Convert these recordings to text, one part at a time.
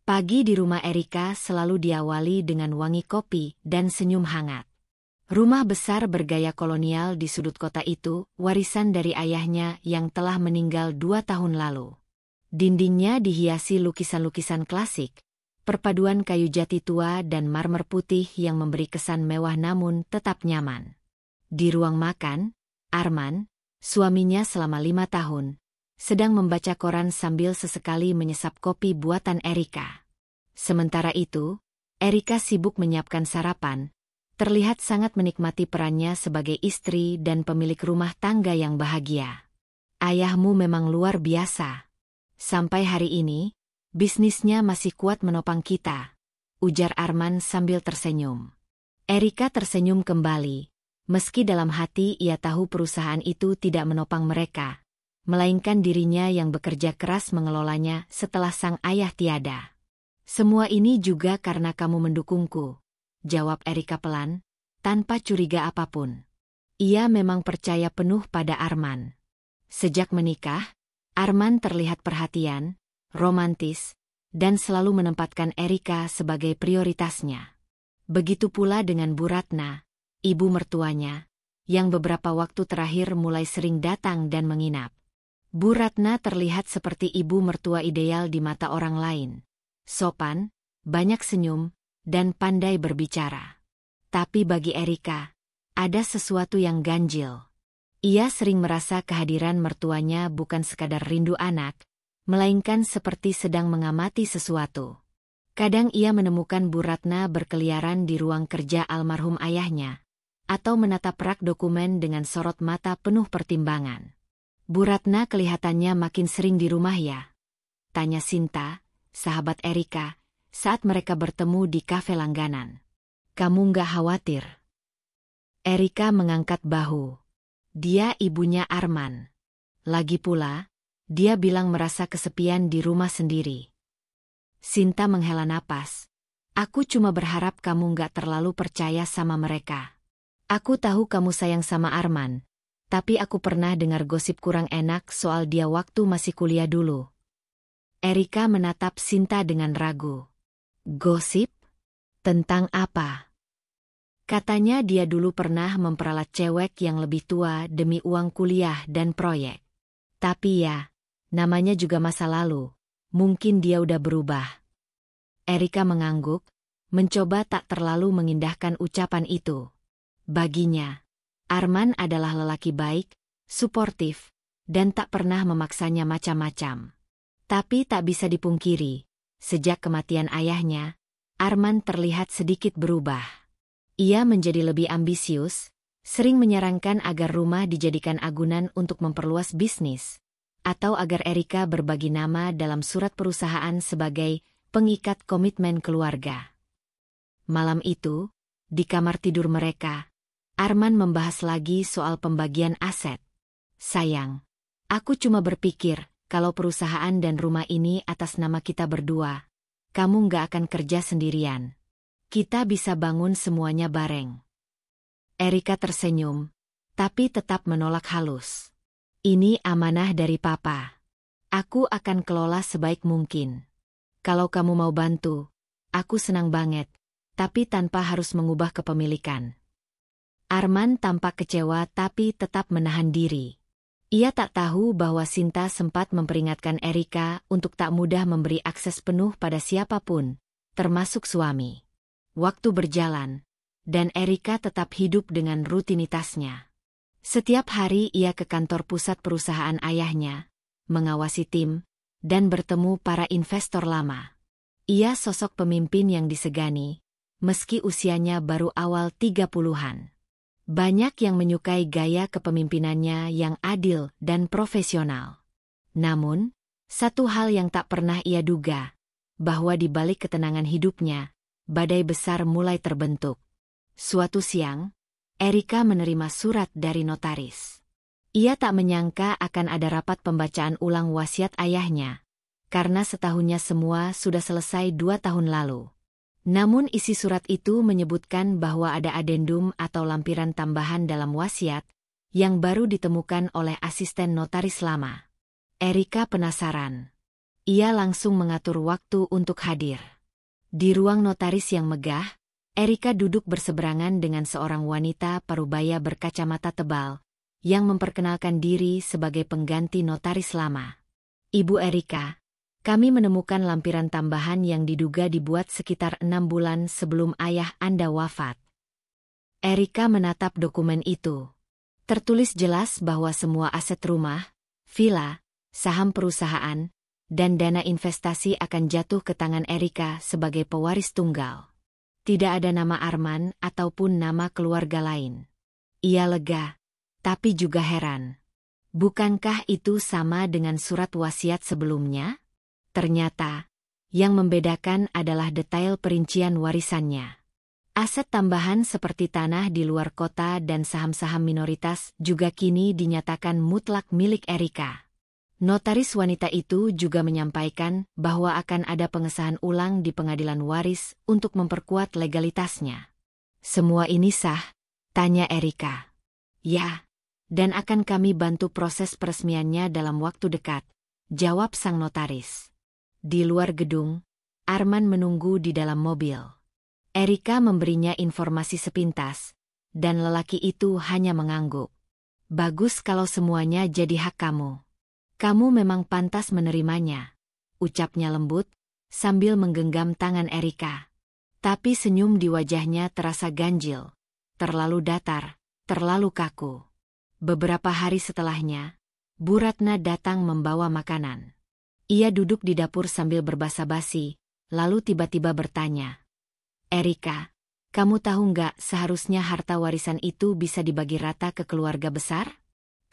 Pagi di rumah Erika selalu diawali dengan wangi kopi dan senyum hangat. Rumah besar bergaya kolonial di sudut kota itu, warisan dari ayahnya yang telah meninggal 2 tahun lalu. Dindingnya dihiasi lukisan-lukisan klasik, perpaduan kayu jati tua dan marmer putih yang memberi kesan mewah namun tetap nyaman. Di ruang makan, Arman, suaminya selama 5 tahun, sedang membaca koran sambil sesekali menyesap kopi buatan Erika. Sementara itu, Erika sibuk menyiapkan sarapan, terlihat sangat menikmati perannya sebagai istri dan pemilik rumah tangga yang bahagia. Ayahmu memang luar biasa. Sampai hari ini, bisnisnya masih kuat menopang kita, ujar Arman sambil tersenyum. Erika tersenyum kembali, meski dalam hati ia tahu perusahaan itu tidak menopang mereka, melainkan dirinya yang bekerja keras mengelolanya setelah sang ayah tiada. Semua ini juga karena kamu mendukungku, jawab Erika pelan, tanpa curiga apapun. Ia memang percaya penuh pada Arman. Sejak menikah, Arman terlihat perhatian, romantis, dan selalu menempatkan Erika sebagai prioritasnya. Begitu pula dengan Bu Ratna, ibu mertuanya, yang beberapa waktu terakhir mulai sering datang dan menginap. Bu Ratna terlihat seperti ibu mertua ideal di mata orang lain. Sopan, banyak senyum, dan pandai berbicara. Tapi bagi Erika, ada sesuatu yang ganjil. Ia sering merasa kehadiran mertuanya bukan sekadar rindu anak, melainkan seperti sedang mengamati sesuatu. Kadang ia menemukan Bu Ratna berkeliaran di ruang kerja almarhum ayahnya, atau menatap rak dokumen dengan sorot mata penuh pertimbangan. Bu Ratna kelihatannya makin sering di rumah ya? Tanya Sinta, sahabat Erika, saat mereka bertemu di kafe langganan. Kamu nggak khawatir? Erika mengangkat bahu. Dia ibunya Arman. Lagi pula, dia bilang merasa kesepian di rumah sendiri. Sinta menghela napas. Aku cuma berharap kamu nggak terlalu percaya sama mereka. Aku tahu kamu sayang sama Arman, tapi aku pernah dengar gosip kurang enak soal dia waktu masih kuliah dulu. Erika menatap Sinta dengan ragu. Gosip? Tentang apa? Katanya dia dulu pernah memperalat cewek yang lebih tua demi uang kuliah dan proyek. Tapi ya, namanya juga masa lalu, mungkin dia udah berubah. Erika mengangguk, mencoba tak terlalu mengindahkan ucapan itu. Baginya, Arman adalah lelaki baik, suportif, dan tak pernah memaksanya macam-macam. Tapi tak bisa dipungkiri, sejak kematian ayahnya, Arman terlihat sedikit berubah. Ia menjadi lebih ambisius, sering menyarankan agar rumah dijadikan agunan untuk memperluas bisnis, atau agar Erika berbagi nama dalam surat perusahaan sebagai pengikat komitmen keluarga. Malam itu, di kamar tidur mereka, Arman membahas lagi soal pembagian aset. Sayang, aku cuma berpikir, kalau perusahaan dan rumah ini atas nama kita berdua, kamu nggak akan kerja sendirian. Kita bisa bangun semuanya bareng. Erika tersenyum, tapi tetap menolak halus. Ini amanah dari Papa. Aku akan kelola sebaik mungkin. Kalau kamu mau bantu, aku senang banget, tapi tanpa harus mengubah kepemilikan. Arman tampak kecewa tapi tetap menahan diri. Ia tak tahu bahwa Sinta sempat memperingatkan Erika untuk tak mudah memberi akses penuh pada siapapun, termasuk suami. Waktu berjalan, dan Erika tetap hidup dengan rutinitasnya. Setiap hari ia ke kantor pusat perusahaan ayahnya, mengawasi tim, dan bertemu para investor lama. Ia sosok pemimpin yang disegani, meski usianya baru awal 30-an. Banyak yang menyukai gaya kepemimpinannya yang adil dan profesional. Namun, satu hal yang tak pernah ia duga, bahwa di balik ketenangan hidupnya, badai besar mulai terbentuk. Suatu siang, Erika menerima surat dari notaris. Ia tak menyangka akan ada rapat pembacaan ulang wasiat ayahnya, karena setahunnya semua sudah selesai 2 tahun lalu. Namun isi surat itu menyebutkan bahwa ada adendum atau lampiran tambahan dalam wasiat, yang baru ditemukan oleh asisten notaris lama. Erika penasaran. Ia langsung mengatur waktu untuk hadir. Di ruang notaris yang megah, Erika duduk berseberangan dengan seorang wanita parubaya berkacamata tebal, yang memperkenalkan diri sebagai pengganti notaris lama. Ibu Erika, kami menemukan lampiran tambahan yang diduga dibuat sekitar 6 bulan sebelum ayah Anda wafat. Erika menatap dokumen itu. Tertulis jelas bahwa semua aset rumah, villa, saham perusahaan, dan dana investasi akan jatuh ke tangan Erika sebagai pewaris tunggal. Tidak ada nama Arman ataupun nama keluarga lain. Ia lega, tapi juga heran. Bukankah itu sama dengan surat wasiat sebelumnya? Ternyata, yang membedakan adalah detail perincian warisannya. Aset tambahan seperti tanah di luar kota dan saham-saham minoritas juga kini dinyatakan mutlak milik Erika. Notaris wanita itu juga menyampaikan bahwa akan ada pengesahan ulang di pengadilan waris untuk memperkuat legalitasnya. Semua ini sah? Tanya Erika. Ya, dan akan kami bantu proses peresmiannya dalam waktu dekat, jawab sang notaris. Di luar gedung, Arman menunggu di dalam mobil. Erika memberinya informasi sepintas, dan lelaki itu hanya mengangguk. Bagus kalau semuanya jadi hak kamu. Kamu memang pantas menerimanya, ucapnya lembut, sambil menggenggam tangan Erika. Tapi senyum di wajahnya terasa ganjil, terlalu datar, terlalu kaku. Beberapa hari setelahnya, Bu Ratna datang membawa makanan. Ia duduk di dapur sambil berbasa-basi, lalu tiba-tiba bertanya, Erika, kamu tahu nggak seharusnya harta warisan itu bisa dibagi rata ke keluarga besar?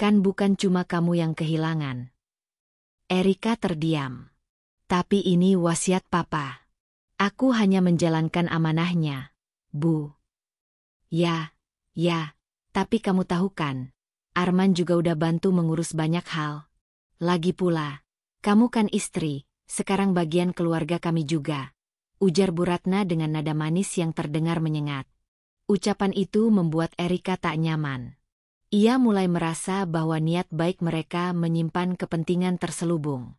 Kan bukan cuma kamu yang kehilangan. Erika terdiam. Tapi ini wasiat Papa. Aku hanya menjalankan amanahnya, Bu. Ya, tapi kamu tahu kan, Arman juga udah bantu mengurus banyak hal. Lagi pula, kamu kan istri, sekarang bagian keluarga kami juga, ujar Bu Ratna dengan nada manis yang terdengar menyengat. Ucapan itu membuat Erika tak nyaman. Ia mulai merasa bahwa niat baik mereka menyimpan kepentingan terselubung.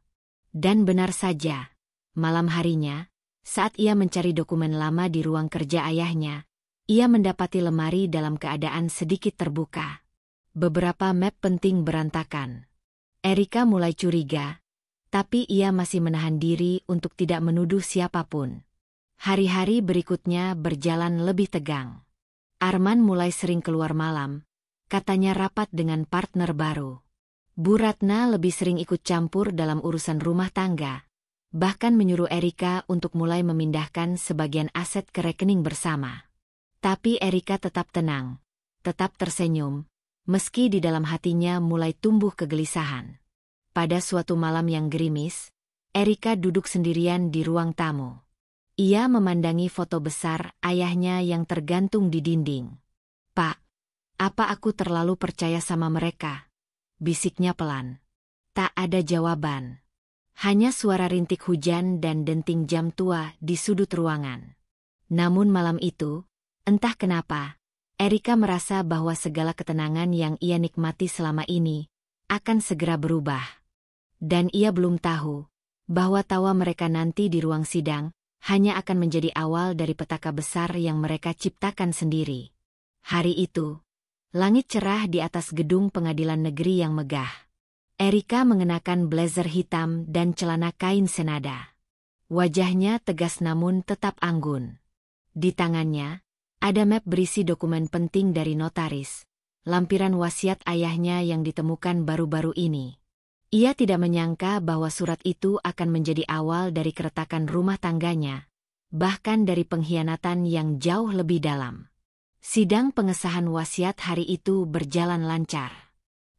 Dan benar saja, malam harinya, saat ia mencari dokumen lama di ruang kerja ayahnya, ia mendapati lemari dalam keadaan sedikit terbuka. Beberapa map penting berantakan. Erika mulai curiga, tapi ia masih menahan diri untuk tidak menuduh siapapun. Hari-hari berikutnya berjalan lebih tegang. Arman mulai sering keluar malam, katanya rapat dengan partner baru. Bu Ratna lebih sering ikut campur dalam urusan rumah tangga, bahkan menyuruh Erika untuk mulai memindahkan sebagian aset ke rekening bersama. Tapi Erika tetap tenang, tetap tersenyum, meski di dalam hatinya mulai tumbuh kegelisahan. Pada suatu malam yang gerimis, Erika duduk sendirian di ruang tamu. Ia memandangi foto besar ayahnya yang tergantung di dinding. Pak, apa aku terlalu percaya sama mereka? Bisiknya pelan. Tak ada jawaban. Hanya suara rintik hujan dan denting jam tua di sudut ruangan. Namun malam itu, entah kenapa, Erika merasa bahwa segala ketenangan yang ia nikmati selama ini akan segera berubah. Dan ia belum tahu bahwa tawa mereka nanti di ruang sidang hanya akan menjadi awal dari petaka besar yang mereka ciptakan sendiri. Hari itu, langit cerah di atas gedung pengadilan negeri yang megah. Erika mengenakan blazer hitam dan celana kain senada. Wajahnya tegas namun tetap anggun. Di tangannya, ada map berisi dokumen penting dari notaris, lampiran wasiat ayahnya yang ditemukan baru-baru ini. Ia tidak menyangka bahwa surat itu akan menjadi awal dari keretakan rumah tangganya, bahkan dari pengkhianatan yang jauh lebih dalam. Sidang pengesahan wasiat hari itu berjalan lancar.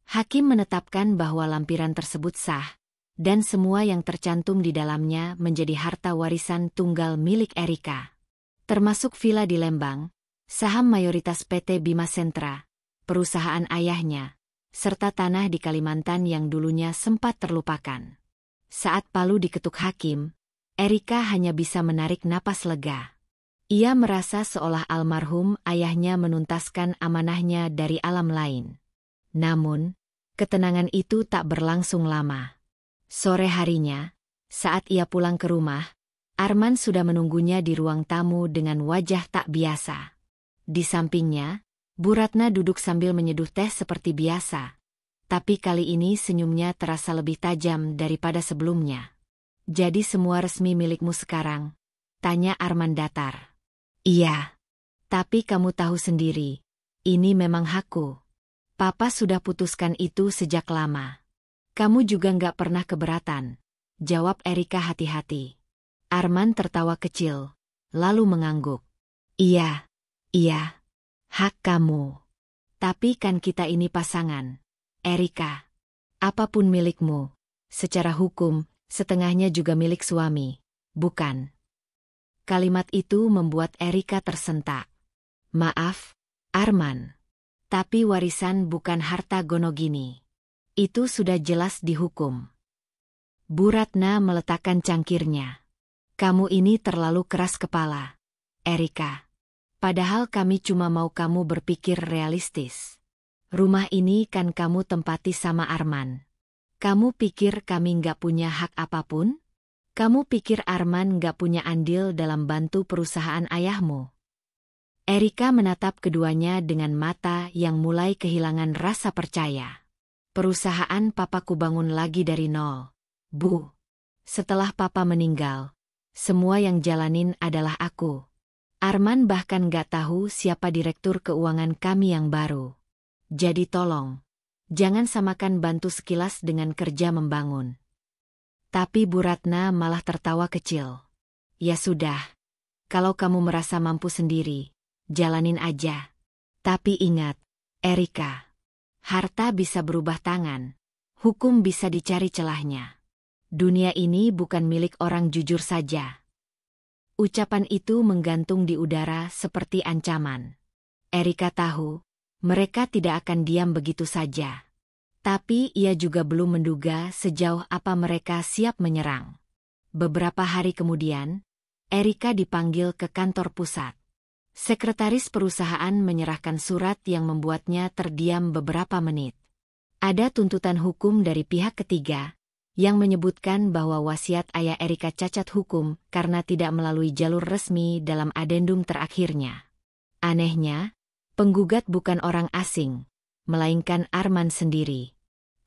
Hakim menetapkan bahwa lampiran tersebut sah, dan semua yang tercantum di dalamnya menjadi harta warisan tunggal milik Erika. Termasuk villa di Lembang, saham mayoritas PT Bima Sentra, perusahaan ayahnya, serta tanah di Kalimantan yang dulunya sempat terlupakan. Saat palu diketuk hakim, Erika hanya bisa menarik napas lega. Ia merasa seolah almarhum ayahnya menuntaskan amanahnya dari alam lain. Namun, ketenangan itu tak berlangsung lama. Sore harinya, Saat ia pulang ke rumah, Arman sudah menunggunya di ruang tamu dengan wajah tak biasa. Di sampingnya, Bu Ratna duduk sambil menyeduh teh seperti biasa. Tapi kali ini senyumnya terasa lebih tajam daripada sebelumnya. "Jadi semua resmi milikmu sekarang?" tanya Arman datar. "Iya. Tapi kamu tahu sendiri, ini memang hakku. Papa sudah putuskan itu sejak lama. Kamu juga nggak pernah keberatan," jawab Erika hati-hati. Arman tertawa kecil, lalu mengangguk. Iya, hak kamu. Tapi kan kita ini pasangan, Erika. Apapun milikmu, secara hukum, setengahnya juga milik suami, bukan?" Kalimat itu membuat Erika tersentak. "Maaf, Arman. Tapi warisan bukan harta gonogini. Itu sudah jelas dihukum." Bu Ratna meletakkan cangkirnya. "Kamu ini terlalu keras kepala, Erika. Padahal kami cuma mau kamu berpikir realistis. Rumah ini kan kamu tempati sama Arman. Kamu pikir kami nggak punya hak apapun? Kamu pikir Arman nggak punya andil dalam bantu perusahaan ayahmu?" Erika menatap keduanya dengan mata yang mulai kehilangan rasa percaya. "Perusahaan papaku bangun lagi dari nol, Bu. Setelah papa meninggal, semua yang jalanin adalah aku. Arman bahkan nggak tahu siapa direktur keuangan kami yang baru. Jadi tolong, jangan samakan bantu sekilas dengan kerja membangun." Tapi Bu Ratna malah tertawa kecil. "Ya sudah, kalau kamu merasa mampu sendiri, jalanin aja. Tapi ingat, Erika, harta bisa berubah tangan, hukum bisa dicari celahnya. Dunia ini bukan milik orang jujur saja." Ucapan itu menggantung di udara seperti ancaman. Erika tahu, mereka tidak akan diam begitu saja. Tapi ia juga belum menduga sejauh apa mereka siap menyerang. Beberapa hari kemudian, Erika dipanggil ke kantor pusat. Sekretaris perusahaan menyerahkan surat yang membuatnya terdiam beberapa menit. Ada tuntutan hukum dari pihak ketiga, yang menyebutkan bahwa wasiat ayah Erika cacat hukum karena tidak melalui jalur resmi dalam adendum terakhirnya. Anehnya, penggugat bukan orang asing, melainkan Arman sendiri.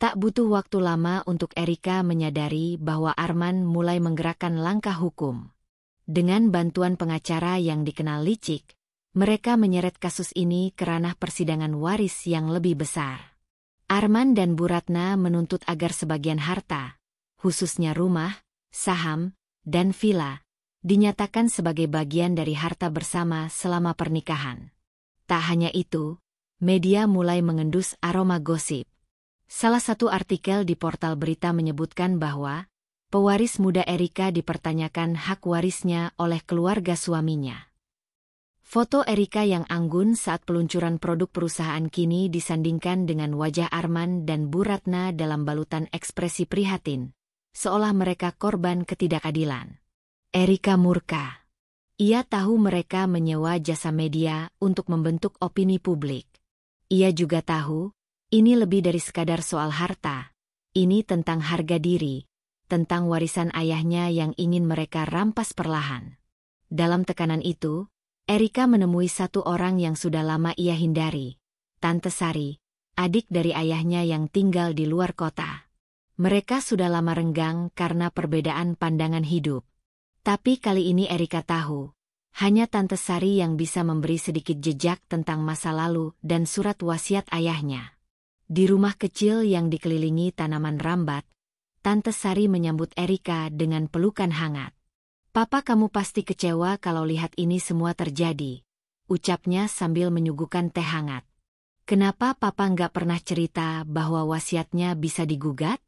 Tak butuh waktu lama untuk Erika menyadari bahwa Arman mulai menggerakkan langkah hukum. Dengan bantuan pengacara yang dikenal licik, mereka menyeret kasus ini ke ranah persidangan waris yang lebih besar. Arman dan Bu Ratna menuntut agar sebagian harta, khususnya rumah, saham, dan villa, dinyatakan sebagai bagian dari harta bersama selama pernikahan. Tak hanya itu, media mulai mengendus aroma gosip. Salah satu artikel di portal berita menyebutkan bahwa pewaris muda Erika dipertanyakan hak warisnya oleh keluarga suaminya. Foto Erika yang anggun saat peluncuran produk perusahaan kini disandingkan dengan wajah Arman dan Bu Ratna dalam balutan ekspresi prihatin, seolah mereka korban ketidakadilan. Erika murka. Ia tahu mereka menyewa jasa media untuk membentuk opini publik. Ia juga tahu, ini lebih dari sekadar soal harta. Ini tentang harga diri, tentang warisan ayahnya yang ingin mereka rampas perlahan. Dalam tekanan itu, Erika menemui satu orang yang sudah lama ia hindari, Tante Sari, adik dari ayahnya yang tinggal di luar kota. Mereka sudah lama renggang karena perbedaan pandangan hidup. Tapi kali ini Erika tahu, hanya Tante Sari yang bisa memberi sedikit jejak tentang masa lalu dan surat wasiat ayahnya. Di rumah kecil yang dikelilingi tanaman rambat, Tante Sari menyambut Erika dengan pelukan hangat. "Papa, kamu pasti kecewa kalau lihat ini semua terjadi," ucapnya sambil menyuguhkan teh hangat. "Kenapa Papa nggak pernah cerita bahwa wasiatnya bisa digugat?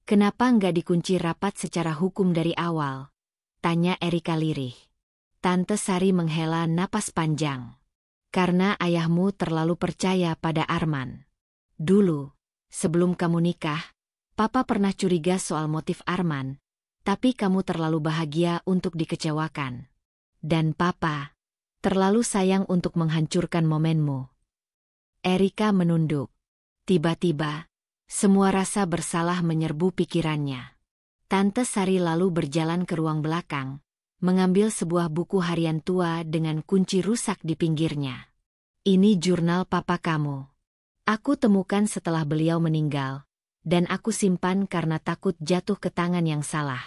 Kenapa nggak dikunci rapat secara hukum dari awal?" tanya Erika lirih. Tante Sari menghela napas panjang. "Karena ayahmu terlalu percaya pada Arman. Dulu, sebelum kamu nikah, Papa pernah curiga soal motif Arman, tapi kamu terlalu bahagia untuk dikecewakan. Dan Papa terlalu sayang untuk menghancurkan momenmu." Erika menunduk. Tiba-tiba, semua rasa bersalah menyerbu pikirannya. Tante Sari lalu berjalan ke ruang belakang, mengambil sebuah buku harian tua dengan kunci rusak di pinggirnya. Ini jurnal papa kamu. Aku temukan setelah beliau meninggal, dan aku simpan karena takut jatuh ke tangan yang salah.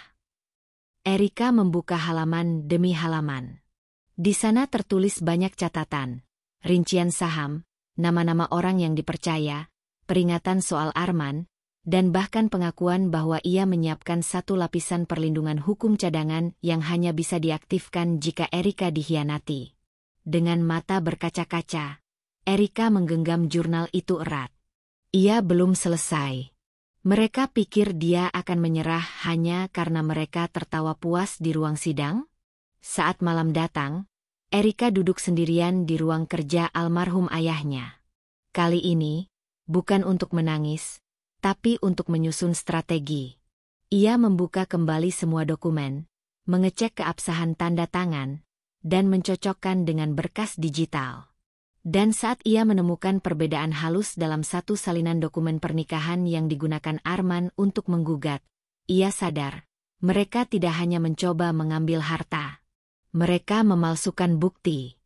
Erika membuka halaman demi halaman. Di sana tertulis banyak catatan, rincian saham, nama-nama orang yang dipercaya, peringatan soal Arman, dan bahkan pengakuan bahwa ia menyiapkan satu lapisan perlindungan hukum cadangan yang hanya bisa diaktifkan jika Erika dikhianati. Dengan mata berkaca-kaca, Erika menggenggam jurnal itu erat. Ia belum selesai. Mereka pikir dia akan menyerah hanya karena mereka tertawa puas di ruang sidang? Saat malam datang, Erika duduk sendirian di ruang kerja almarhum ayahnya. Kali ini, bukan untuk menangis, tapi untuk menyusun strategi. Ia membuka kembali semua dokumen, mengecek keabsahan tanda tangan, dan mencocokkan dengan berkas digital. Dan saat ia menemukan perbedaan halus dalam satu salinan dokumen pernikahan yang digunakan Arman untuk menggugat, ia sadar, mereka tidak hanya mencoba mengambil harta. Mereka memalsukan bukti.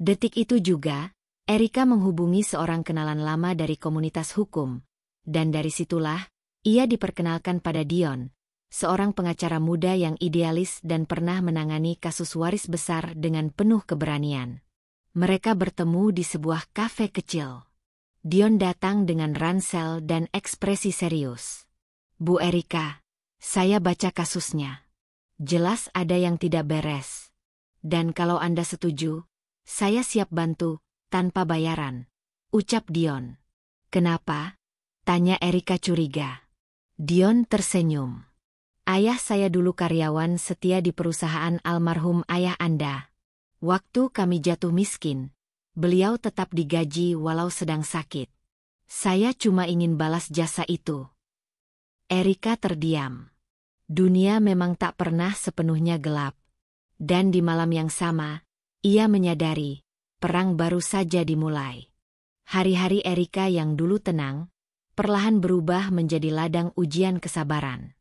Detik itu juga, Erika menghubungi seorang kenalan lama dari komunitas hukum. Dan dari situlah, ia diperkenalkan pada Dion, seorang pengacara muda yang idealis dan pernah menangani kasus waris besar dengan penuh keberanian. Mereka bertemu di sebuah kafe kecil. Dion datang dengan ransel dan ekspresi serius. Bu Erika, saya baca kasusnya. Jelas ada yang tidak beres. Dan kalau Anda setuju, saya siap bantu, tanpa bayaran, ucap Dion. Kenapa? Tanya Erika curiga. Dion tersenyum. Ayah saya dulu karyawan setia di perusahaan almarhum ayah Anda. Waktu kami jatuh miskin, beliau tetap digaji walau sedang sakit. Saya cuma ingin balas jasa itu. Erika terdiam. Dunia memang tak pernah sepenuhnya gelap. Dan di malam yang sama, ia menyadari, perang baru saja dimulai. Hari-hari Erika yang dulu tenang, perlahan berubah menjadi ladang ujian kesabaran.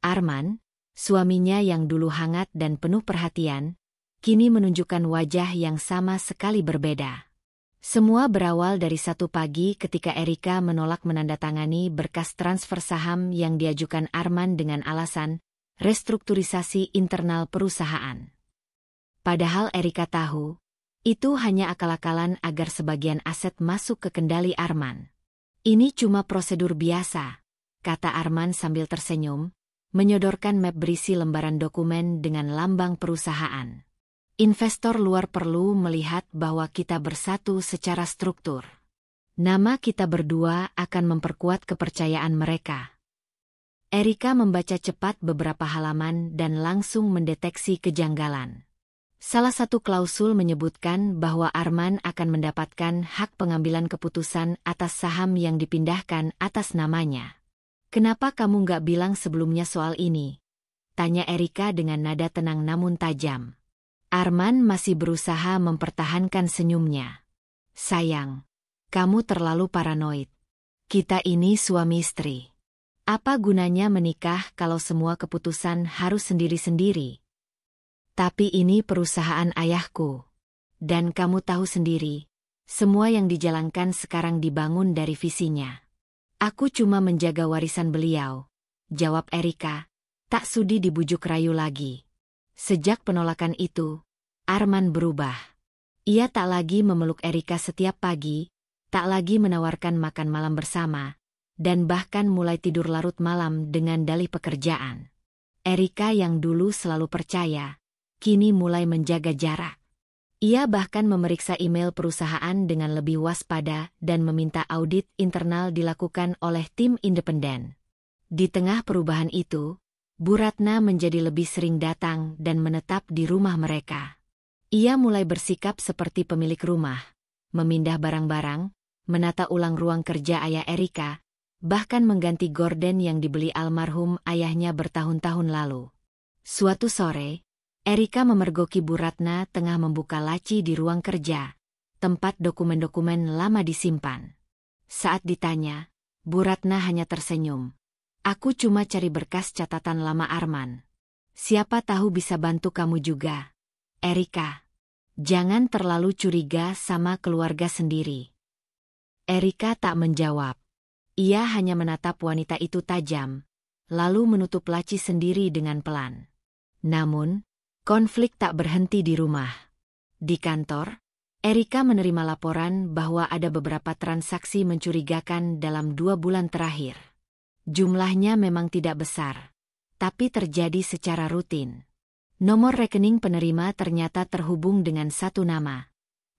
Arman, suaminya yang dulu hangat dan penuh perhatian, kini menunjukkan wajah yang sama sekali berbeda. Semua berawal dari satu pagi ketika Erika menolak menandatangani berkas transfer saham yang diajukan Arman dengan alasan restrukturisasi internal perusahaan. Padahal Erika tahu, itu hanya akal-akalan agar sebagian aset masuk ke kendali Arman. Ini cuma prosedur biasa, kata Arman sambil tersenyum, menyodorkan map berisi lembaran dokumen dengan lambang perusahaan. Investor luar perlu melihat bahwa kita bersatu secara struktur. Nama kita berdua akan memperkuat kepercayaan mereka. Erika membaca cepat beberapa halaman dan langsung mendeteksi kejanggalan. Salah satu klausul menyebutkan bahwa Arman akan mendapatkan hak pengambilan keputusan atas saham yang dipindahkan atas namanya. Kenapa kamu nggak bilang sebelumnya soal ini? Tanya Erika dengan nada tenang namun tajam. Arman masih berusaha mempertahankan senyumnya. Sayang, kamu terlalu paranoid. Kita ini suami istri. Apa gunanya menikah kalau semua keputusan harus sendiri-sendiri? Tapi ini perusahaan ayahku. Dan kamu tahu sendiri, semua yang dijalankan sekarang dibangun dari visinya. Aku cuma menjaga warisan beliau, jawab Erika, tak sudi dibujuk rayu lagi. Sejak penolakan itu, Arman berubah. Ia tak lagi memeluk Erika setiap pagi, tak lagi menawarkan makan malam bersama, dan bahkan mulai tidur larut malam dengan dalih pekerjaan. Erika yang dulu selalu percaya, kini mulai menjaga jarak. Ia bahkan memeriksa email perusahaan dengan lebih waspada dan meminta audit internal dilakukan oleh tim independen. Di tengah perubahan itu, Bu Ratna menjadi lebih sering datang dan menetap di rumah mereka. Ia mulai bersikap seperti pemilik rumah, memindah barang-barang, menata ulang ruang kerja ayah Erika, bahkan mengganti gorden yang dibeli almarhum ayahnya bertahun-tahun lalu. Suatu sore, Erika memergoki Bu Ratna tengah membuka laci di ruang kerja, tempat dokumen-dokumen lama disimpan. Saat ditanya, Bu Ratna hanya tersenyum. Aku cuma cari berkas catatan lama Arman. Siapa tahu bisa bantu kamu juga. Erika. Jangan terlalu curiga sama keluarga sendiri. Erika tak menjawab. Ia hanya menatap wanita itu tajam, lalu menutup laci sendiri dengan pelan. Namun, konflik tak berhenti di rumah. Di kantor, Erika menerima laporan bahwa ada beberapa transaksi mencurigakan dalam 2 bulan terakhir. Jumlahnya memang tidak besar, tapi terjadi secara rutin. Nomor rekening penerima ternyata terhubung dengan satu nama,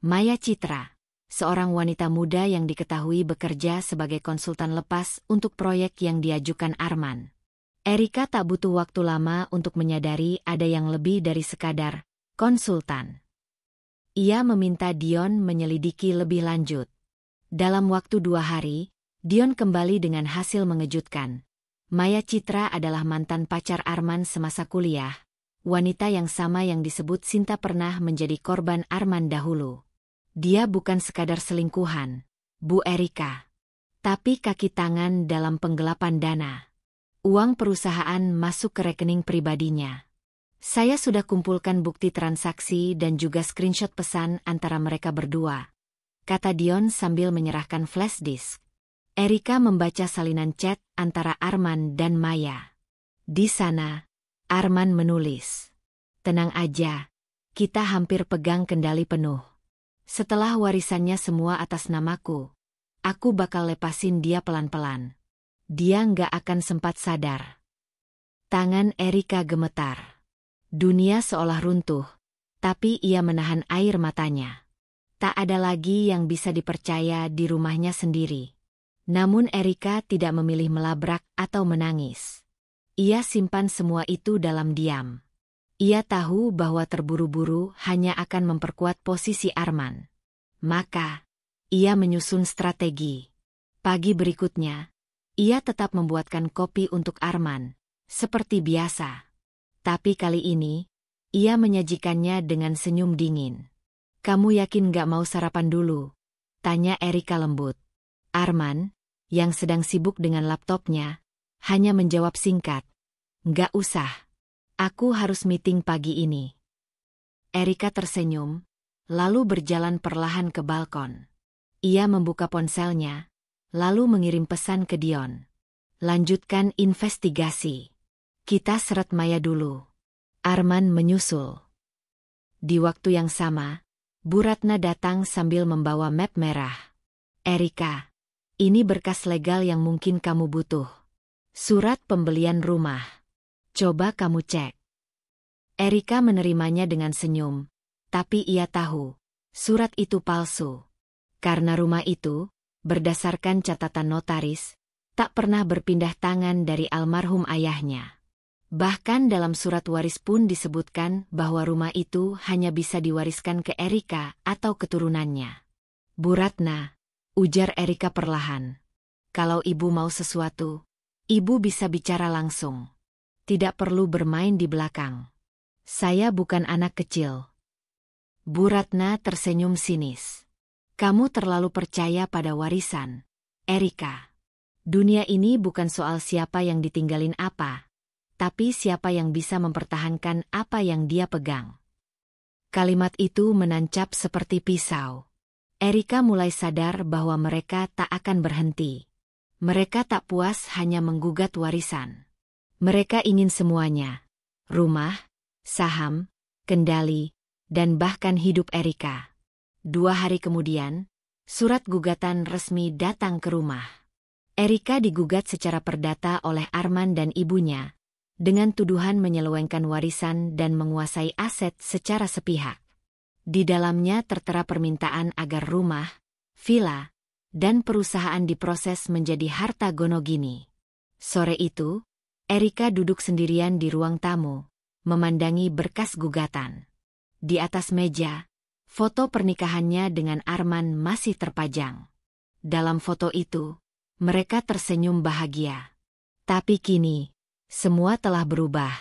Maya Citra, seorang wanita muda yang diketahui bekerja sebagai konsultan lepas untuk proyek yang diajukan Arman. Erika tak butuh waktu lama untuk menyadari ada yang lebih dari sekadar konsultan. Ia meminta Dion menyelidiki lebih lanjut. Dalam waktu 2 hari, Dion kembali dengan hasil mengejutkan. Maya Citra adalah mantan pacar Arman semasa kuliah. Wanita yang sama yang disebut Sinta pernah menjadi korban Arman dahulu. Dia bukan sekadar selingkuhan, Bu Erika. Tapi kaki tangan dalam penggelapan dana. Uang perusahaan masuk ke rekening pribadinya. Saya sudah kumpulkan bukti transaksi dan juga screenshot pesan antara mereka berdua, kata Dion sambil menyerahkan flash disk. Erika membaca salinan chat antara Arman dan Maya. Di sana, Arman menulis, "Tenang aja, kita hampir pegang kendali penuh. Setelah warisannya semua atas namaku, aku bakal lepasin dia pelan-pelan. Dia nggak akan sempat sadar." Tangan Erika gemetar. Dunia seolah runtuh, tapi ia menahan air matanya. Tak ada lagi yang bisa dipercaya di rumahnya sendiri. Namun Erika tidak memilih melabrak atau menangis. Ia simpan semua itu dalam diam. Ia tahu bahwa terburu-buru hanya akan memperkuat posisi Arman. Maka, ia menyusun strategi. Pagi berikutnya, ia tetap membuatkan kopi untuk Arman, seperti biasa. Tapi kali ini, ia menyajikannya dengan senyum dingin. "Kamu yakin gak mau sarapan dulu?" tanya Erika lembut. Arman, yang sedang sibuk dengan laptopnya, hanya menjawab singkat, "Nggak usah. Aku harus meeting pagi ini." Erika tersenyum, lalu berjalan perlahan ke balkon. Ia membuka ponselnya, lalu mengirim pesan ke Dion. "Lanjutkan investigasi. Kita seret Maya dulu." Arman menyusul. Di waktu yang sama, Bu Ratna datang sambil membawa map merah. "Erika, ini berkas legal yang mungkin kamu butuh. Surat pembelian rumah. Coba kamu cek." Erika menerimanya dengan senyum, tapi ia tahu, surat itu palsu. Karena rumah itu, berdasarkan catatan notaris, tak pernah berpindah tangan dari almarhum ayahnya. Bahkan dalam surat waris pun disebutkan bahwa rumah itu hanya bisa diwariskan ke Erika atau keturunannya. "Bu Ratna," ujar Erika perlahan, "kalau ibu mau sesuatu, ibu bisa bicara langsung. Tidak perlu bermain di belakang. Saya bukan anak kecil." Bu Ratna tersenyum sinis. "Kamu terlalu percaya pada warisan, Erika. Dunia ini bukan soal siapa yang ditinggalin apa, tapi siapa yang bisa mempertahankan apa yang dia pegang." Kalimat itu menancap seperti pisau. Erika mulai sadar bahwa mereka tak akan berhenti. Mereka tak puas hanya menggugat warisan. Mereka ingin semuanya. Rumah, saham, kendali, dan bahkan hidup Erika. 2 hari kemudian, surat gugatan resmi datang ke rumah. Erika digugat secara perdata oleh Arman dan ibunya, dengan tuduhan menyelewengkan warisan dan menguasai aset secara sepihak. Di dalamnya tertera permintaan agar rumah, villa, dan perusahaan diproses menjadi harta gonogini. Sore itu, Erika duduk sendirian di ruang tamu, memandangi berkas gugatan. Di atas meja, foto pernikahannya dengan Arman masih terpajang. Dalam foto itu, mereka tersenyum bahagia. Tapi kini, semua telah berubah.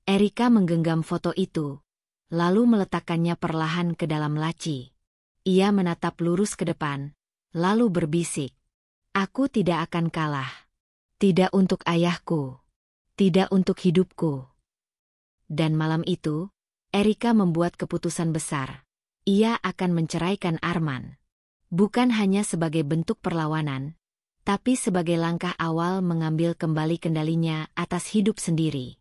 Erika menggenggam foto itu, lalu meletakkannya perlahan ke dalam laci. Ia menatap lurus ke depan, lalu berbisik, "Aku tidak akan kalah. Tidak untuk ayahku. Tidak untuk hidupku. Dan malam itu, Erika membuat keputusan besar. Ia akan menceraikan Arman. Bukan hanya sebagai bentuk perlawanan, tapi sebagai langkah awal mengambil kembali kendalinya atas hidup sendiri.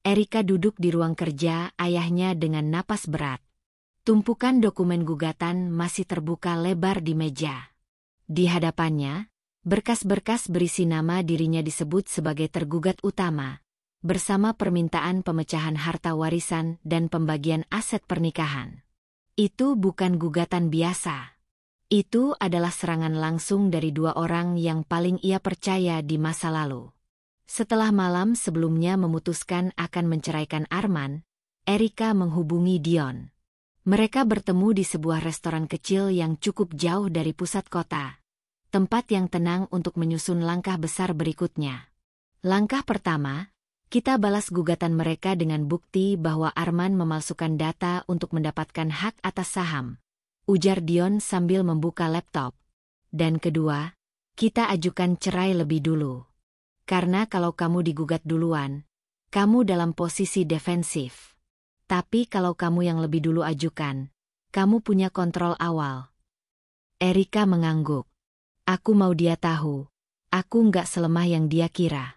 Erika duduk di ruang kerja ayahnya dengan napas berat. Tumpukan dokumen gugatan masih terbuka lebar di meja. Di hadapannya, berkas-berkas berisi nama dirinya disebut sebagai tergugat utama, bersama permintaan pemecahan harta warisan dan pembagian aset pernikahan. Itu bukan gugatan biasa. Itu adalah serangan langsung dari dua orang yang paling ia percaya di masa lalu. Setelah malam sebelumnya memutuskan akan menceraikan Arman, Erika menghubungi Dion. Mereka bertemu di sebuah restoran kecil yang cukup jauh dari pusat kota, tempat yang tenang untuk menyusun langkah besar berikutnya. Langkah pertama, kita balas gugatan mereka dengan bukti bahwa Arman memalsukan data untuk mendapatkan hak atas saham, ujar Dion sambil membuka laptop. Dan kedua, kita ajukan cerai lebih dulu. Karena kalau kamu digugat duluan, kamu dalam posisi defensif. Tapi kalau kamu yang lebih dulu ajukan, kamu punya kontrol awal. Erika mengangguk. Aku mau dia tahu, aku nggak selemah yang dia kira.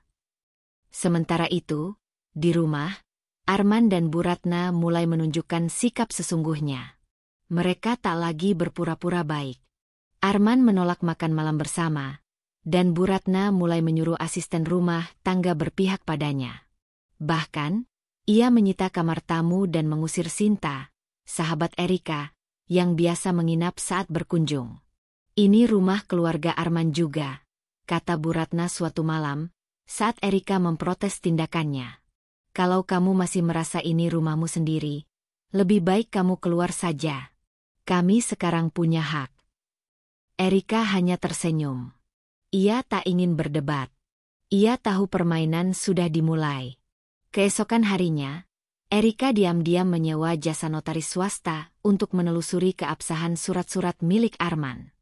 Sementara itu, di rumah, Arman dan Bu Ratna mulai menunjukkan sikap sesungguhnya. Mereka tak lagi berpura-pura baik. Arman menolak makan malam bersama, dan Bu Ratna mulai menyuruh asisten rumah tangga berpihak padanya. Bahkan, ia menyita kamar tamu dan mengusir Sinta, sahabat Erika, yang biasa menginap saat berkunjung. Ini rumah keluarga Arman juga, kata Bu Ratna suatu malam, saat Erika memprotes tindakannya. Kalau kamu masih merasa ini rumahmu sendiri, lebih baik kamu keluar saja. Kami sekarang punya hak. Erika hanya tersenyum. Ia tak ingin berdebat. Ia tahu permainan sudah dimulai. Keesokan harinya, Erika diam-diam menyewa jasa notaris swasta untuk menelusuri keabsahan surat-surat milik Arman.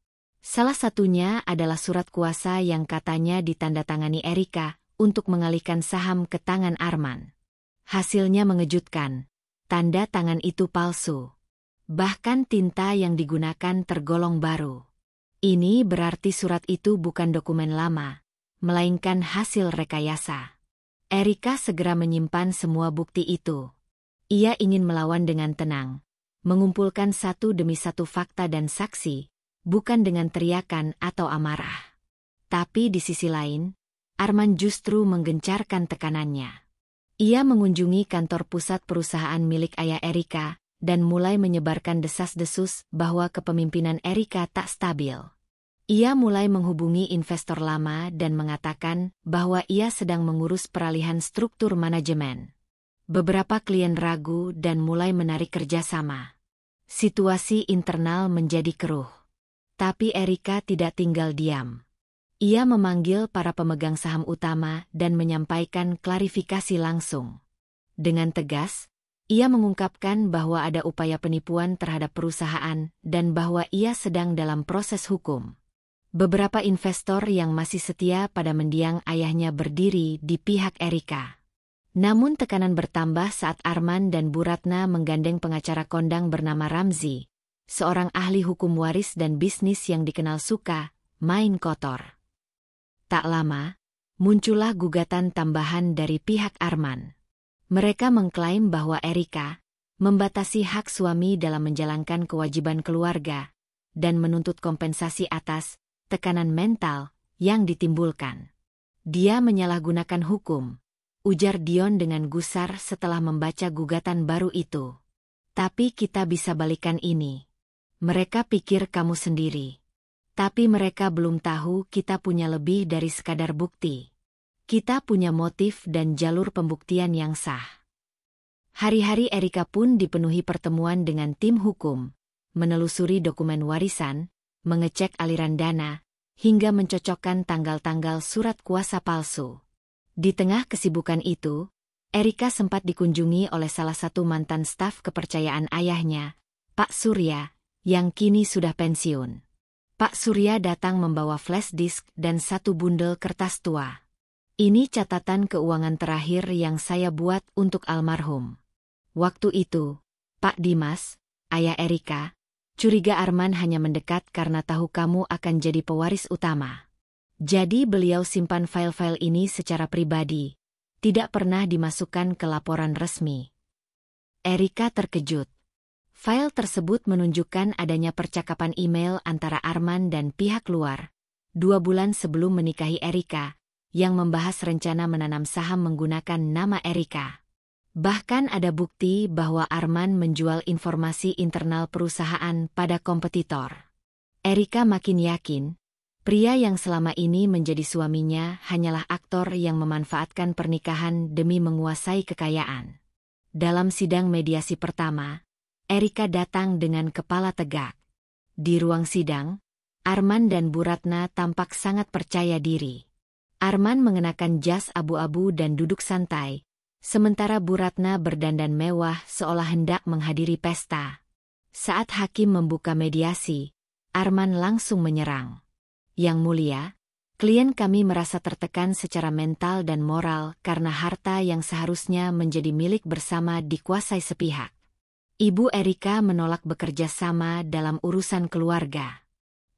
Salah satunya adalah surat kuasa yang katanya ditandatangani Erika untuk mengalihkan saham ke tangan Arman. Hasilnya mengejutkan. Tanda tangan itu palsu. Bahkan tinta yang digunakan tergolong baru. Ini berarti surat itu bukan dokumen lama, melainkan hasil rekayasa. Erika segera menyimpan semua bukti itu. Ia ingin melawan dengan tenang, mengumpulkan satu demi satu fakta dan saksi, bukan dengan teriakan atau amarah. Tapi di sisi lain, Arman justru menggencarkan tekanannya. Ia mengunjungi kantor pusat perusahaan milik ayah Erika, dan mulai menyebarkan desas-desus bahwa kepemimpinan Erika tak stabil. Ia mulai menghubungi investor lama dan mengatakan bahwa ia sedang mengurus peralihan struktur manajemen. Beberapa klien ragu dan mulai menarik kerjasama. Situasi internal menjadi keruh. Tapi Erika tidak tinggal diam. Ia memanggil para pemegang saham utama dan menyampaikan klarifikasi langsung. Dengan tegas, ia mengungkapkan bahwa ada upaya penipuan terhadap perusahaan dan bahwa ia sedang dalam proses hukum. Beberapa investor yang masih setia pada mendiang ayahnya berdiri di pihak Erika. Namun tekanan bertambah saat Arman dan Bu Ratna menggandeng pengacara kondang bernama Ramzi, seorang ahli hukum waris dan bisnis yang dikenal suka main kotor. Tak lama, muncullah gugatan tambahan dari pihak Arman. Mereka mengklaim bahwa Erika membatasi hak suami dalam menjalankan kewajiban keluarga dan menuntut kompensasi atas tekanan mental yang ditimbulkan. Dia menyalahgunakan hukum, ujar Dion dengan gusar setelah membaca gugatan baru itu. Tapi kita bisa balikan ini. Mereka pikir kamu sendiri. Tapi mereka belum tahu kita punya lebih dari sekadar bukti. Kita punya motif dan jalur pembuktian yang sah. Hari-hari Erika pun dipenuhi pertemuan dengan tim hukum, menelusuri dokumen warisan, mengecek aliran dana, hingga mencocokkan tanggal-tanggal surat kuasa palsu. Di tengah kesibukan itu, Erika sempat dikunjungi oleh salah satu mantan staf kepercayaan ayahnya, Pak Surya, yang kini sudah pensiun. Pak Surya datang membawa flash disk dan satu bundel kertas tua. Ini catatan keuangan terakhir yang saya buat untuk almarhum. Waktu itu, Pak Dimas, ayah Erika, curiga Arman hanya mendekat karena tahu kamu akan jadi pewaris utama. Jadi beliau simpan file-file ini secara pribadi, tidak pernah dimasukkan ke laporan resmi. Erika terkejut. File tersebut menunjukkan adanya percakapan email antara Arman dan pihak luar, 2 bulan sebelum menikahi Erika, yang membahas rencana menanam saham menggunakan nama Erika. Bahkan ada bukti bahwa Arman menjual informasi internal perusahaan pada kompetitor. Erika makin yakin, pria yang selama ini menjadi suaminya hanyalah aktor yang memanfaatkan pernikahan demi menguasai kekayaan. Dalam sidang mediasi pertama, Erika datang dengan kepala tegak. Di ruang sidang, Arman dan Bu Ratna tampak sangat percaya diri. Arman mengenakan jas abu-abu dan duduk santai, sementara Bu Ratna berdandan mewah seolah hendak menghadiri pesta. Saat hakim membuka mediasi, Arman langsung menyerang. Yang mulia, klien kami merasa tertekan secara mental dan moral karena harta yang seharusnya menjadi milik bersama dikuasai sepihak. Ibu Erika menolak bekerja sama dalam urusan keluarga.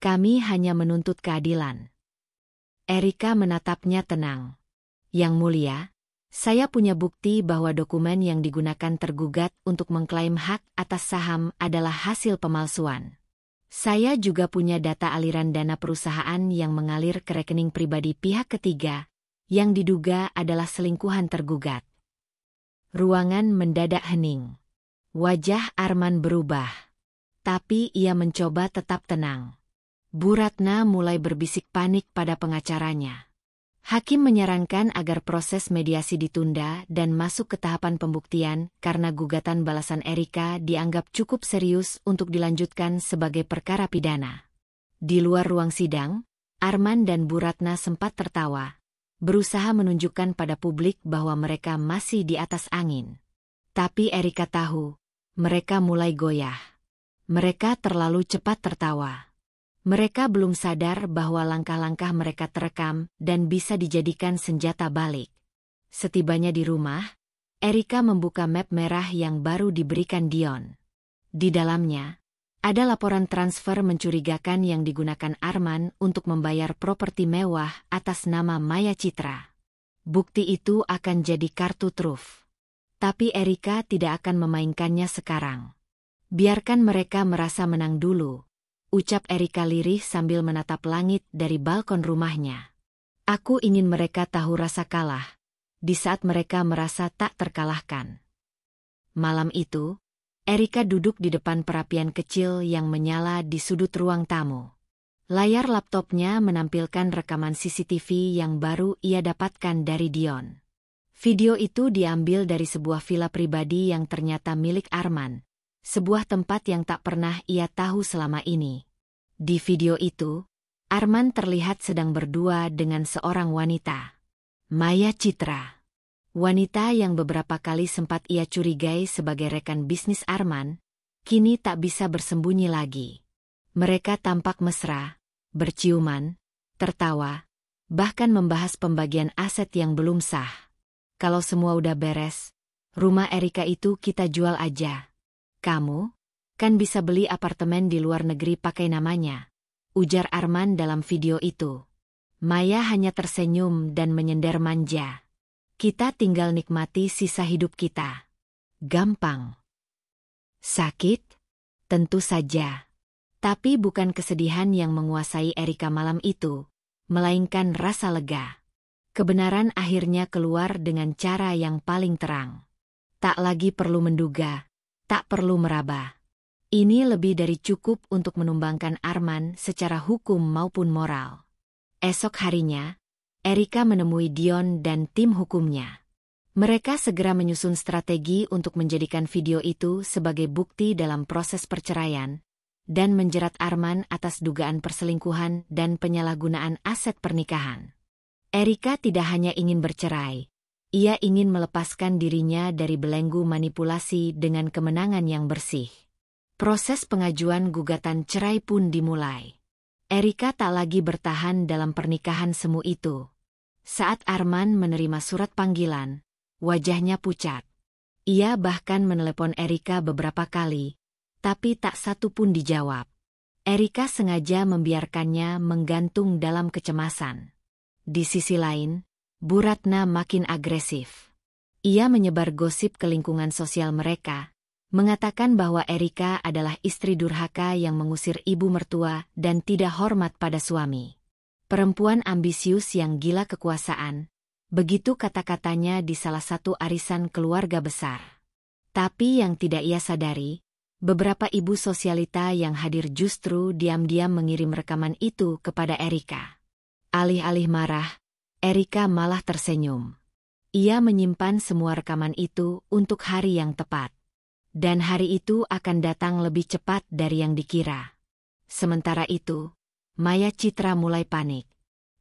Kami hanya menuntut keadilan. Erika menatapnya tenang. Yang mulia, saya punya bukti bahwa dokumen yang digunakan tergugat untuk mengklaim hak atas saham adalah hasil pemalsuan. Saya juga punya data aliran dana perusahaan yang mengalir ke rekening pribadi pihak ketiga, yang diduga adalah selingkuhan tergugat. Ruangan mendadak hening. Wajah Arman berubah. Tapi ia mencoba tetap tenang. Bu Ratna mulai berbisik panik pada pengacaranya. Hakim menyarankan agar proses mediasi ditunda dan masuk ke tahapan pembuktian karena gugatan balasan Erika dianggap cukup serius untuk dilanjutkan sebagai perkara pidana. Di luar ruang sidang, Arman dan Bu Ratna sempat tertawa, berusaha menunjukkan pada publik bahwa mereka masih di atas angin. Tapi Erika tahu, mereka mulai goyah. Mereka terlalu cepat tertawa. Mereka belum sadar bahwa langkah-langkah mereka terekam dan bisa dijadikan senjata balik. Setibanya di rumah, Erika membuka map merah yang baru diberikan Dion. Di dalamnya, ada laporan transfer mencurigakan yang digunakan Arman untuk membayar properti mewah atas nama Maya Citra. Bukti itu akan jadi kartu truf. Tapi Erika tidak akan memainkannya sekarang. Biarkan mereka merasa menang dulu, ucap Erika lirih sambil menatap langit dari balkon rumahnya. Aku ingin mereka tahu rasa kalah, di saat mereka merasa tak terkalahkan. Malam itu, Erika duduk di depan perapian kecil yang menyala di sudut ruang tamu. Layar laptopnya menampilkan rekaman CCTV yang baru ia dapatkan dari Dion. Video itu diambil dari sebuah villa pribadi yang ternyata milik Arman, sebuah tempat yang tak pernah ia tahu selama ini. Di video itu, Arman terlihat sedang berdua dengan seorang wanita. Maya Citra. Wanita yang beberapa kali sempat ia curigai sebagai rekan bisnis Arman, kini tak bisa bersembunyi lagi. Mereka tampak mesra, berciuman, tertawa, bahkan membahas pembagian aset yang belum sah. Kalau semua udah beres, rumah Erika itu kita jual aja. Kamu kan bisa beli apartemen di luar negeri pakai namanya, ujar Arman dalam video itu. Maya hanya tersenyum dan menyender manja. Kita tinggal nikmati sisa hidup kita. Gampang. Sakit? Tentu saja. Tapi bukan kesedihan yang menguasai Erika malam itu, melainkan rasa lega. Kebenaran akhirnya keluar dengan cara yang paling terang. Tak lagi perlu menduga, tak perlu meraba. Ini lebih dari cukup untuk menumbangkan Arman secara hukum maupun moral. Esok harinya, Erika menemui Dion dan tim hukumnya. Mereka segera menyusun strategi untuk menjadikan video itu sebagai bukti dalam proses perceraian, dan menjerat Arman atas dugaan perselingkuhan dan penyalahgunaan aset pernikahan. Erika tidak hanya ingin bercerai, ia ingin melepaskan dirinya dari belenggu manipulasi dengan kemenangan yang bersih. Proses pengajuan gugatan cerai pun dimulai. Erika tak lagi bertahan dalam pernikahan semu itu. Saat Arman menerima surat panggilan, wajahnya pucat. Ia bahkan menelepon Erika beberapa kali, tapi tak satu pun dijawab. Erika sengaja membiarkannya menggantung dalam kecemasan. Di sisi lain, Bu Ratna makin agresif. Ia menyebar gosip ke lingkungan sosial mereka, mengatakan bahwa Erika adalah istri durhaka yang mengusir ibu mertua dan tidak hormat pada suami. Perempuan ambisius yang gila kekuasaan, begitu kata-katanya di salah satu arisan keluarga besar. Tapi yang tidak ia sadari, beberapa ibu sosialita yang hadir justru diam-diam mengirim rekaman itu kepada Erika. Alih-alih marah, Erika malah tersenyum. Ia menyimpan semua rekaman itu untuk hari yang tepat. Dan hari itu akan datang lebih cepat dari yang dikira. Sementara itu, Maya Citra mulai panik.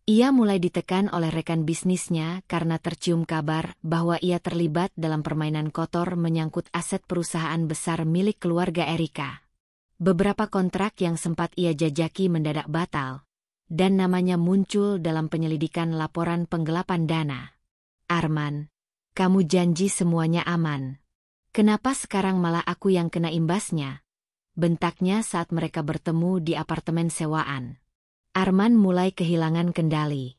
Ia mulai ditekan oleh rekan bisnisnya karena tercium kabar bahwa ia terlibat dalam permainan kotor menyangkut aset perusahaan besar milik keluarga Erika. Beberapa kontrak yang sempat ia jajaki mendadak batal, dan namanya muncul dalam penyelidikan laporan penggelapan dana. Arman, kamu janji semuanya aman. Kenapa sekarang malah aku yang kena imbasnya? Bentaknya saat mereka bertemu di apartemen sewaan. Arman mulai kehilangan kendali.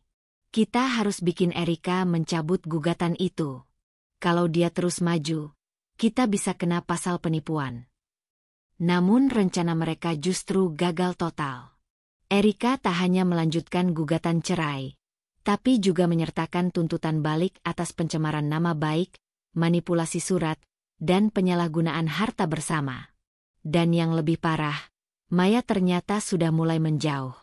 Kita harus bikin Erika mencabut gugatan itu. Kalau dia terus maju, kita bisa kena pasal penipuan. Namun rencana mereka justru gagal total. Erika tak hanya melanjutkan gugatan cerai, tapi juga menyertakan tuntutan balik atas pencemaran nama baik, manipulasi surat, dan penyalahgunaan harta bersama. Dan yang lebih parah, Maya ternyata sudah mulai menjauh.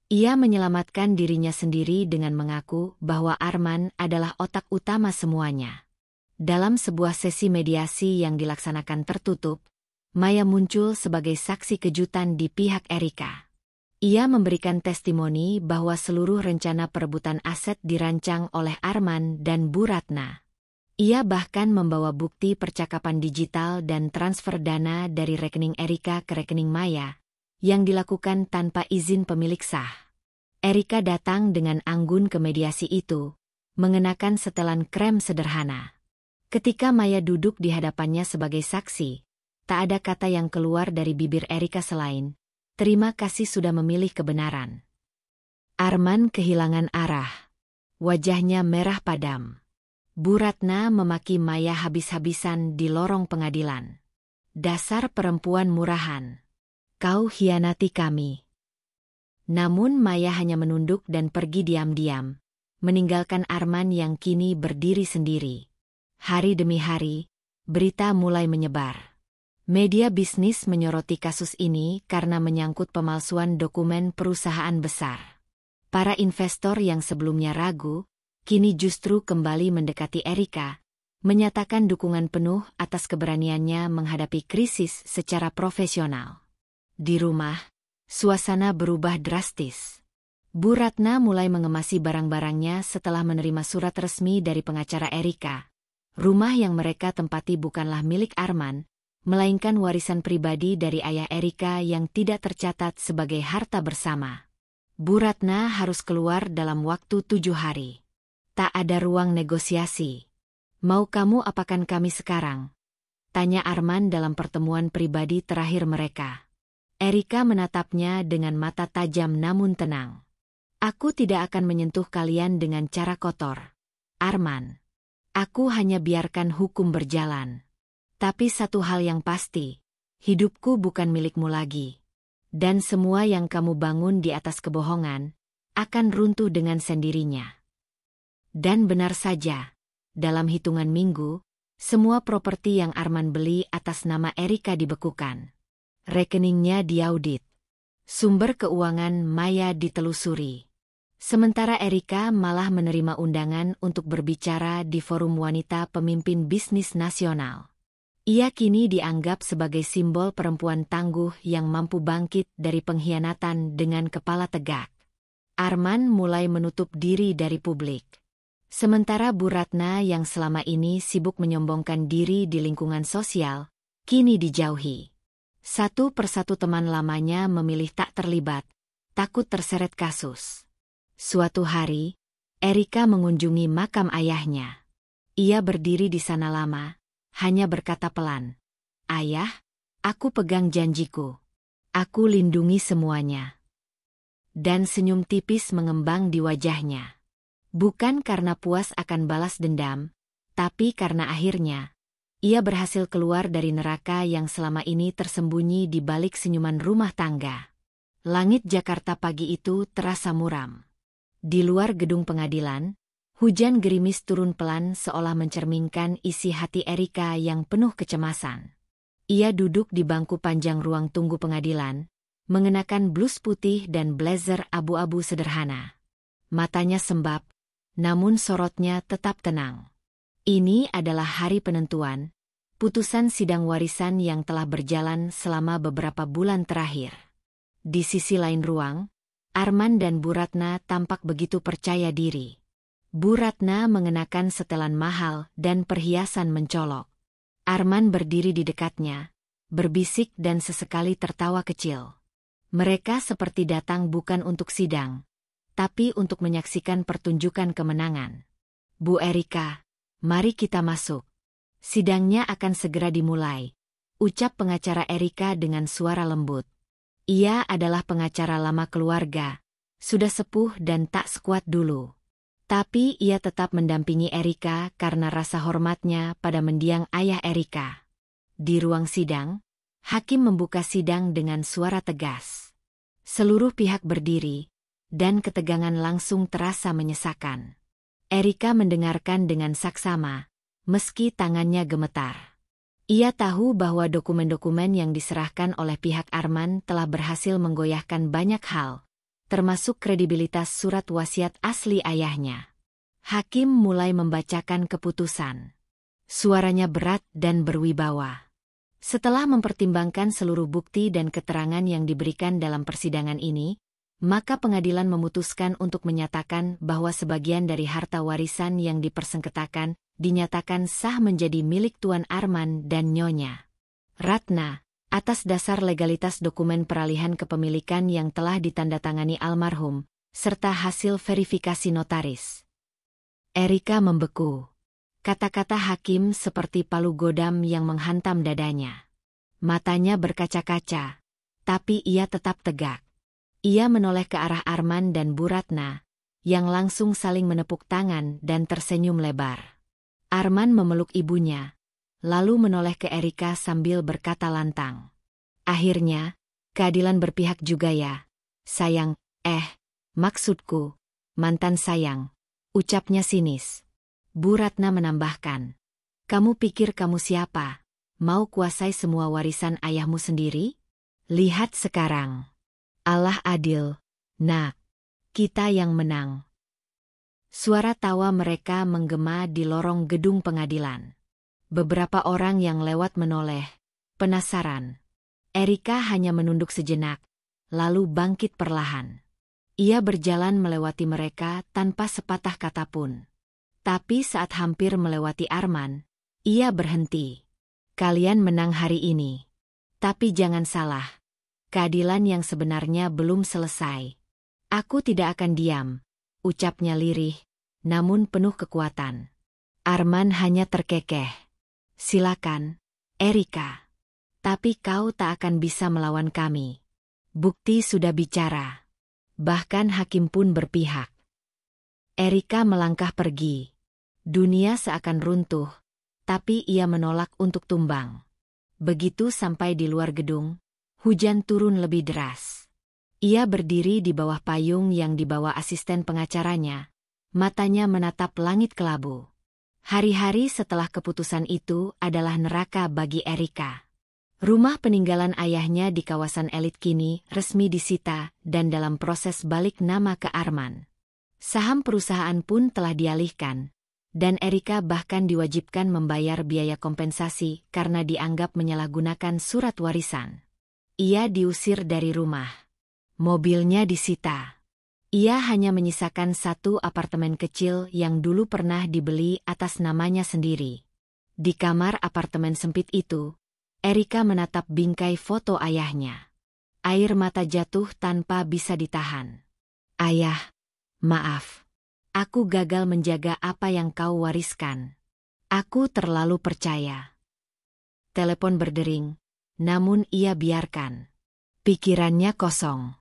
Ia menyelamatkan dirinya sendiri dengan mengaku bahwa Arman adalah otak utama semuanya. Dalam sebuah sesi mediasi yang dilaksanakan tertutup, Maya muncul sebagai saksi kejutan di pihak Erika. Ia memberikan testimoni bahwa seluruh rencana perebutan aset dirancang oleh Arman dan Bu Ratna. Ia bahkan membawa bukti percakapan digital dan transfer dana dari rekening Erika ke rekening Maya, yang dilakukan tanpa izin pemilik sah. Erika datang dengan anggun ke mediasi itu, mengenakan setelan krem sederhana. Ketika Maya duduk di hadapannya sebagai saksi, tak ada kata yang keluar dari bibir Erika selain, "Terima kasih sudah memilih kebenaran." Arman kehilangan arah. Wajahnya merah padam. Bu Ratna memaki Maya habis-habisan di lorong pengadilan. "Dasar perempuan murahan. Kau hianati kami." Namun Maya hanya menunduk dan pergi diam-diam, meninggalkan Arman yang kini berdiri sendiri. Hari demi hari, berita mulai menyebar. Media bisnis menyoroti kasus ini karena menyangkut pemalsuan dokumen perusahaan besar. Para investor yang sebelumnya ragu, kini justru kembali mendekati Erika, menyatakan dukungan penuh atas keberaniannya menghadapi krisis secara profesional. Di rumah, suasana berubah drastis. Bu Ratna mulai mengemasi barang-barangnya setelah menerima surat resmi dari pengacara Erika. Rumah yang mereka tempati bukanlah milik Arman, melainkan warisan pribadi dari ayah Erika yang tidak tercatat sebagai harta bersama. Bu Ratna harus keluar dalam waktu 7 hari. Tak ada ruang negosiasi. "Mau kamu apakan kami sekarang?" tanya Arman dalam pertemuan pribadi terakhir mereka. Erika menatapnya dengan mata tajam namun tenang. "Aku tidak akan menyentuh kalian dengan cara kotor, Arman. Aku hanya biarkan hukum berjalan. Tapi satu hal yang pasti, hidupku bukan milikmu lagi. Dan semua yang kamu bangun di atas kebohongan, akan runtuh dengan sendirinya." Dan benar saja, dalam hitungan minggu, semua properti yang Arman beli atas nama Erika dibekukan. Rekeningnya diaudit. Sumber keuangan Maya ditelusuri. Sementara Erika malah menerima undangan untuk berbicara di Forum Wanita Pemimpin Bisnis Nasional. Ia kini dianggap sebagai simbol perempuan tangguh yang mampu bangkit dari pengkhianatan dengan kepala tegak. Arman mulai menutup diri dari publik. Sementara Bu Ratna yang selama ini sibuk menyombongkan diri di lingkungan sosial, kini dijauhi. Satu persatu teman lamanya memilih tak terlibat, takut terseret kasus. Suatu hari, Erika mengunjungi makam ayahnya. Ia berdiri di sana lama, hanya berkata pelan, "Ayah, aku pegang janjiku. Aku lindungi semuanya." Dan senyum tipis mengembang di wajahnya. Bukan karena puas akan balas dendam, tapi karena akhirnya, ia berhasil keluar dari neraka yang selama ini tersembunyi di balik senyuman rumah tangga. Langit Jakarta pagi itu terasa muram. Di luar gedung pengadilan, hujan gerimis turun pelan seolah mencerminkan isi hati Erika yang penuh kecemasan. Ia duduk di bangku panjang ruang tunggu pengadilan, mengenakan blus putih dan blazer abu-abu sederhana. Matanya sembab, namun sorotnya tetap tenang. Ini adalah hari penentuan, putusan sidang warisan yang telah berjalan selama beberapa bulan terakhir. Di sisi lain ruang, Arman dan Bu Ratna tampak begitu percaya diri. Bu Ratna mengenakan setelan mahal dan perhiasan mencolok. Arman berdiri di dekatnya, berbisik dan sesekali tertawa kecil. Mereka seperti datang bukan untuk sidang, tapi untuk menyaksikan pertunjukan kemenangan. "Bu Erika, mari kita masuk. Sidangnya akan segera dimulai," ucap pengacara Erika dengan suara lembut. Ia adalah pengacara lama keluarga, sudah sepuh dan tak sekuat dulu. Tapi ia tetap mendampingi Erika karena rasa hormatnya pada mendiang ayah Erika. Di ruang sidang, hakim membuka sidang dengan suara tegas. Seluruh pihak berdiri, dan ketegangan langsung terasa menyesakan. Erika mendengarkan dengan saksama, meski tangannya gemetar. Ia tahu bahwa dokumen-dokumen yang diserahkan oleh pihak Arman telah berhasil menggoyahkan banyak hal, termasuk kredibilitas surat wasiat asli ayahnya. Hakim mulai membacakan keputusan. Suaranya berat dan berwibawa. Setelah mempertimbangkan seluruh bukti dan keterangan yang diberikan dalam persidangan ini, maka pengadilan memutuskan untuk menyatakan bahwa sebagian dari harta warisan yang dipersengketakan dinyatakan sah menjadi milik Tuan Arman dan Nyonya Ratna, atas dasar legalitas dokumen peralihan kepemilikan yang telah ditandatangani almarhum, serta hasil verifikasi notaris. Erika membeku. Kata-kata hakim seperti palu godam yang menghantam dadanya. Matanya berkaca-kaca, tapi ia tetap tegak. Ia menoleh ke arah Arman dan Bu Ratna, yang langsung saling menepuk tangan dan tersenyum lebar. Arman memeluk ibunya, lalu menoleh ke Erika sambil berkata lantang. "Akhirnya, keadilan berpihak juga ya, sayang, maksudku, mantan sayang," ucapnya sinis. Bu Ratna menambahkan, "Kamu pikir kamu siapa? Mau kuasai semua warisan ayahmu sendiri? Lihat sekarang. Allah adil, nak. Kita yang menang." Suara tawa mereka menggema di lorong gedung pengadilan. Beberapa orang yang lewat menoleh, penasaran. Erika hanya menunduk sejenak, lalu bangkit perlahan. Ia berjalan melewati mereka tanpa sepatah kata pun. Tapi saat hampir melewati Arman, ia berhenti. "Kalian menang hari ini. Tapi jangan salah, keadilan yang sebenarnya belum selesai. Aku tidak akan diam," ucapnya lirih, namun penuh kekuatan. Arman hanya terkekeh. "Silakan, Erika. Tapi kau tak akan bisa melawan kami. Bukti sudah bicara." Bahkan hakim pun berpihak. Erika melangkah pergi. Dunia seakan runtuh, tapi ia menolak untuk tumbang. Begitu sampai di luar gedung, hujan turun lebih deras. Ia berdiri di bawah payung yang dibawa asisten pengacaranya, matanya menatap langit kelabu. Hari-hari setelah keputusan itu adalah neraka bagi Erika. Rumah peninggalan ayahnya di kawasan elit kini resmi disita dan dalam proses balik nama ke Arman. Saham perusahaan pun telah dialihkan, dan Erika bahkan diwajibkan membayar biaya kompensasi karena dianggap menyalahgunakan surat warisan. Ia diusir dari rumah. Mobilnya disita. Ia hanya menyisakan satu apartemen kecil yang dulu pernah dibeli atas namanya sendiri. Di kamar apartemen sempit itu, Erika menatap bingkai foto ayahnya. Air mata jatuh tanpa bisa ditahan. "Ayah, maaf. Aku gagal menjaga apa yang kau wariskan. Aku terlalu percaya. Telepon berdering, namun ia biarkan. Pikirannya kosong.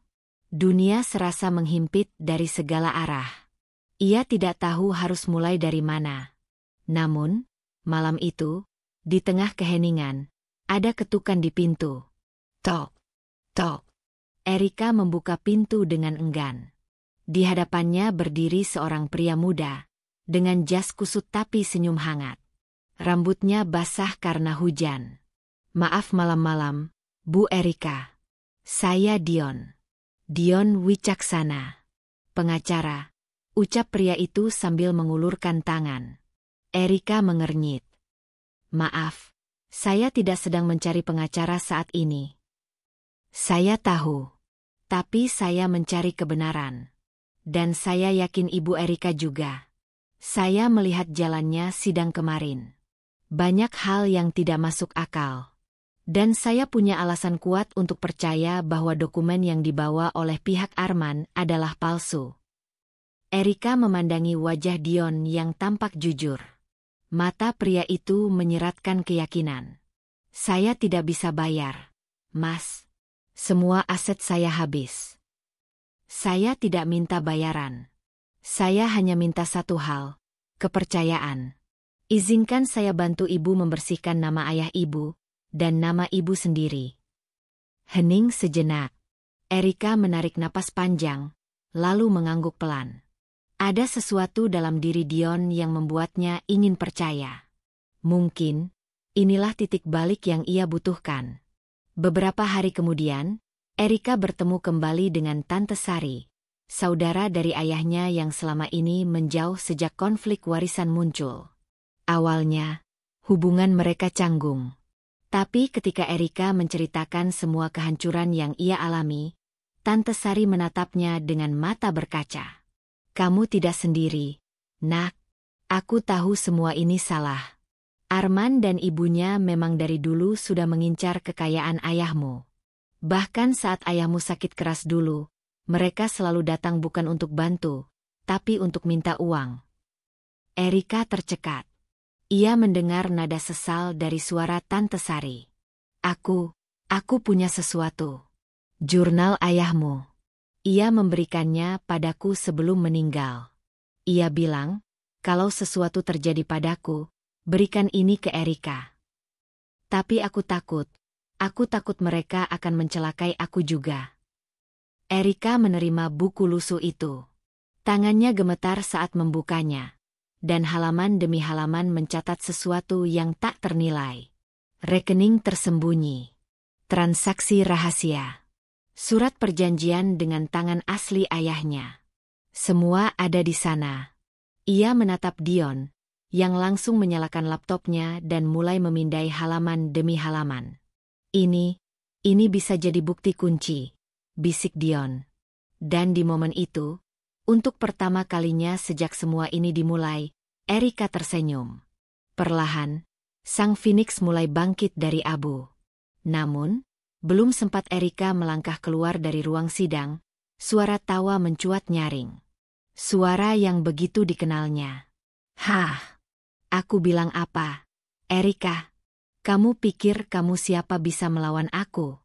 Dunia serasa menghimpit dari segala arah. Ia tidak tahu harus mulai dari mana. Namun, malam itu, di tengah keheningan, ada ketukan di pintu. Tok, tok. Erika membuka pintu dengan enggan. Di hadapannya berdiri seorang pria muda, dengan jas kusut tapi senyum hangat. Rambutnya basah karena hujan. Maaf malam-malam, Bu Erika. Saya Dion. Dion Wicaksana. Pengacara, ucap pria itu sambil mengulurkan tangan. Erika mengernyit. Maaf, saya tidak sedang mencari pengacara saat ini. Saya tahu. Tapi saya mencari kebenaran. Dan saya yakin Ibu Erika juga. Saya melihat jalannya sidang kemarin. Banyak hal yang tidak masuk akal. Dan saya punya alasan kuat untuk percaya bahwa dokumen yang dibawa oleh pihak Arman adalah palsu. Erika memandangi wajah Dion yang tampak jujur. Mata pria itu menyeratkan keyakinan. Saya tidak bisa bayar, Mas. Semua aset saya habis. Saya tidak minta bayaran. Saya hanya minta satu hal, kepercayaan. Izinkan saya bantu ibu membersihkan nama ayah ibu, dan nama ibu sendiri. Hening sejenak. Erika menarik napas panjang, lalu mengangguk pelan. Ada sesuatu dalam diri Dion yang membuatnya ingin percaya. Mungkin, inilah titik balik yang ia butuhkan. Beberapa hari kemudian, Erika bertemu kembali dengan Tante Sari, saudara dari ayahnya yang selama ini menjauh sejak konflik warisan muncul. Awalnya, hubungan mereka canggung. Tapi ketika Erika menceritakan semua kehancuran yang ia alami, Tante Sari menatapnya dengan mata berkaca. Kamu tidak sendiri, Nak. Aku tahu semua ini salah. Arman dan ibunya memang dari dulu sudah mengincar kekayaan ayahmu. Bahkan saat ayahmu sakit keras dulu, mereka selalu datang bukan untuk bantu, tapi untuk minta uang. Erika tercekat. Ia mendengar nada sesal dari suara Tante Sari. Aku punya sesuatu. Jurnal ayahmu. Ia memberikannya padaku sebelum meninggal. Ia bilang, kalau sesuatu terjadi padaku, berikan ini ke Erika. Tapi aku takut mereka akan mencelakai aku juga. Erika menerima buku lusuh itu. Tangannya gemetar saat membukanya. Dan halaman demi halaman mencatat sesuatu yang tak ternilai. Rekening tersembunyi. Transaksi rahasia. Surat perjanjian dengan tangan asli ayahnya. Semua ada di sana. Ia menatap Dion, yang langsung menyalakan laptopnya dan mulai memindai halaman demi halaman. Ini bisa jadi bukti kunci, bisik Dion. Dan di momen itu, untuk pertama kalinya sejak semua ini dimulai, Erika tersenyum. Perlahan, sang Phoenix mulai bangkit dari abu. Namun, belum sempat Erika melangkah keluar dari ruang sidang, suara tawa mencuat nyaring. Suara yang begitu dikenalnya. Hah, aku bilang apa, Erika? Kamu pikir kamu siapa bisa melawan aku?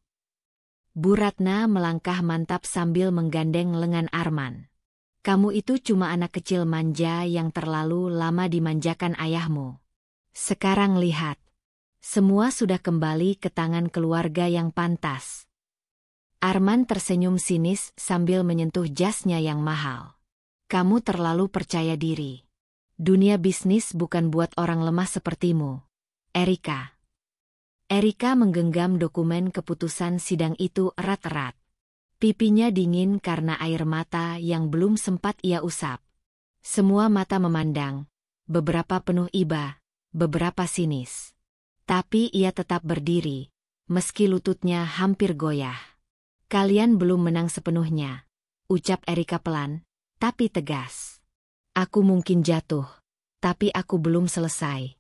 Bu Ratna melangkah mantap sambil menggandeng lengan Arman. Kamu itu cuma anak kecil manja yang terlalu lama dimanjakan ayahmu. Sekarang lihat. Semua sudah kembali ke tangan keluarga yang pantas. Arman tersenyum sinis sambil menyentuh jasnya yang mahal. Kamu terlalu percaya diri. Dunia bisnis bukan buat orang lemah sepertimu, Erika. Erika menggenggam dokumen keputusan sidang itu erat-erat. Pipinya dingin karena air mata yang belum sempat ia usap. Semua mata memandang, beberapa penuh iba, beberapa sinis. Tapi ia tetap berdiri, meski lututnya hampir goyah. Kalian belum menang sepenuhnya, ucap Erika pelan, tapi tegas. Aku mungkin jatuh, tapi aku belum selesai.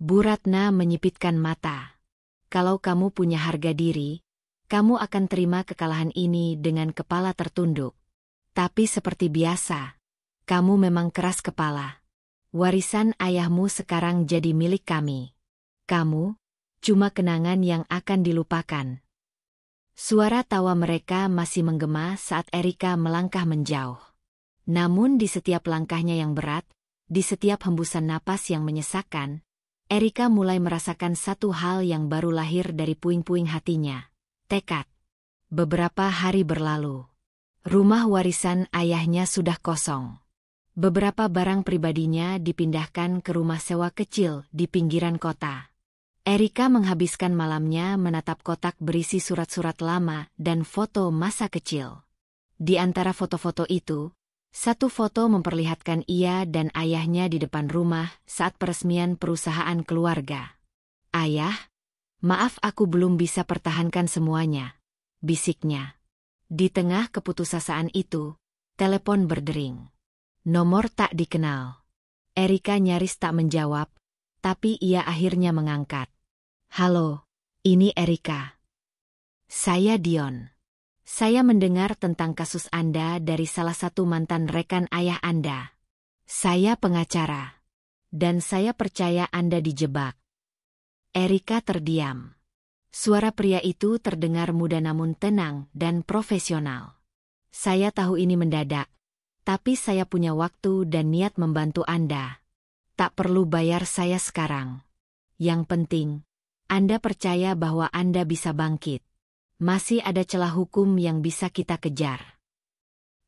Bu Ratna menyipitkan mata. Kalau kamu punya harga diri, kamu akan terima kekalahan ini dengan kepala tertunduk. Tapi seperti biasa, kamu memang keras kepala. Warisan ayahmu sekarang jadi milik kami. Kamu, cuma kenangan yang akan dilupakan. Suara tawa mereka masih menggema saat Erika melangkah menjauh. Namun di setiap langkahnya yang berat, di setiap hembusan napas yang menyesakkan, Erika mulai merasakan satu hal yang baru lahir dari puing-puing hatinya. Tekad. Beberapa hari berlalu. Rumah warisan ayahnya sudah kosong. Beberapa barang pribadinya dipindahkan ke rumah sewa kecil di pinggiran kota. Erika menghabiskan malamnya menatap kotak berisi surat-surat lama dan foto masa kecil. Di antara foto-foto itu, satu foto memperlihatkan ia dan ayahnya di depan rumah saat peresmian perusahaan keluarga. "Ayah, maaf aku belum bisa pertahankan semuanya," bisiknya. Di tengah keputusasaan itu, telepon berdering. Nomor tak dikenal. Erika nyaris tak menjawab, tapi ia akhirnya mengangkat. "Halo, ini Erika. Saya Dion. Saya mendengar tentang kasus Anda dari salah satu mantan rekan ayah Anda. Saya pengacara. Dan saya percaya Anda dijebak." Erika terdiam. Suara pria itu terdengar muda namun tenang dan profesional. "Saya tahu ini mendadak, tapi saya punya waktu dan niat membantu Anda. Tak perlu bayar saya sekarang. Yang penting, Anda percaya bahwa Anda bisa bangkit. Masih ada celah hukum yang bisa kita kejar."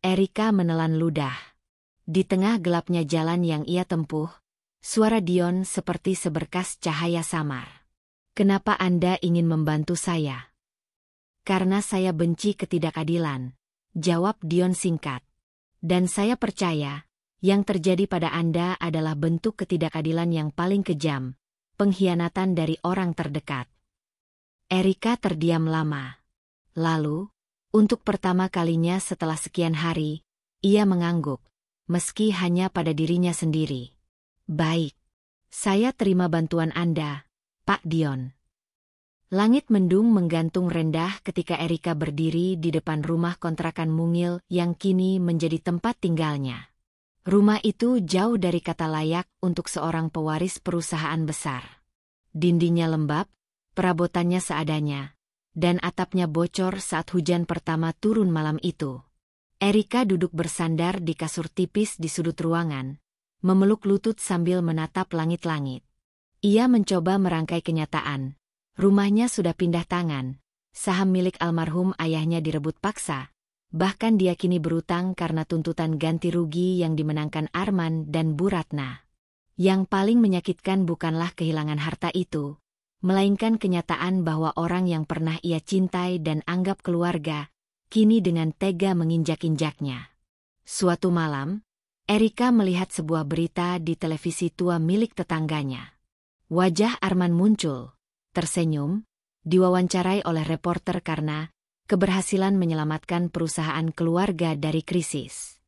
Erika menelan ludah. Di tengah gelapnya jalan yang ia tempuh, suara Dion seperti seberkas cahaya samar. "Kenapa Anda ingin membantu saya?" "Karena saya benci ketidakadilan," jawab Dion singkat. "Dan saya percaya, yang terjadi pada Anda adalah bentuk ketidakadilan yang paling kejam, pengkhianatan dari orang terdekat." Erika terdiam lama. Lalu, untuk pertama kalinya setelah sekian hari, ia mengangguk, meski hanya pada dirinya sendiri. "Baik. Saya terima bantuan Anda, Pak Dion." Langit mendung menggantung rendah ketika Erika berdiri di depan rumah kontrakan mungil yang kini menjadi tempat tinggalnya. Rumah itu jauh dari kata layak untuk seorang pewaris perusahaan besar. Dindingnya lembab, perabotannya seadanya, dan atapnya bocor saat hujan pertama turun malam itu. Erika duduk bersandar di kasur tipis di sudut ruangan, memeluk lutut sambil menatap langit-langit. Ia mencoba merangkai kenyataan. Rumahnya sudah pindah tangan, saham milik almarhum ayahnya direbut paksa, bahkan dia kini berutang karena tuntutan ganti rugi yang dimenangkan Arman dan Bu Ratna. Yang paling menyakitkan bukanlah kehilangan harta itu, melainkan kenyataan bahwa orang yang pernah ia cintai dan anggap keluarga, kini dengan tega menginjak-injaknya. Suatu malam, Erika melihat sebuah berita di televisi tua milik tetangganya. Wajah Arman muncul, tersenyum, diwawancarai oleh reporter karena keberhasilan menyelamatkan perusahaan keluarga dari krisis.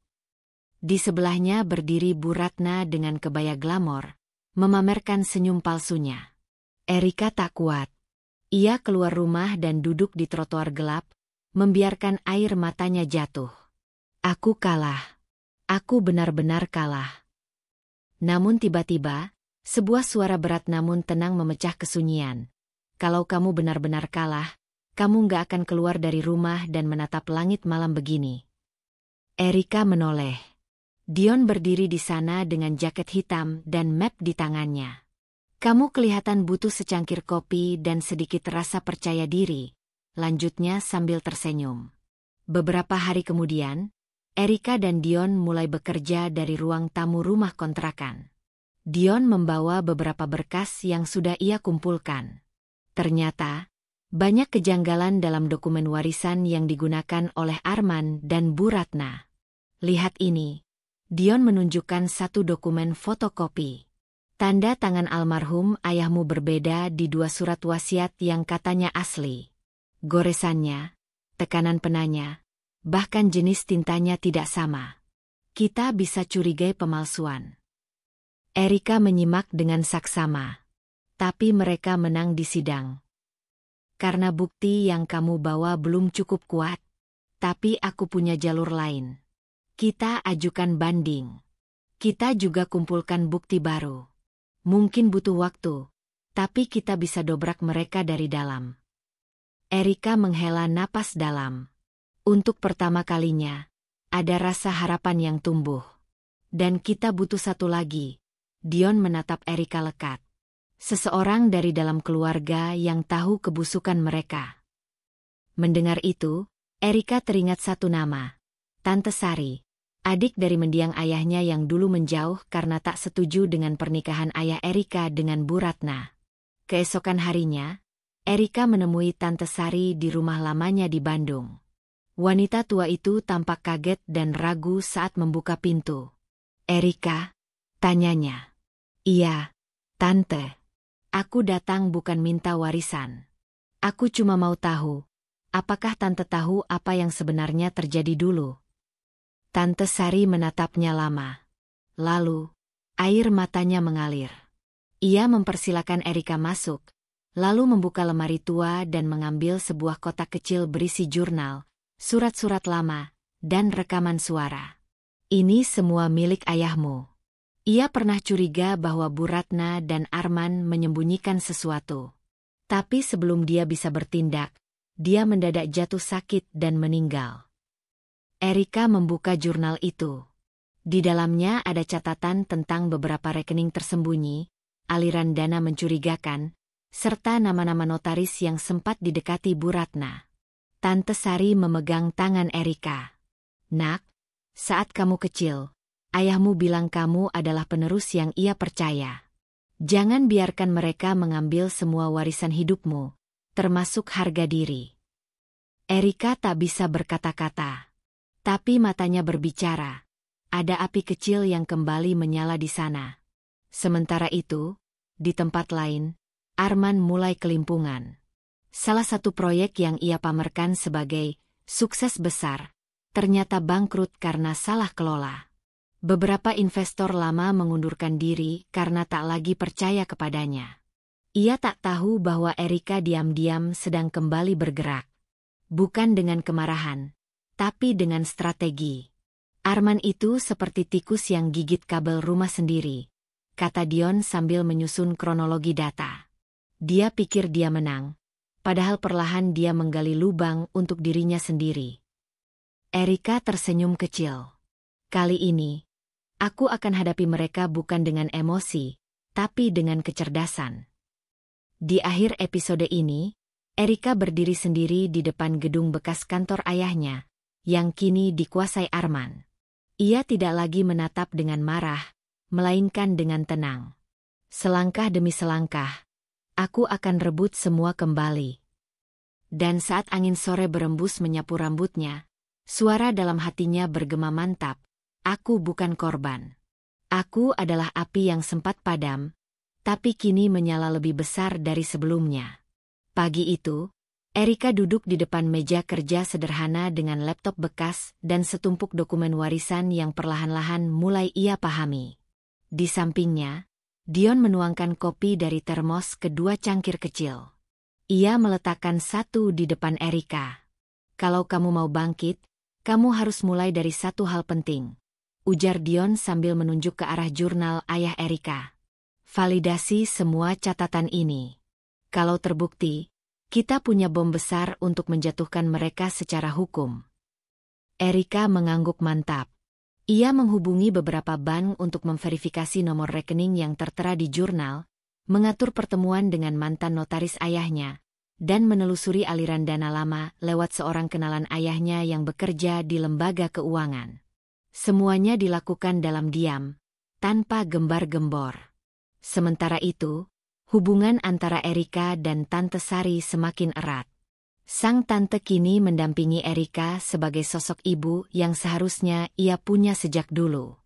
Di sebelahnya berdiri Bu Ratna dengan kebaya glamor, memamerkan senyum palsunya. Erika tak kuat. Ia keluar rumah dan duduk di trotoar gelap, membiarkan air matanya jatuh. "Aku kalah. Aku benar-benar kalah." Namun tiba-tiba, sebuah suara berat namun tenang memecah kesunyian. "Kalau kamu benar-benar kalah, kamu nggak akan keluar dari rumah dan menatap langit malam begini." Erika menoleh. Dion berdiri di sana dengan jaket hitam dan map di tangannya. "Kamu kelihatan butuh secangkir kopi dan sedikit rasa percaya diri," lanjutnya sambil tersenyum. Beberapa hari kemudian, Erika dan Dion mulai bekerja dari ruang tamu rumah kontrakan. Dion membawa beberapa berkas yang sudah ia kumpulkan. Ternyata, banyak kejanggalan dalam dokumen warisan yang digunakan oleh Arman dan Bu Ratna. "Lihat ini." Dion menunjukkan satu dokumen fotokopi. Tanda tangan almarhum ayahmu berbeda di dua surat wasiat yang katanya asli. Goresannya, tekanan penanya, bahkan jenis tintanya tidak sama. Kita bisa curigai pemalsuan. Erika menyimak dengan saksama. "Tapi mereka menang di sidang. Karena bukti yang kamu bawa belum cukup kuat. Tapi aku punya jalur lain. Kita ajukan banding." Kita juga kumpulkan bukti baru. Mungkin butuh waktu, tapi kita bisa dobrak mereka dari dalam. Erika menghela napas dalam. Untuk pertama kalinya, ada rasa harapan yang tumbuh. Dan kita butuh satu lagi. Dion menatap Erika lekat. Seseorang dari dalam keluarga yang tahu kebusukan mereka. Mendengar itu, Erika teringat satu nama. Tante Sari, adik dari mendiang ayahnya yang dulu menjauh karena tak setuju dengan pernikahan ayah Erika dengan Bu Ratna. Keesokan harinya, Erika menemui Tante Sari di rumah lamanya di Bandung. Wanita tua itu tampak kaget dan ragu saat membuka pintu. "Erika?" tanyanya. "Iya, Tante. Aku datang bukan minta warisan. Aku cuma mau tahu, apakah Tante tahu apa yang sebenarnya terjadi dulu?" Tante Sari menatapnya lama. Lalu, air matanya mengalir. Ia mempersilakan Erika masuk, lalu membuka lemari tua dan mengambil sebuah kotak kecil berisi jurnal, surat-surat lama, dan rekaman suara. "Ini semua milik ayahmu." Ia pernah curiga bahwa Bu Ratna dan Arman menyembunyikan sesuatu. Tapi sebelum dia bisa bertindak, dia mendadak jatuh sakit dan meninggal. Erika membuka jurnal itu. Di dalamnya ada catatan tentang beberapa rekening tersembunyi, aliran dana mencurigakan, serta nama-nama notaris yang sempat didekati Bu Ratna. Tante Sari memegang tangan Erika. "Nak, saat kamu kecil, ayahmu bilang kamu adalah penerus yang ia percaya. Jangan biarkan mereka mengambil semua warisan hidupmu, termasuk harga diri." Erika tak bisa berkata-kata. Tapi matanya berbicara. Ada api kecil yang kembali menyala di sana. Sementara itu, di tempat lain, Arman mulai kelimpungan. Salah satu proyek yang ia pamerkan sebagai sukses besar, ternyata bangkrut karena salah kelola. Beberapa investor lama mengundurkan diri karena tak lagi percaya kepadanya. Ia tak tahu bahwa Erika diam-diam sedang kembali bergerak. Bukan dengan kemarahan, tapi dengan strategi. "Arman itu seperti tikus yang gigit kabel rumah sendiri," kata Dion sambil menyusun kronologi data. Dia pikir dia menang, padahal perlahan dia menggali lubang untuk dirinya sendiri. Erika tersenyum kecil. "Kali ini, aku akan hadapi mereka bukan dengan emosi, tapi dengan kecerdasan." Di akhir episode ini, Erika berdiri sendiri di depan gedung bekas kantor ayahnya, yang kini dikuasai Arman. Ia tidak lagi menatap dengan marah, melainkan dengan tenang. "Selangkah demi selangkah, aku akan rebut semua kembali." Dan saat angin sore berembus menyapu rambutnya, suara dalam hatinya bergema mantap, "Aku bukan korban. Aku adalah api yang sempat padam, tapi kini menyala lebih besar dari sebelumnya." Pagi itu, Erika duduk di depan meja kerja sederhana dengan laptop bekas dan setumpuk dokumen warisan yang perlahan-lahan mulai ia pahami. Di sampingnya, Dion menuangkan kopi dari termos ke dua cangkir kecil. Ia meletakkan satu di depan Erika. "Kalau kamu mau bangkit, kamu harus mulai dari satu hal penting," ujar Dion sambil menunjuk ke arah jurnal ayah Erika. "Validasi semua catatan ini. Kalau terbukti, kita punya bom besar untuk menjatuhkan mereka secara hukum." Erika mengangguk mantap. Ia menghubungi beberapa bank untuk memverifikasi nomor rekening yang tertera di jurnal, mengatur pertemuan dengan mantan notaris ayahnya, dan menelusuri aliran dana lama lewat seorang kenalan ayahnya yang bekerja di lembaga keuangan. Semuanya dilakukan dalam diam, tanpa gembar-gembor. Sementara itu, hubungan antara Erika dan Tante Sari semakin erat. Sang tante kini mendampingi Erika sebagai sosok ibu yang seharusnya ia punya sejak dulu.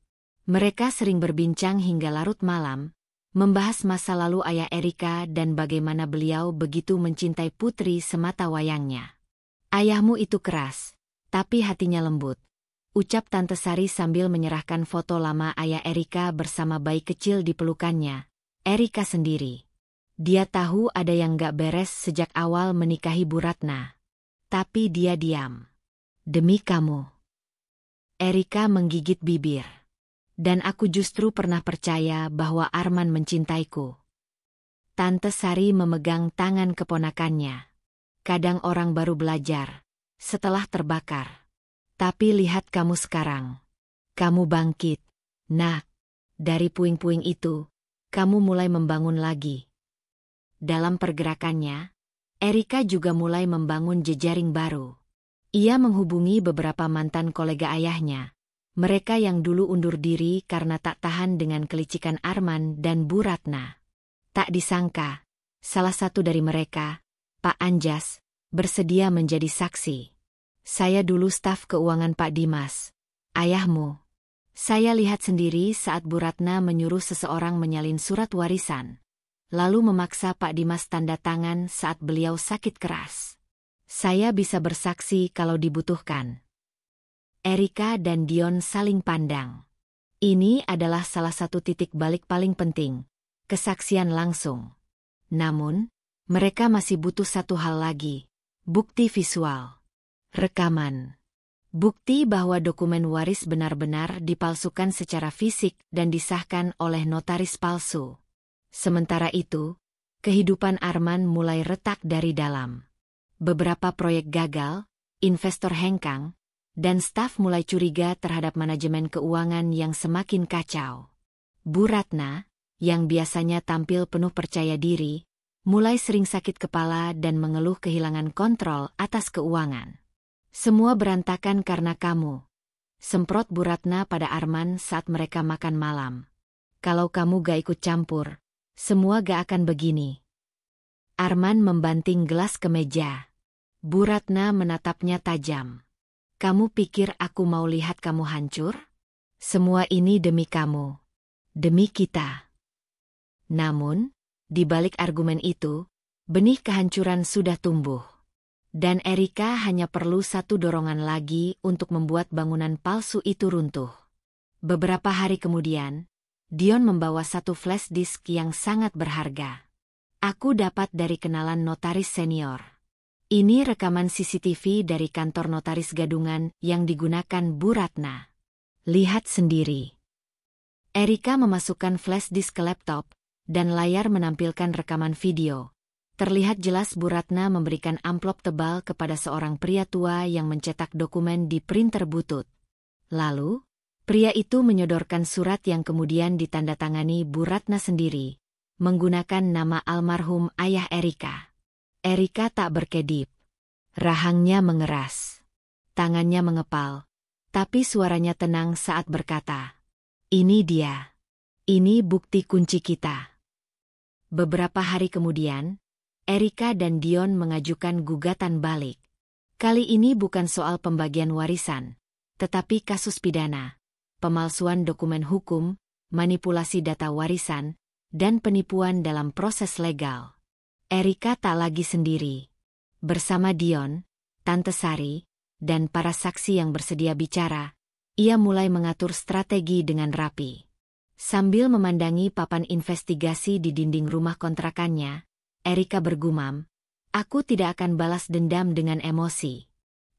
Mereka sering berbincang hingga larut malam, membahas masa lalu ayah Erika dan bagaimana beliau begitu mencintai putri semata wayangnya. "Ayahmu itu keras, tapi hatinya lembut," ucap Tante Sari sambil menyerahkan foto lama ayah Erika bersama bayi kecil di pelukannya, Erika sendiri. Dia tahu ada yang gak beres sejak awal menikahi Bu Ratna. Tapi dia diam. "Demi kamu." Erika menggigit bibir. Dan aku justru pernah percaya bahwa Arman mencintaiku. Tante Sari memegang tangan keponakannya. Kadang orang baru belajar setelah terbakar. Tapi lihat kamu sekarang. Kamu bangkit. Nak, dari puing-puing itu, kamu mulai membangun lagi. Dalam pergerakannya, Erika juga mulai membangun jejaring baru. Ia menghubungi beberapa mantan kolega ayahnya. Mereka yang dulu undur diri karena tak tahan dengan kelicikan Arman dan Bu Ratna. Tak disangka, salah satu dari mereka, Pak Anjas, bersedia menjadi saksi. Saya dulu staf keuangan Pak Dimas, ayahmu. Saya lihat sendiri saat Bu Ratna menyuruh seseorang menyalin surat warisan, lalu memaksa Pak Dimas tanda tangan saat beliau sakit keras. Saya bisa bersaksi kalau dibutuhkan. Erika dan Dion saling pandang. Ini adalah salah satu titik balik paling penting. Kesaksian langsung. Namun, mereka masih butuh satu hal lagi. Bukti visual. Rekaman. Bukti bahwa dokumen waris benar-benar dipalsukan secara fisik dan disahkan oleh notaris palsu. Sementara itu, kehidupan Arman mulai retak dari dalam. Beberapa proyek gagal, investor hengkang, dan staf mulai curiga terhadap manajemen keuangan yang semakin kacau. Bu Ratna, yang biasanya tampil penuh percaya diri, mulai sering sakit kepala dan mengeluh kehilangan kontrol atas keuangan. Semua berantakan karena kamu. Semprot Bu Ratna pada Arman saat mereka makan malam. Kalau kamu gak ikut campur, semua gak akan begini. Arman membanting gelas ke meja. Bu Ratna menatapnya tajam. Kamu pikir aku mau lihat kamu hancur? Semua ini demi kamu. Demi kita. Namun, di balik argumen itu, benih kehancuran sudah tumbuh. Dan Erika hanya perlu satu dorongan lagi untuk membuat bangunan palsu itu runtuh. Beberapa hari kemudian, Dion membawa satu flash disk yang sangat berharga. Aku dapat dari kenalan notaris senior. Ini rekaman CCTV dari kantor notaris gadungan yang digunakan Bu Ratna. Lihat sendiri. Erika memasukkan flash disk ke laptop, dan layar menampilkan rekaman video. Terlihat jelas Bu Ratna memberikan amplop tebal kepada seorang pria tua yang mencetak dokumen di printer butut. Lalu, pria itu menyodorkan surat yang kemudian ditandatangani Bu Ratna sendiri, menggunakan nama almarhum ayah Erika. Erika tak berkedip. Rahangnya mengeras. Tangannya mengepal. Tapi suaranya tenang saat berkata, "Ini dia. Ini bukti kunci kita." Beberapa hari kemudian, Erika dan Dion mengajukan gugatan balik. Kali ini bukan soal pembagian warisan, tetapi kasus pidana, pemalsuan dokumen hukum, manipulasi data warisan, dan penipuan dalam proses legal. Erika tak lagi sendiri. Bersama Dion, Tante Sari, dan para saksi yang bersedia bicara, ia mulai mengatur strategi dengan rapi. Sambil memandangi papan investigasi di dinding rumah kontrakannya, Erika bergumam, "Aku tidak akan balas dendam dengan emosi.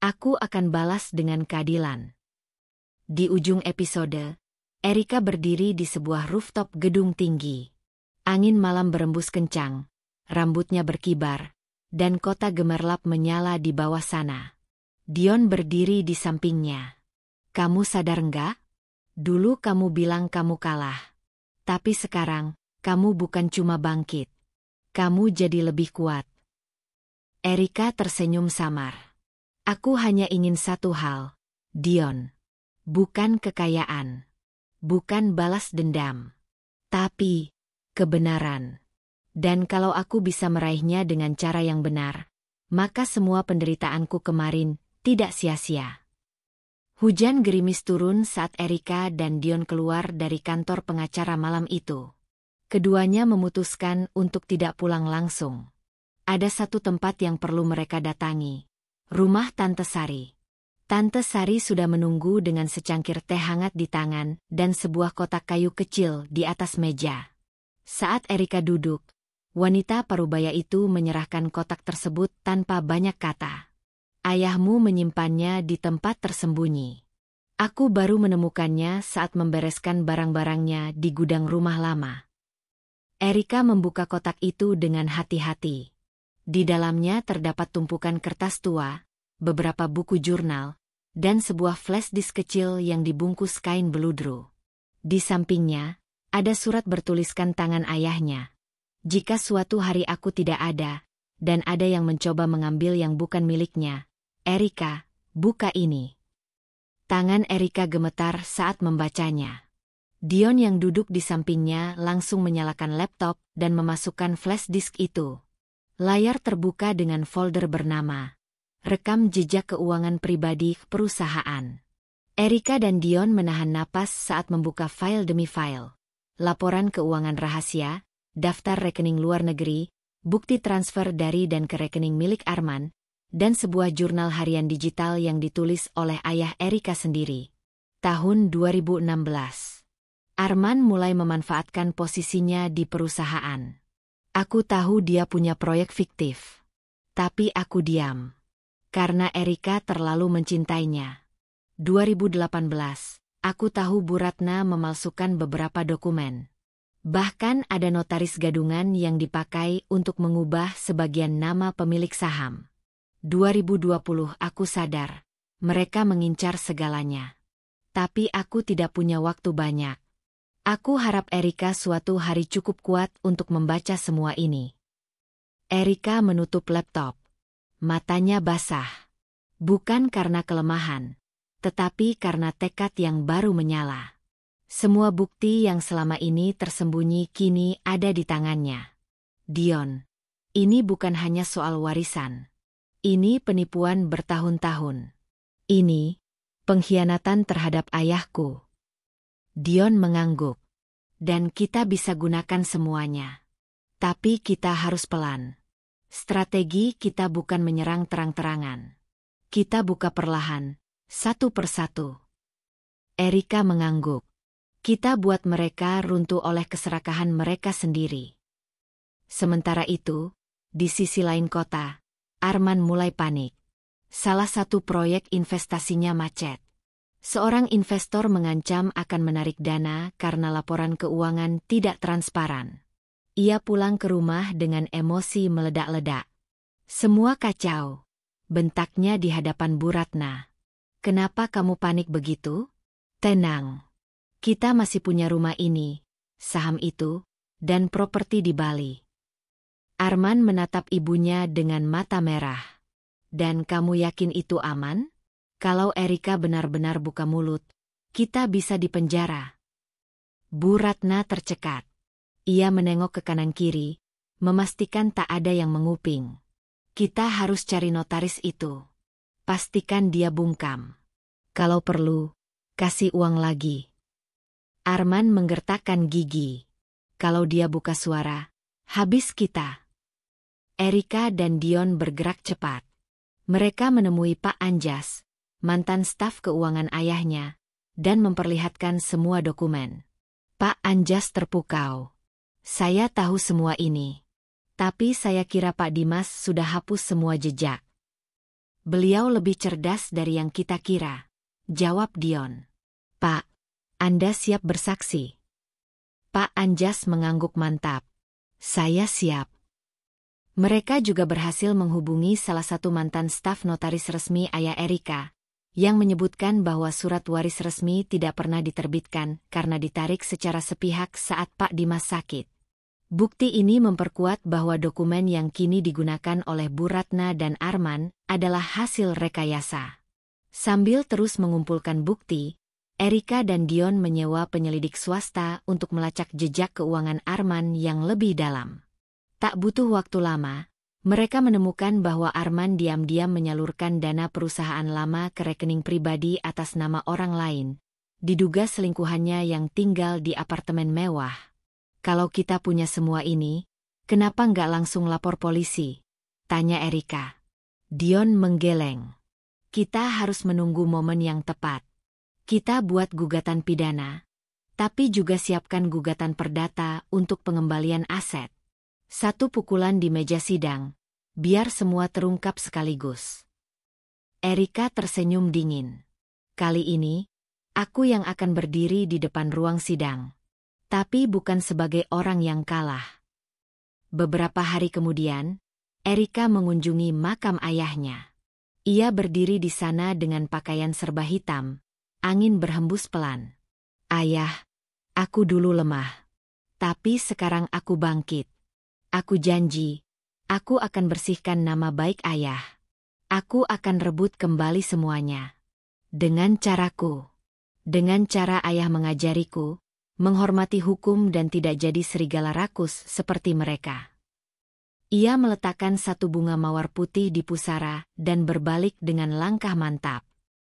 Aku akan balas dengan keadilan." Di ujung episode, Erika berdiri di sebuah rooftop gedung tinggi. Angin malam berembus kencang, rambutnya berkibar, dan kota gemerlap menyala di bawah sana. Dion berdiri di sampingnya. "Kamu sadar enggak? Dulu kamu bilang kamu kalah. Tapi sekarang, kamu bukan cuma bangkit. Kamu jadi lebih kuat." Erika tersenyum samar. "Aku hanya ingin satu hal, Dion. Bukan kekayaan. Bukan balas dendam. Tapi, kebenaran. Dan kalau aku bisa meraihnya dengan cara yang benar, maka semua penderitaanku kemarin tidak sia-sia." Hujan gerimis turun saat Erika dan Dion keluar dari kantor pengacara malam itu. Keduanya memutuskan untuk tidak pulang langsung. Ada satu tempat yang perlu mereka datangi. Rumah Tante Sari. Tante Sari sudah menunggu dengan secangkir teh hangat di tangan dan sebuah kotak kayu kecil di atas meja. Saat Erika duduk, wanita parubaya itu menyerahkan kotak tersebut tanpa banyak kata. "Ayahmu menyimpannya di tempat tersembunyi. Aku baru menemukannya saat membereskan barang-barangnya di gudang rumah lama. Erika membuka kotak itu dengan hati-hati. Di dalamnya terdapat tumpukan kertas tua, beberapa buku jurnal, dan sebuah flash disk kecil yang dibungkus kain beludru. Di sampingnya, ada surat bertuliskan tangan ayahnya. Jika suatu hari aku tidak ada, dan ada yang mencoba mengambil yang bukan miliknya, Erika, buka ini. Tangan Erika gemetar saat membacanya. Dion yang duduk di sampingnya langsung menyalakan laptop dan memasukkan flash disk itu. Layar terbuka dengan folder bernama Rekam Jejak Keuangan Pribadi Perusahaan. Erika dan Dion menahan napas saat membuka file demi file. Laporan keuangan rahasia, daftar rekening luar negeri, bukti transfer dari dan ke rekening milik Arman, dan sebuah jurnal harian digital yang ditulis oleh ayah Erika sendiri. Tahun 2016. Arman mulai memanfaatkan posisinya di perusahaan. Aku tahu dia punya proyek fiktif. Tapi aku diam. Karena Erika terlalu mencintainya. 2018, aku tahu Bu Ratna memalsukan beberapa dokumen. Bahkan ada notaris gadungan yang dipakai untuk mengubah sebagian nama pemilik saham. 2020 aku sadar, mereka mengincar segalanya. Tapi aku tidak punya waktu banyak. Aku harap Erika suatu hari cukup kuat untuk membaca semua ini. Erika menutup laptop. Matanya basah. Bukan karena kelemahan, tetapi karena tekad yang baru menyala. Semua bukti yang selama ini tersembunyi kini ada di tangannya. Dion, ini bukan hanya soal warisan. Ini penipuan bertahun-tahun. Ini pengkhianatan terhadap ayahku. Dion mengangguk. Dan kita bisa gunakan semuanya. Tapi kita harus pelan. Strategi kita bukan menyerang terang-terangan. Kita buka perlahan, satu persatu. Erika mengangguk. Kita buat mereka runtuh oleh keserakahan mereka sendiri. Sementara itu, di sisi lain kota, Arman mulai panik. Salah satu proyek investasinya macet. Seorang investor mengancam akan menarik dana karena laporan keuangan tidak transparan. Ia pulang ke rumah dengan emosi meledak-ledak. Semua kacau. Bentaknya di hadapan Bu Ratna. Kenapa kamu panik begitu? Tenang. Kita masih punya rumah ini, saham itu, dan properti di Bali. Arman menatap ibunya dengan mata merah. Dan kamu yakin itu aman? Kalau Erika benar-benar buka mulut, kita bisa dipenjara. Bu Ratna tercekat. Ia menengok ke kanan-kiri, memastikan tak ada yang menguping. Kita harus cari notaris itu. Pastikan dia bungkam. Kalau perlu, kasih uang lagi. Arman menggertakkan gigi. Kalau dia buka suara, habis kita. Erika dan Dion bergerak cepat. Mereka menemui Pak Anjas, mantan staf keuangan ayahnya, dan memperlihatkan semua dokumen. Pak Anjas terpukau. Saya tahu semua ini. Tapi saya kira Pak Dimas sudah hapus semua jejak. Beliau lebih cerdas dari yang kita kira, jawab Dion. Pak, Anda siap bersaksi? Pak Anjas mengangguk mantap. Saya siap. Mereka juga berhasil menghubungi salah satu mantan staf notaris resmi ayah Erika, yang menyebutkan bahwa surat waris resmi tidak pernah diterbitkan karena ditarik secara sepihak saat Pak Dimas sakit. Bukti ini memperkuat bahwa dokumen yang kini digunakan oleh Bu Ratna dan Arman adalah hasil rekayasa. Sambil terus mengumpulkan bukti, Erika dan Dion menyewa penyelidik swasta untuk melacak jejak keuangan Arman yang lebih dalam. Tak butuh waktu lama, mereka menemukan bahwa Arman diam-diam menyalurkan dana perusahaan lama ke rekening pribadi atas nama orang lain. Diduga selingkuhannya yang tinggal di apartemen mewah. Kalau kita punya semua ini, kenapa nggak langsung lapor polisi? Tanya Erika. Dion menggeleng. Kita harus menunggu momen yang tepat. Kita buat gugatan pidana, tapi juga siapkan gugatan perdata untuk pengembalian aset. Satu pukulan di meja sidang, biar semua terungkap sekaligus. Erika tersenyum dingin. Kali ini, Aku yang akan berdiri di depan ruang sidang. Tapi bukan sebagai orang yang kalah. Beberapa hari kemudian, Erika mengunjungi makam ayahnya. Ia berdiri di sana dengan pakaian serba hitam. Angin berhembus pelan. Ayah, aku dulu lemah. Tapi sekarang aku bangkit. Aku janji, aku akan bersihkan nama baik ayah. Aku akan rebut kembali semuanya. Dengan caraku. Dengan cara ayah mengajariku, menghormati hukum dan tidak jadi serigala rakus seperti mereka. Ia meletakkan satu bunga mawar putih di pusara dan berbalik dengan langkah mantap.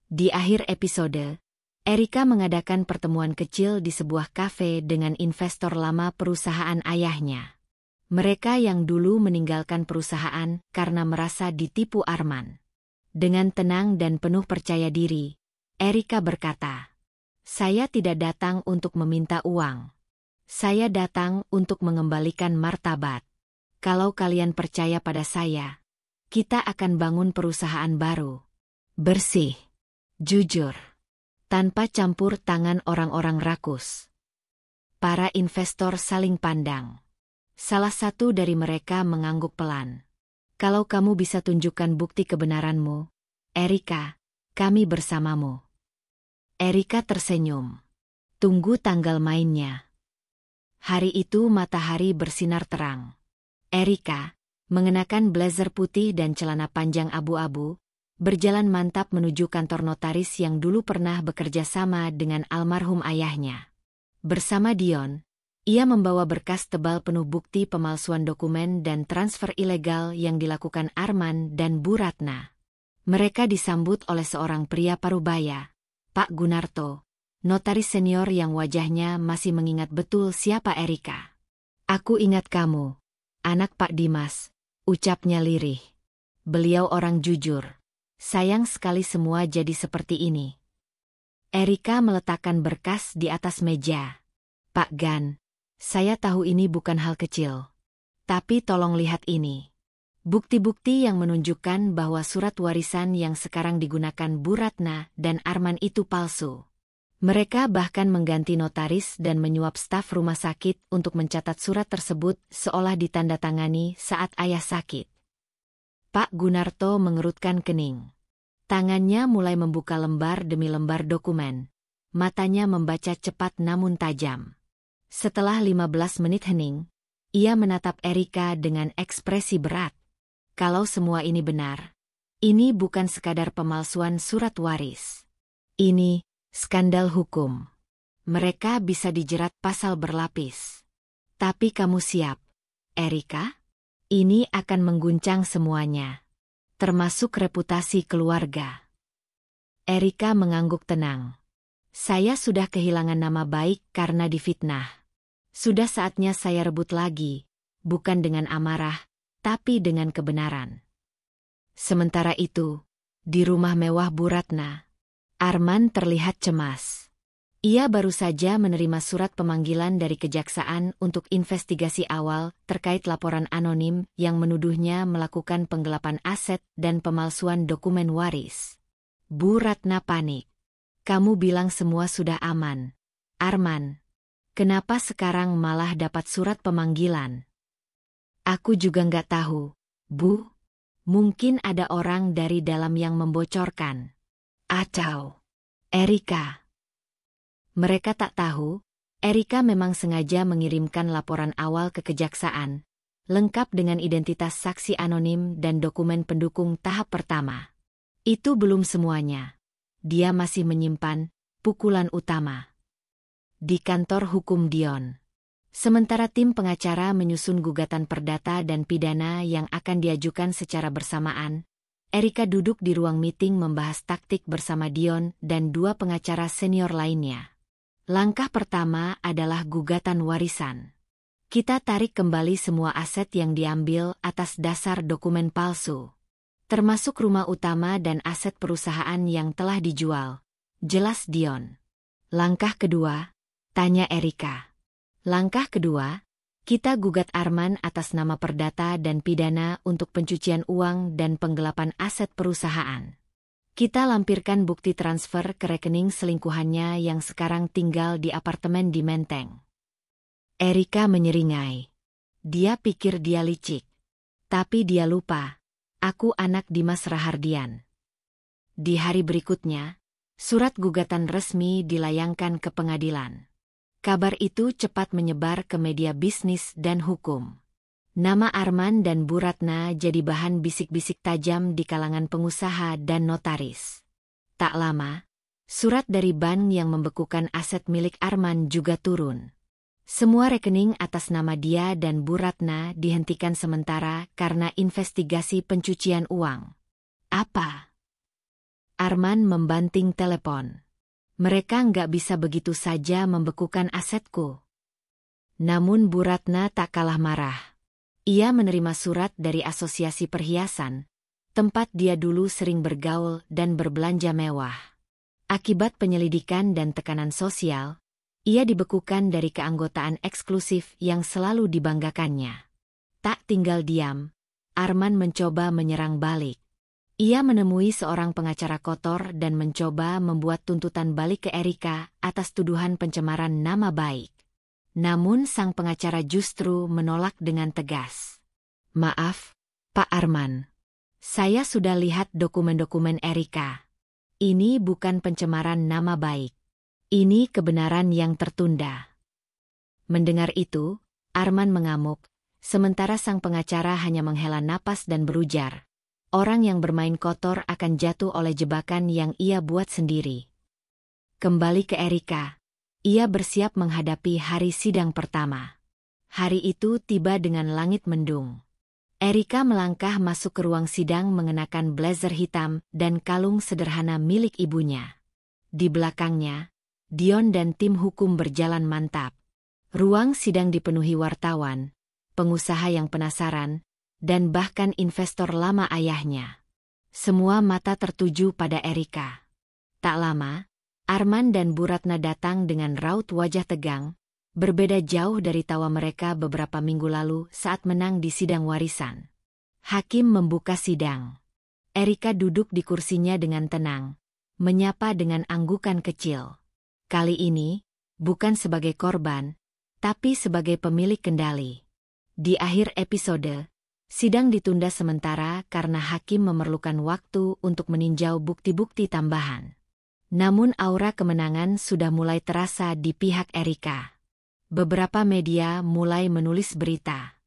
Di akhir episode, Erika mengadakan pertemuan kecil di sebuah kafe dengan investor lama perusahaan ayahnya. Mereka yang dulu meninggalkan perusahaan karena merasa ditipu Arman. Dengan tenang dan penuh percaya diri, Erika berkata, "Saya tidak datang untuk meminta uang. Saya datang untuk mengembalikan martabat. Kalau kalian percaya pada saya, kita akan bangun perusahaan baru. Bersih, jujur, tanpa campur tangan orang-orang rakus." Para investor saling pandang. Salah satu dari mereka mengangguk pelan. "Kalau kamu bisa tunjukkan bukti kebenaranmu, Erika, kami bersamamu." Erika tersenyum. "Tunggu tanggal mainnya." Hari itu matahari bersinar terang. Erika, mengenakan blazer putih dan celana panjang abu-abu, berjalan mantap menuju kantor notaris yang dulu pernah bekerja sama dengan almarhum ayahnya. Bersama Dion, ia membawa berkas tebal penuh bukti pemalsuan dokumen dan transfer ilegal yang dilakukan Arman dan Bu Ratna. Mereka disambut oleh seorang pria parubaya, Pak Gunarto, notaris senior yang wajahnya masih mengingat betul siapa Erika. "Aku ingat kamu, anak Pak Dimas," ucapnya lirih. Beliau orang jujur. "Sayang sekali semua jadi seperti ini." Erika meletakkan berkas di atas meja. "Pak Gan, saya tahu ini bukan hal kecil. Tapi tolong lihat ini. Bukti-bukti yang menunjukkan bahwa surat warisan yang sekarang digunakan Bu Ratna dan Arman itu palsu. Mereka bahkan mengganti notaris dan menyuap staf rumah sakit untuk mencatat surat tersebut seolah ditandatangani saat ayah sakit." Pak Gunarto mengerutkan kening. Tangannya mulai membuka lembar demi lembar dokumen. Matanya membaca cepat namun tajam. Setelah 15 menit hening, ia menatap Erika dengan ekspresi berat. "Kalau semua ini benar, ini bukan sekadar pemalsuan surat waris. Ini skandal hukum. Mereka bisa dijerat pasal berlapis. Tapi kamu siap, Erika? Ini akan mengguncang semuanya, termasuk reputasi keluarga." Erika mengangguk tenang. "Saya sudah kehilangan nama baik karena difitnah. Sudah saatnya saya rebut lagi, bukan dengan amarah, tapi dengan kebenaran." Sementara itu, di rumah mewah Bu Ratna, Arman terlihat cemas. Ia baru saja menerima surat pemanggilan dari kejaksaan untuk investigasi awal terkait laporan anonim yang menuduhnya melakukan penggelapan aset dan pemalsuan dokumen waris. Bu Ratna panik. "Kamu bilang semua sudah aman, Arman. Kenapa sekarang malah dapat surat pemanggilan?" "Aku juga nggak tahu, Bu. Mungkin ada orang dari dalam yang membocorkan. Atau Erika." Mereka tak tahu, Erika memang sengaja mengirimkan laporan awal ke kejaksaan, lengkap dengan identitas saksi anonim dan dokumen pendukung tahap pertama. Itu belum semuanya. Dia masih menyimpan pukulan utama di kantor hukum Dion. Sementara tim pengacara menyusun gugatan perdata dan pidana yang akan diajukan secara bersamaan, Erika duduk di ruang meeting membahas taktik bersama Dion dan dua pengacara senior lainnya. Langkah pertama adalah gugatan warisan. Kita tarik kembali semua aset yang diambil atas dasar dokumen palsu, termasuk rumah utama dan aset perusahaan yang telah dijual. Jelas Dion. Langkah kedua, tanya Erika. Langkah kedua, kita gugat Arman atas nama perdata dan pidana untuk pencucian uang dan penggelapan aset perusahaan. Kita lampirkan bukti transfer ke rekening selingkuhannya yang sekarang tinggal di apartemen di Menteng. Erika menyeringai. Dia pikir dia licik. Tapi dia lupa. Aku anak Dimas Rahardian. Di hari berikutnya, surat gugatan resmi dilayangkan ke pengadilan. Kabar itu cepat menyebar ke media bisnis dan hukum. Nama Arman dan Bu Ratna jadi bahan bisik-bisik tajam di kalangan pengusaha dan notaris. Tak lama, surat dari bank yang membekukan aset milik Arman juga turun. Semua rekening atas nama dia dan Bu Ratna dihentikan sementara karena investigasi pencucian uang. Apa? Arman membanting telepon. Mereka nggak bisa begitu saja membekukan asetku. Namun Bu Ratna tak kalah marah. Ia menerima surat dari Asosiasi Perhiasan, tempat dia dulu sering bergaul dan berbelanja mewah. Akibat penyelidikan dan tekanan sosial, ia dibekukan dari keanggotaan eksklusif yang selalu dibanggakannya. Tak tinggal diam, Arman mencoba menyerang balik. Ia menemui seorang pengacara kotor dan mencoba membuat tuntutan balik ke Erika atas tuduhan pencemaran nama baik. Namun sang pengacara justru menolak dengan tegas. Maaf, Pak Arman. Saya sudah lihat dokumen-dokumen Erika. Ini bukan pencemaran nama baik. Ini kebenaran yang tertunda. Mendengar itu, Arman mengamuk, sementara sang pengacara hanya menghela napas dan berujar. Orang yang bermain kotor akan jatuh oleh jebakan yang ia buat sendiri. Kembali ke Erika. Ia bersiap menghadapi hari sidang pertama. Hari itu tiba dengan langit mendung. Erika melangkah masuk ke ruang sidang mengenakan blazer hitam dan kalung sederhana milik ibunya. Di belakangnya, Dion dan tim hukum berjalan mantap. Ruang sidang dipenuhi wartawan, pengusaha yang penasaran, dan bahkan investor lama ayahnya. Semua mata tertuju pada Erika. Tak lama, Arman dan Bu Ratna datang dengan raut wajah tegang, berbeda jauh dari tawa mereka beberapa minggu lalu saat menang di sidang warisan. Hakim membuka sidang. Erika duduk di kursinya dengan tenang, menyapa dengan anggukan kecil. Kali ini, bukan sebagai korban, tapi sebagai pemilik kendali. Di akhir episode, sidang ditunda sementara karena hakim memerlukan waktu untuk meninjau bukti-bukti tambahan. Namun aura kemenangan sudah mulai terasa di pihak Erika. Beberapa media mulai menulis berita.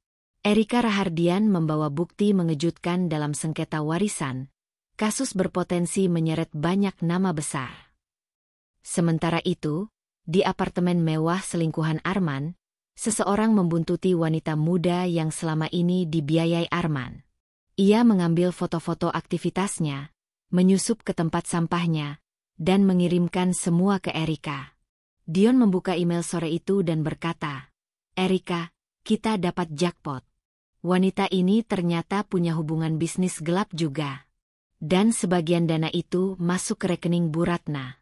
Erika Rahardian membawa bukti mengejutkan dalam sengketa warisan. Kasus berpotensi menyeret banyak nama besar. Sementara itu, di apartemen mewah selingkuhan Arman, seseorang membuntuti wanita muda yang selama ini dibiayai Arman. Ia mengambil foto-foto aktivitasnya, menyusup ke tempat sampahnya, dan mengirimkan semua ke Erika. Dion membuka email sore itu dan berkata, "Erika, kita dapat jackpot. Wanita ini ternyata punya hubungan bisnis gelap juga. Dan sebagian dana itu masuk ke rekening Bu Ratna."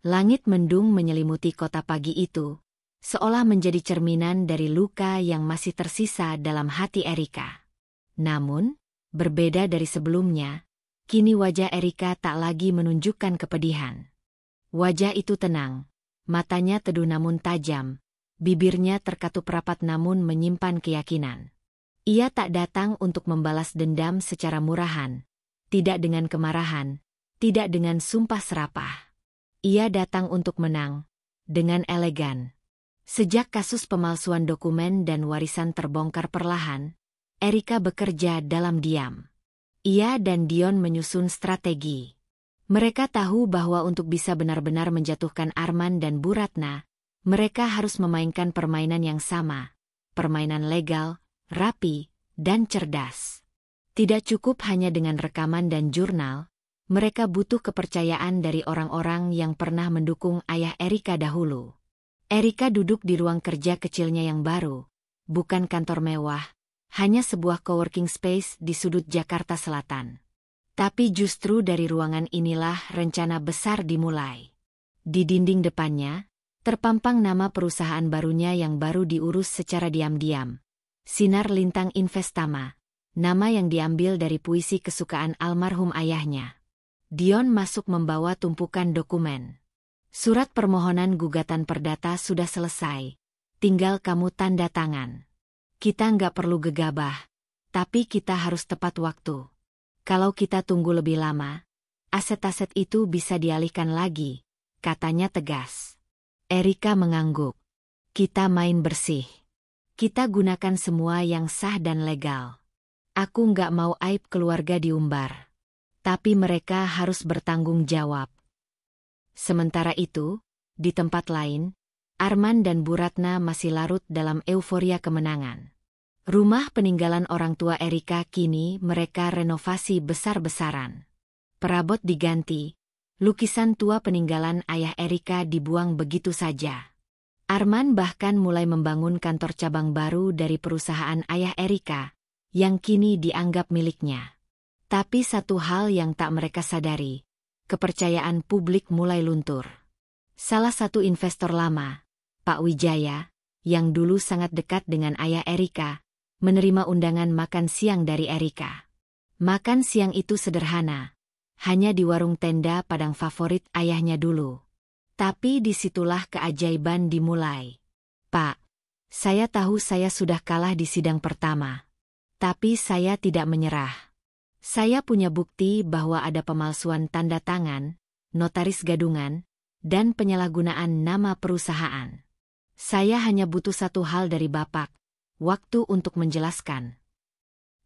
Langit mendung menyelimuti kota pagi itu, seolah menjadi cerminan dari luka yang masih tersisa dalam hati Erika. Namun, berbeda dari sebelumnya, kini wajah Erika tak lagi menunjukkan kepedihan. Wajah itu tenang, matanya teduh namun tajam, bibirnya terkatup rapat namun menyimpan keyakinan. Ia tak datang untuk membalas dendam secara murahan, tidak dengan kemarahan, tidak dengan sumpah serapah. Ia datang untuk menang, dengan elegan. Sejak kasus pemalsuan dokumen dan warisan terbongkar perlahan, Erika bekerja dalam diam. Ia dan Dion menyusun strategi. Mereka tahu bahwa untuk bisa benar-benar menjatuhkan Arman dan Bu Ratna, mereka harus memainkan permainan yang sama. Permainan legal, rapi, dan cerdas. Tidak cukup hanya dengan rekaman dan jurnal, mereka butuh kepercayaan dari orang-orang yang pernah mendukung ayah Erika dahulu. Erika duduk di ruang kerja kecilnya yang baru, bukan kantor mewah, hanya sebuah coworking space di sudut Jakarta Selatan. Tapi justru dari ruangan inilah rencana besar dimulai. Di dinding depannya, terpampang nama perusahaan barunya yang baru diurus secara diam-diam. Sinar Lintang Investama, nama yang diambil dari puisi kesukaan almarhum ayahnya. Dion masuk membawa tumpukan dokumen. Surat permohonan gugatan perdata sudah selesai. Tinggal kamu tanda tangan. Kita nggak perlu gegabah, tapi kita harus tepat waktu. Kalau kita tunggu lebih lama, aset-aset itu bisa dialihkan lagi, katanya tegas. Erika mengangguk. Kita main bersih. Kita gunakan semua yang sah dan legal. Aku nggak mau aib keluarga diumbar. Tapi mereka harus bertanggung jawab. Sementara itu, di tempat lain, Arman dan Bu Ratna masih larut dalam euforia kemenangan. Rumah peninggalan orang tua Erika kini mereka renovasi besar-besaran. Perabot diganti, lukisan tua peninggalan ayah Erika dibuang begitu saja. Arman bahkan mulai membangun kantor cabang baru dari perusahaan ayah Erika, yang kini dianggap miliknya. Tapi satu hal yang tak mereka sadari, kepercayaan publik mulai luntur. Salah satu investor lama, Pak Wijaya, yang dulu sangat dekat dengan ayah Erika, menerima undangan makan siang dari Erika. Makan siang itu sederhana, hanya di warung tenda Padang favorit ayahnya dulu. Tapi disitulah keajaiban dimulai. Pak, saya tahu saya sudah kalah di sidang pertama. Tapi saya tidak menyerah. Saya punya bukti bahwa ada pemalsuan tanda tangan, notaris gadungan, dan penyalahgunaan nama perusahaan. Saya hanya butuh satu hal dari Bapak, waktu untuk menjelaskan.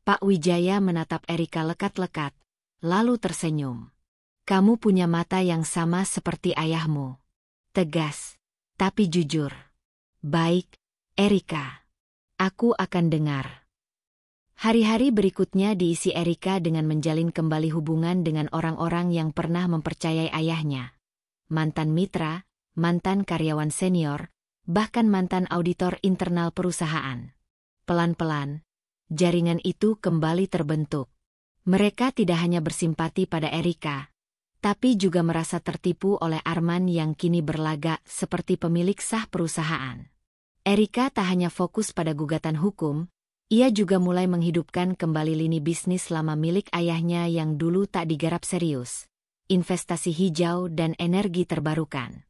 Pak Wijaya menatap Erika lekat-lekat, lalu tersenyum. Kamu punya mata yang sama seperti ayahmu. Tegas, tapi jujur. Baik, Erika. Aku akan dengar. Hari-hari berikutnya diisi Erika dengan menjalin kembali hubungan dengan orang-orang yang pernah mempercayai ayahnya. Mantan mitra, mantan karyawan senior, bahkan mantan auditor internal perusahaan. Pelan-pelan, jaringan itu kembali terbentuk. Mereka tidak hanya bersimpati pada Erika, tapi juga merasa tertipu oleh Arman yang kini berlagak seperti pemilik sah perusahaan. Erika tak hanya fokus pada gugatan hukum, ia juga mulai menghidupkan kembali lini bisnis lama milik ayahnya yang dulu tak digarap serius. Investasi hijau dan energi terbarukan.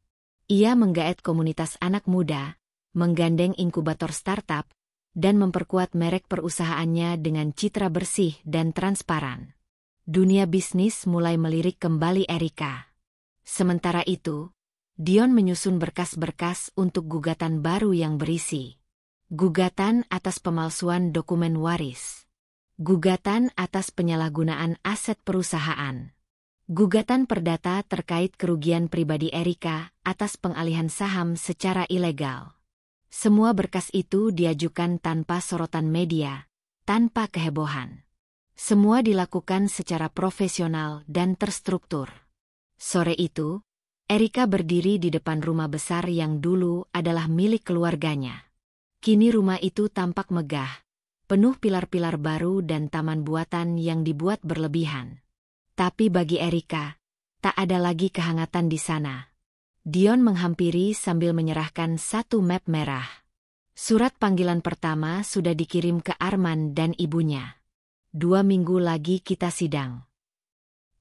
Ia menggaet komunitas anak muda, menggandeng inkubator startup, dan memperkuat merek perusahaannya dengan citra bersih dan transparan. Dunia bisnis mulai melirik kembali Erika. Sementara itu, Dion menyusun berkas-berkas untuk gugatan baru yang berisi gugatan atas pemalsuan dokumen waris, gugatan atas penyalahgunaan aset perusahaan, gugatan perdata terkait kerugian pribadi Erika atas pengalihan saham secara ilegal. Semua berkas itu diajukan tanpa sorotan media, tanpa kehebohan. Semua dilakukan secara profesional dan terstruktur. Sore itu, Erika berdiri di depan rumah besar yang dulu adalah milik keluarganya. Kini rumah itu tampak megah, penuh pilar-pilar baru dan taman buatan yang dibuat berlebihan. Tapi bagi Erika, tak ada lagi kehangatan di sana. Dion menghampiri sambil menyerahkan satu map merah. Surat panggilan pertama sudah dikirim ke Arman dan ibunya. 2 minggu lagi kita sidang.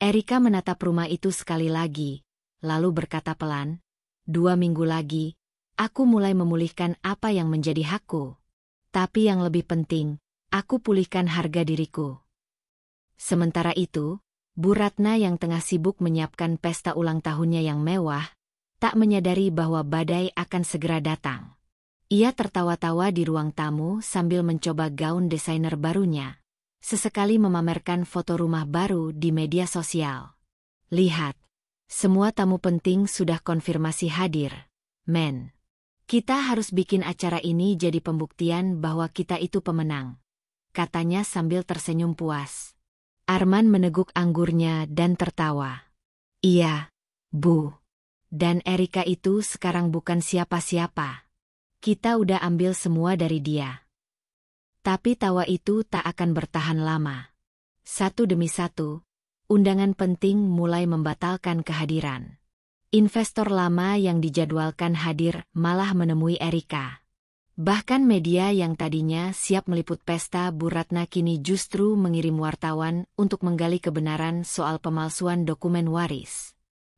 Erika menatap rumah itu sekali lagi, lalu berkata pelan, 2 minggu lagi, aku mulai memulihkan apa yang menjadi hakku. Tapi yang lebih penting, aku pulihkan harga diriku. Sementara itu, Bu Ratna yang tengah sibuk menyiapkan pesta ulang tahunnya yang mewah, tak menyadari bahwa badai akan segera datang. Ia tertawa-tawa di ruang tamu sambil mencoba gaun desainer barunya, sesekali memamerkan foto rumah baru di media sosial. Lihat, semua tamu penting sudah konfirmasi hadir, men. Kita harus bikin acara ini jadi pembuktian bahwa kita itu pemenang, katanya sambil tersenyum puas. Arman meneguk anggurnya dan tertawa. Iya, Bu. Dan Erika itu sekarang bukan siapa-siapa. Kita udah ambil semua dari dia. Tapi tawa itu tak akan bertahan lama. Satu demi satu, undangan penting mulai membatalkan kehadiran. Investor lama yang dijadwalkan hadir malah menemui Erika. Bahkan media yang tadinya siap meliput pesta Bu Ratna kini justru mengirim wartawan untuk menggali kebenaran soal pemalsuan dokumen waris.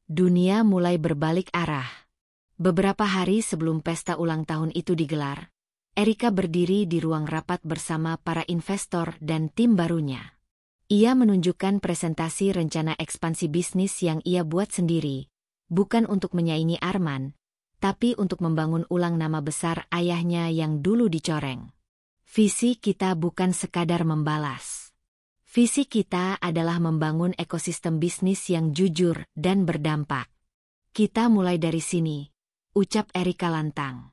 Dunia mulai berbalik arah. Beberapa hari sebelum pesta ulang tahun itu digelar, Erika berdiri di ruang rapat bersama para investor dan tim barunya. Ia menunjukkan presentasi rencana ekspansi bisnis yang ia buat sendiri, bukan untuk menyaingi Arman, tapi untuk membangun ulang nama besar ayahnya yang dulu dicoreng. Visi kita bukan sekadar membalas. Visi kita adalah membangun ekosistem bisnis yang jujur dan berdampak. Kita mulai dari sini, ucap Erika lantang.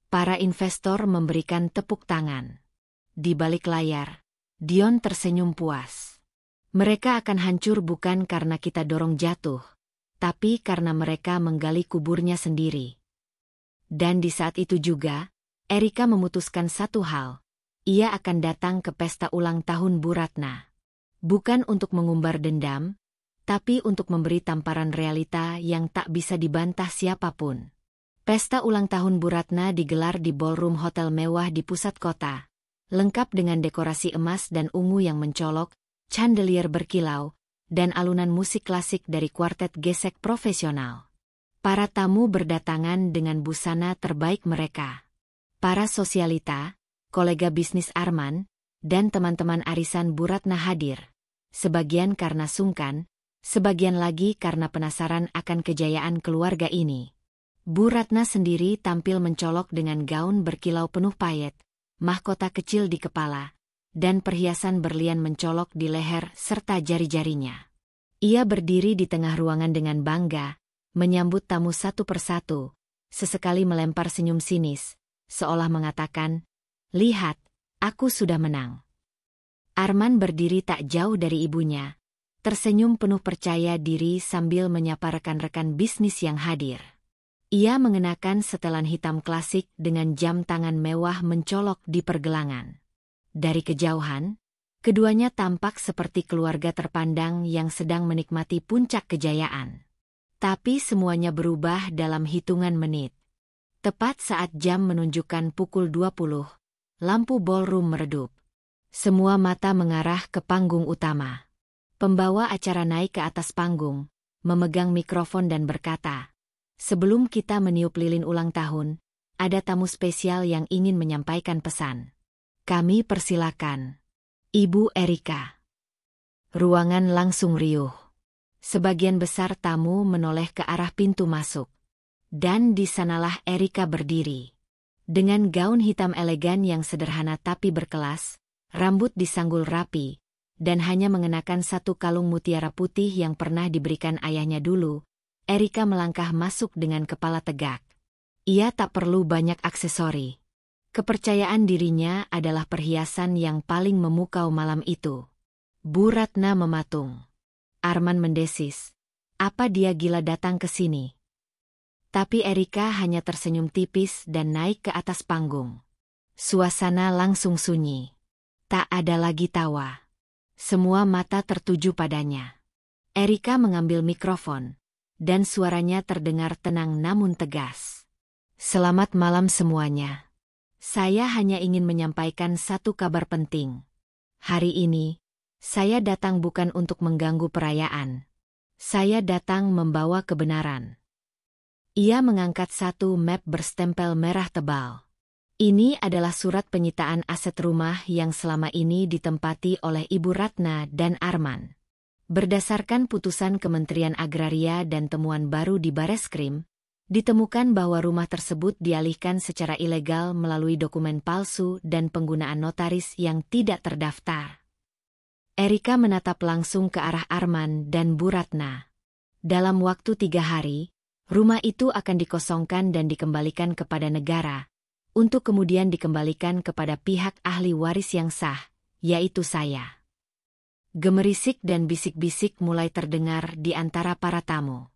Para investor memberikan tepuk tangan. Di balik layar, Dion tersenyum puas. Mereka akan hancur bukan karena kita dorong jatuh, tapi karena mereka menggali kuburnya sendiri. Dan di saat itu juga, Erika memutuskan satu hal. Ia akan datang ke pesta ulang tahun Bu Ratna. Bukan untuk mengumbar dendam, tapi untuk memberi tamparan realita yang tak bisa dibantah siapapun. Pesta ulang tahun Bu Ratna digelar di ballroom hotel mewah di pusat kota, lengkap dengan dekorasi emas dan ungu yang mencolok, chandelier berkilau, dan alunan musik klasik dari kuartet gesek profesional. Para tamu berdatangan dengan busana terbaik mereka. Para sosialita, kolega bisnis Arman, dan teman-teman arisan Bu Ratna hadir. Sebagian karena sungkan, sebagian lagi karena penasaran akan kejayaan keluarga ini. Bu Ratna sendiri tampil mencolok dengan gaun berkilau penuh payet, mahkota kecil di kepala, dan perhiasan berlian mencolok di leher serta jari-jarinya. Ia berdiri di tengah ruangan dengan bangga, menyambut tamu satu persatu, sesekali melempar senyum sinis, seolah mengatakan, "Lihat, aku sudah menang." Arman berdiri tak jauh dari ibunya, tersenyum penuh percaya diri sambil menyapa rekan-rekan bisnis yang hadir. Ia mengenakan setelan hitam klasik dengan jam tangan mewah mencolok di pergelangan. Dari kejauhan, keduanya tampak seperti keluarga terpandang yang sedang menikmati puncak kejayaan. Tapi semuanya berubah dalam hitungan menit. Tepat saat jam menunjukkan pukul 20, lampu ballroom meredup. Semua mata mengarah ke panggung utama. Pembawa acara naik ke atas panggung, memegang mikrofon dan berkata, "Sebelum kita meniup lilin ulang tahun, ada tamu spesial yang ingin menyampaikan pesan. Kami persilakan. Ibu Erika." Ruangan langsung riuh. Sebagian besar tamu menoleh ke arah pintu masuk. Dan di sanalah Erika berdiri. Dengan gaun hitam elegan yang sederhana tapi berkelas, rambut disanggul rapi, dan hanya mengenakan satu kalung mutiara putih yang pernah diberikan ayahnya dulu, Erika melangkah masuk dengan kepala tegak. Ia tak perlu banyak aksesori. Kepercayaan dirinya adalah perhiasan yang paling memukau malam itu. Bu Ratna mematung. Arman mendesis, "Apa dia gila datang ke sini?" Tapi Erika hanya tersenyum tipis dan naik ke atas panggung. Suasana langsung sunyi. Tak ada lagi tawa. Semua mata tertuju padanya. Erika mengambil mikrofon, dan suaranya terdengar tenang namun tegas. "Selamat malam semuanya. Saya hanya ingin menyampaikan satu kabar penting. Hari ini, saya datang bukan untuk mengganggu perayaan. Saya datang membawa kebenaran." Ia mengangkat satu map berstempel merah tebal. Ini adalah surat penyitaan aset rumah yang selama ini ditempati oleh Ibu Ratna dan Arman. Berdasarkan putusan Kementerian Agraria dan temuan baru di Bareskrim, ditemukan bahwa rumah tersebut dialihkan secara ilegal melalui dokumen palsu dan penggunaan notaris yang tidak terdaftar. Erika menatap langsung ke arah Arman dan Bu Ratna. Dalam waktu 3 hari, rumah itu akan dikosongkan dan dikembalikan kepada negara, untuk kemudian dikembalikan kepada pihak ahli waris yang sah, yaitu saya. Gemerisik dan bisik-bisik mulai terdengar di antara para tamu.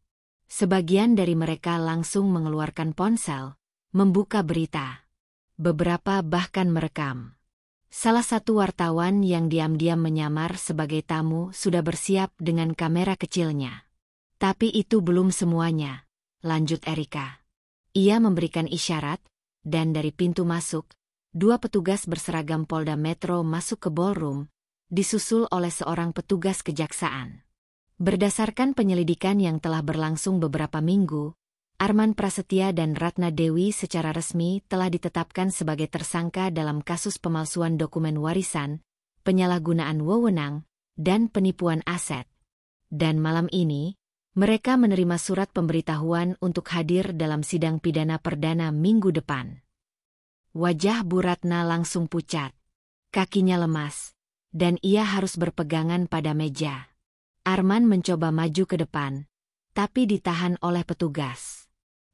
Sebagian dari mereka langsung mengeluarkan ponsel, membuka berita. Beberapa bahkan merekam. Salah satu wartawan yang diam-diam menyamar sebagai tamu sudah bersiap dengan kamera kecilnya. Tapi itu belum semuanya, lanjut Erika. Ia memberikan isyarat, dan dari pintu masuk, dua petugas berseragam Polda Metro masuk ke ballroom, disusul oleh seorang petugas kejaksaan. Berdasarkan penyelidikan yang telah berlangsung beberapa minggu, Arman Prasetya dan Ratna Dewi secara resmi telah ditetapkan sebagai tersangka dalam kasus pemalsuan dokumen warisan, penyalahgunaan wewenang, dan penipuan aset. Dan malam ini, mereka menerima surat pemberitahuan untuk hadir dalam sidang pidana perdana minggu depan. Wajah Bu Ratna langsung pucat. Kakinya lemas, dan ia harus berpegangan pada meja. Arman mencoba maju ke depan, tapi ditahan oleh petugas.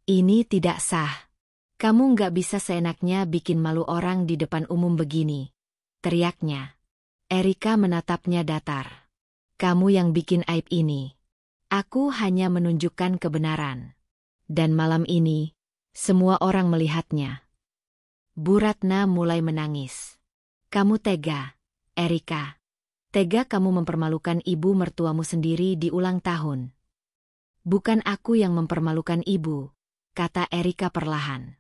Ini tidak sah. Kamu nggak bisa seenaknya bikin malu orang di depan umum begini, teriaknya. Erika menatapnya datar. Kamu yang bikin aib ini. Aku hanya menunjukkan kebenaran. Dan malam ini, semua orang melihatnya. Bu Ratna mulai menangis. Kamu tega, Erika. Tega kamu mempermalukan ibu mertuamu sendiri di ulang tahun. Bukan aku yang mempermalukan ibu, kata Erika perlahan.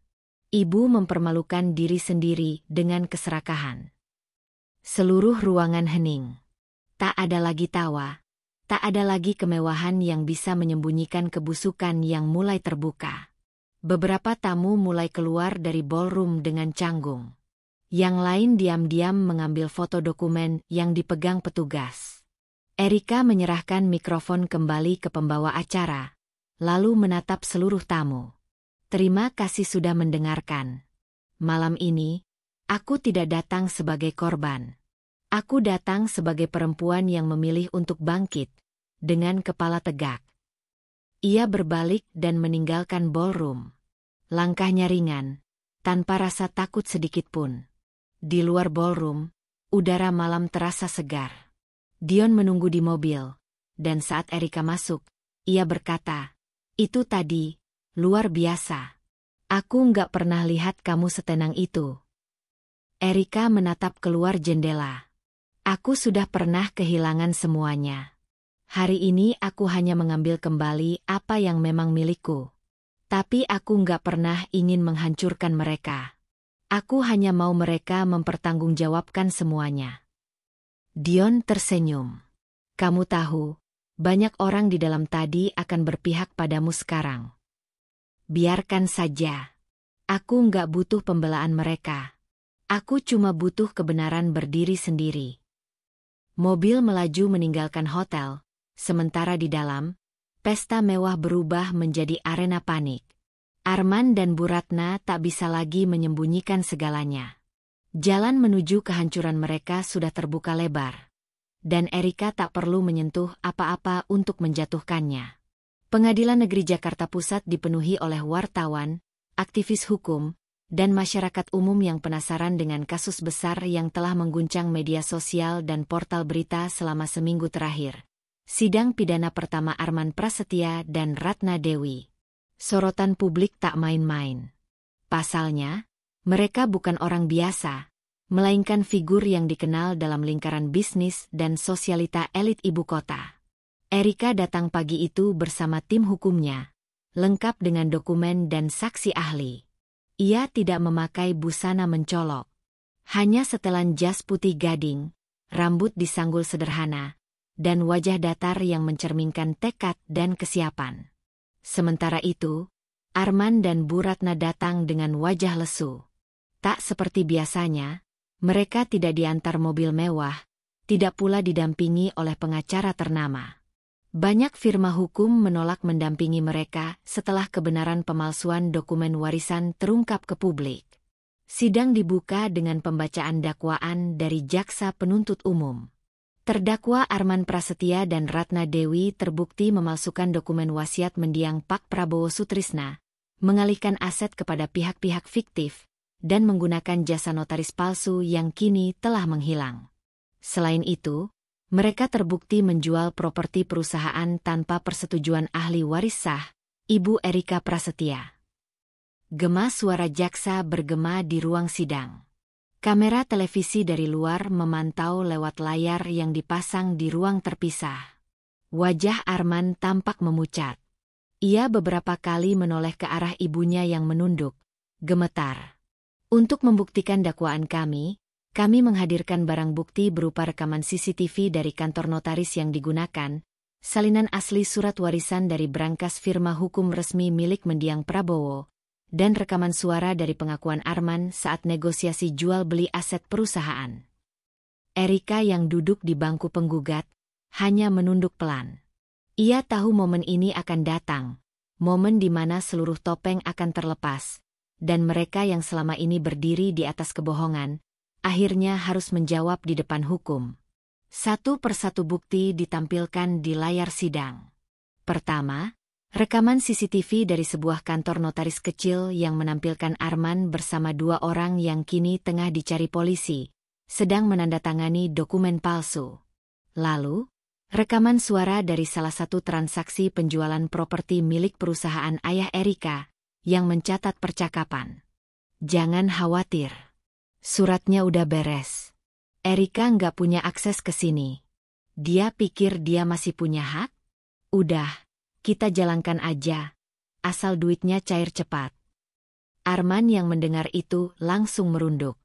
Ibu mempermalukan diri sendiri dengan keserakahan. Seluruh ruangan hening. Tak ada lagi tawa, tak ada lagi kemewahan yang bisa menyembunyikan kebusukan yang mulai terbuka. Beberapa tamu mulai keluar dari ballroom dengan canggung. Yang lain diam-diam mengambil foto dokumen yang dipegang petugas. Erika menyerahkan mikrofon kembali ke pembawa acara, lalu menatap seluruh tamu. Terima kasih sudah mendengarkan. Malam ini, aku tidak datang sebagai korban. Aku datang sebagai perempuan yang memilih untuk bangkit, dengan kepala tegak. Ia berbalik dan meninggalkan ballroom. Langkahnya ringan, tanpa rasa takut sedikitpun. Di luar ballroom, udara malam terasa segar. Dion menunggu di mobil, dan saat Erika masuk, ia berkata, "Itu tadi, luar biasa. Aku nggak pernah lihat kamu setenang itu." Erika menatap keluar jendela. Aku sudah pernah kehilangan semuanya. Hari ini aku hanya mengambil kembali apa yang memang milikku. Tapi aku nggak pernah ingin menghancurkan mereka. Aku hanya mau mereka mempertanggungjawabkan semuanya. Dion tersenyum. Kamu tahu, banyak orang di dalam tadi akan berpihak padamu sekarang. Biarkan saja. Aku nggak butuh pembelaan mereka. Aku cuma butuh kebenaran berdiri sendiri. Mobil melaju meninggalkan hotel, sementara di dalam, pesta mewah berubah menjadi arena panik. Arman dan Bu Ratna tak bisa lagi menyembunyikan segalanya. Jalan menuju kehancuran mereka sudah terbuka lebar. Dan Erika tak perlu menyentuh apa-apa untuk menjatuhkannya. Pengadilan Negeri Jakarta Pusat dipenuhi oleh wartawan, aktivis hukum, dan masyarakat umum yang penasaran dengan kasus besar yang telah mengguncang media sosial dan portal berita selama seminggu terakhir. Sidang pidana pertama Arman Prasetya dan Ratna Dewi. Sorotan publik tak main-main. Pasalnya, mereka bukan orang biasa, melainkan figur yang dikenal dalam lingkaran bisnis dan sosialita elit ibu kota. Erika datang pagi itu bersama tim hukumnya, lengkap dengan dokumen dan saksi ahli. Ia tidak memakai busana mencolok. Hanya setelan jas putih gading, rambut disanggul sederhana, dan wajah datar yang mencerminkan tekad dan kesiapan. Sementara itu, Arman dan Bu Ratna datang dengan wajah lesu. Tak seperti biasanya, mereka tidak diantar mobil mewah, tidak pula didampingi oleh pengacara ternama. Banyak firma hukum menolak mendampingi mereka setelah kebenaran pemalsuan dokumen warisan terungkap ke publik. Sidang dibuka dengan pembacaan dakwaan dari jaksa penuntut umum. Terdakwa Arman Prasetya dan Ratna Dewi terbukti memalsukan dokumen wasiat mendiang Pak Prabowo Sutrisna, mengalihkan aset kepada pihak-pihak fiktif, dan menggunakan jasa notaris palsu yang kini telah menghilang. Selain itu, mereka terbukti menjual properti perusahaan tanpa persetujuan ahli waris sah, Ibu Erika Prasetya. Gema suara jaksa bergema di ruang sidang. Kamera televisi dari luar memantau lewat layar yang dipasang di ruang terpisah. Wajah Arman tampak memucat. Ia beberapa kali menoleh ke arah ibunya yang menunduk, gemetar. Untuk membuktikan dakwaan kami menghadirkan barang bukti berupa rekaman CCTV dari kantor notaris yang digunakan, salinan asli surat warisan dari brankas firma hukum resmi milik mendiang Prabowo, dan rekaman suara dari pengakuan Arman saat negosiasi jual beli aset perusahaan. Erika yang duduk di bangku penggugat hanya menunduk pelan. Ia tahu momen ini akan datang, momen di mana seluruh topeng akan terlepas, dan mereka yang selama ini berdiri di atas kebohongan, akhirnya harus menjawab di depan hukum. Satu persatu bukti ditampilkan di layar sidang. Pertama, rekaman CCTV dari sebuah kantor notaris kecil yang menampilkan Arman bersama dua orang yang kini tengah dicari polisi, sedang menandatangani dokumen palsu. Lalu, rekaman suara dari salah satu transaksi penjualan properti milik perusahaan ayah Erika, yang mencatat percakapan. Jangan khawatir. Suratnya udah beres. Erika nggak punya akses ke sini. Dia pikir dia masih punya hak? Udah, kita jalankan aja. Asal duitnya cair cepat. Arman yang mendengar itu langsung merunduk.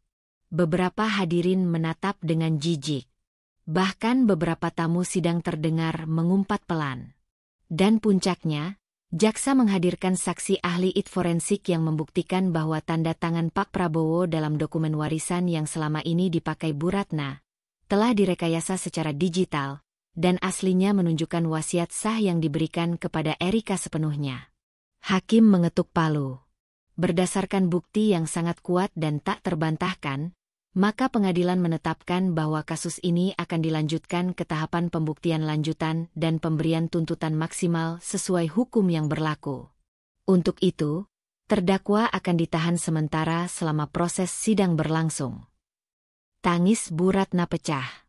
Beberapa hadirin menatap dengan jijik. Bahkan beberapa tamu sidang terdengar mengumpat pelan. Dan puncaknya, jaksa menghadirkan saksi ahli forensik yang membuktikan bahwa tanda tangan Pak Prabowo dalam dokumen warisan yang selama ini dipakai Bu Ratna telah direkayasa secara digital, dan aslinya menunjukkan wasiat sah yang diberikan kepada Erika sepenuhnya. Hakim mengetuk palu. Berdasarkan bukti yang sangat kuat dan tak terbantahkan, maka pengadilan menetapkan bahwa kasus ini akan dilanjutkan ke tahapan pembuktian lanjutan dan pemberian tuntutan maksimal sesuai hukum yang berlaku. Untuk itu, terdakwa akan ditahan sementara selama proses sidang berlangsung. Tangis Bu Ratna pecah.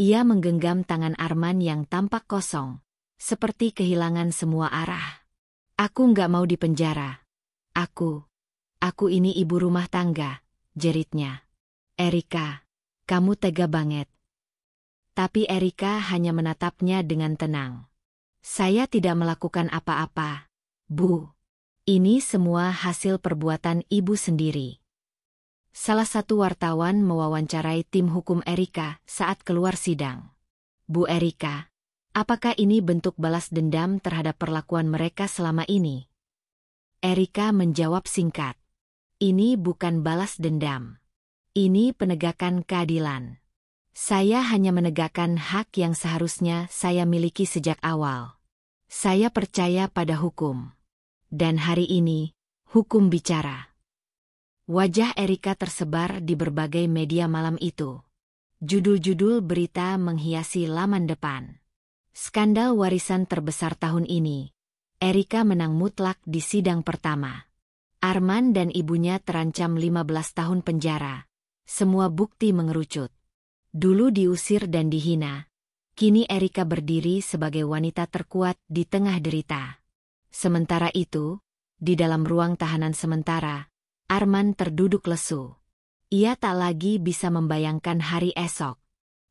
Ia menggenggam tangan Arman yang tampak kosong, seperti kehilangan semua arah. Aku nggak mau dipenjara. Aku ini ibu rumah tangga, jeritnya. Erika, kamu tega banget. Tapi Erika hanya menatapnya dengan tenang. Saya tidak melakukan apa-apa, Bu. Ini semua hasil perbuatan ibu sendiri. Salah satu wartawan mewawancarai tim hukum Erika saat keluar sidang. Bu Erika, apakah ini bentuk balas dendam terhadap perlakuan mereka selama ini? Erika menjawab singkat. Ini bukan balas dendam. Ini penegakan keadilan. Saya hanya menegakkan hak yang seharusnya saya miliki sejak awal. Saya percaya pada hukum. Dan hari ini, hukum bicara. Wajah Erika tersebar di berbagai media malam itu. Judul-judul berita menghiasi laman depan. Skandal warisan terbesar tahun ini. Erika menang mutlak di sidang pertama. Arman dan ibunya terancam 15 tahun penjara. Semua bukti mengerucut. Dulu diusir dan dihina. Kini Erika berdiri sebagai wanita terkuat di tengah derita. Sementara itu, di dalam ruang tahanan sementara, Arman terduduk lesu. Ia tak lagi bisa membayangkan hari esok.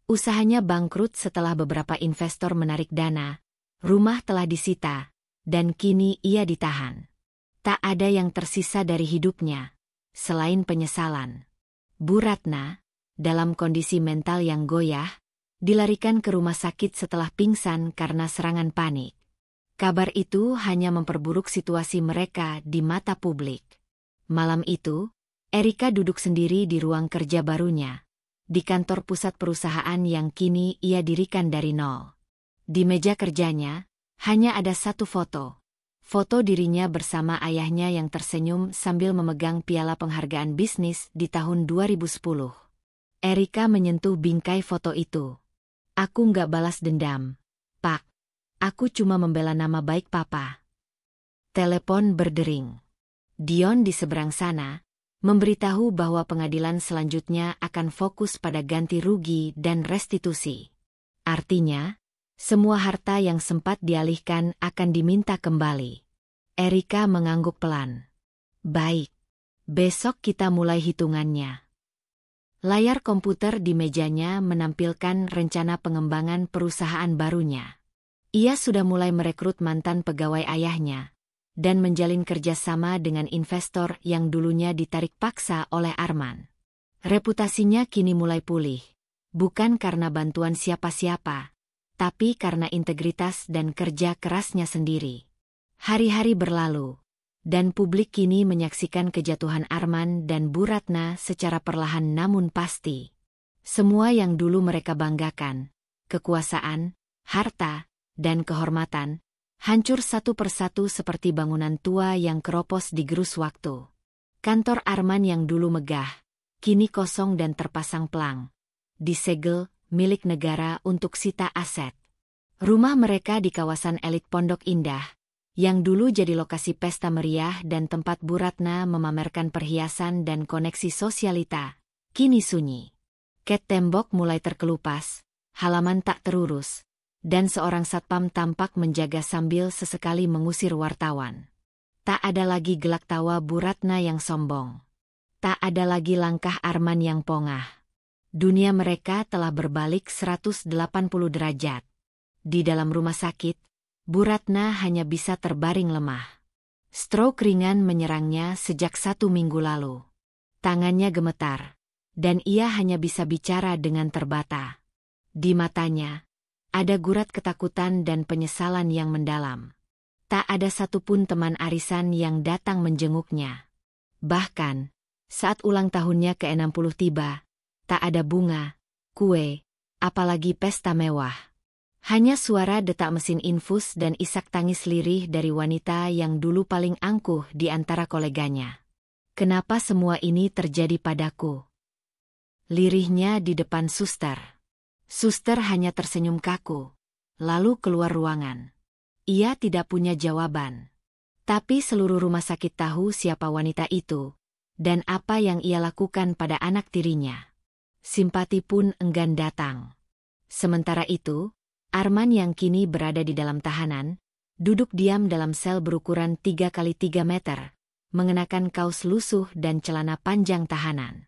Usahanya bangkrut setelah beberapa investor menarik dana, rumah telah disita, dan kini ia ditahan. Tak ada yang tersisa dari hidupnya, selain penyesalan. Bu Ratna, dalam kondisi mental yang goyah, dilarikan ke rumah sakit setelah pingsan karena serangan panik. Kabar itu hanya memperburuk situasi mereka di mata publik. Malam itu, Erika duduk sendiri di ruang kerja barunya, di kantor pusat perusahaan yang kini ia dirikan dari nol. Di meja kerjanya, hanya ada satu foto. Foto dirinya bersama ayahnya yang tersenyum sambil memegang piala penghargaan bisnis di tahun 2010. Erika menyentuh bingkai foto itu. Aku nggak balas dendam, Pak. Aku cuma membela nama baik Papa. Telepon berdering. Dion di seberang sana, memberitahu bahwa pengadilan selanjutnya akan fokus pada ganti rugi dan restitusi. Artinya, semua harta yang sempat dialihkan akan diminta kembali. Erika mengangguk pelan. Baik, besok kita mulai hitungannya. Layar komputer di mejanya menampilkan rencana pengembangan perusahaan barunya. Ia sudah mulai merekrut mantan pegawai ayahnya, dan menjalin kerjasama dengan investor yang dulunya ditarik paksa oleh Arman. Reputasinya kini mulai pulih, bukan karena bantuan siapa-siapa, tapi karena integritas dan kerja kerasnya sendiri. Hari-hari berlalu, dan publik kini menyaksikan kejatuhan Arman dan Bu Ratna secara perlahan namun pasti. Semua yang dulu mereka banggakan, kekuasaan, harta, dan kehormatan, hancur satu persatu seperti bangunan tua yang keropos digerus waktu. Kantor Arman yang dulu megah, kini kosong dan terpasang pelang. Disegel, milik negara untuk sita aset. Rumah mereka di kawasan elit Pondok Indah, yang dulu jadi lokasi pesta meriah dan tempat Bu Ratna memamerkan perhiasan dan koneksi sosialita, kini sunyi. Ket tembok mulai terkelupas, halaman tak terurus, dan seorang satpam tampak menjaga sambil sesekali mengusir wartawan. Tak ada lagi gelak tawa Bu Ratna yang sombong. Tak ada lagi langkah Arman yang pongah. Dunia mereka telah berbalik 180 derajat. Di dalam rumah sakit, Bu Ratna hanya bisa terbaring lemah. Stroke ringan menyerangnya sejak 1 minggu lalu. Tangannya gemetar, dan ia hanya bisa bicara dengan terbata. Di matanya, ada gurat ketakutan dan penyesalan yang mendalam. Tak ada satupun teman arisan yang datang menjenguknya. Bahkan, saat ulang tahunnya ke-60 tiba, tak ada bunga, kue, apalagi pesta mewah. Hanya suara detak mesin infus dan isak tangis lirih dari wanita yang dulu paling angkuh di antara koleganya. Kenapa semua ini terjadi padaku? Lirihnya di depan suster. Suster hanya tersenyum kaku, lalu keluar ruangan. Ia tidak punya jawaban. Tapi seluruh rumah sakit tahu siapa wanita itu, dan apa yang ia lakukan pada anak tirinya. Simpati pun enggan datang. Sementara itu, Arman yang kini berada di dalam tahanan, duduk diam dalam sel berukuran 3x3 meter, mengenakan kaos lusuh dan celana panjang tahanan.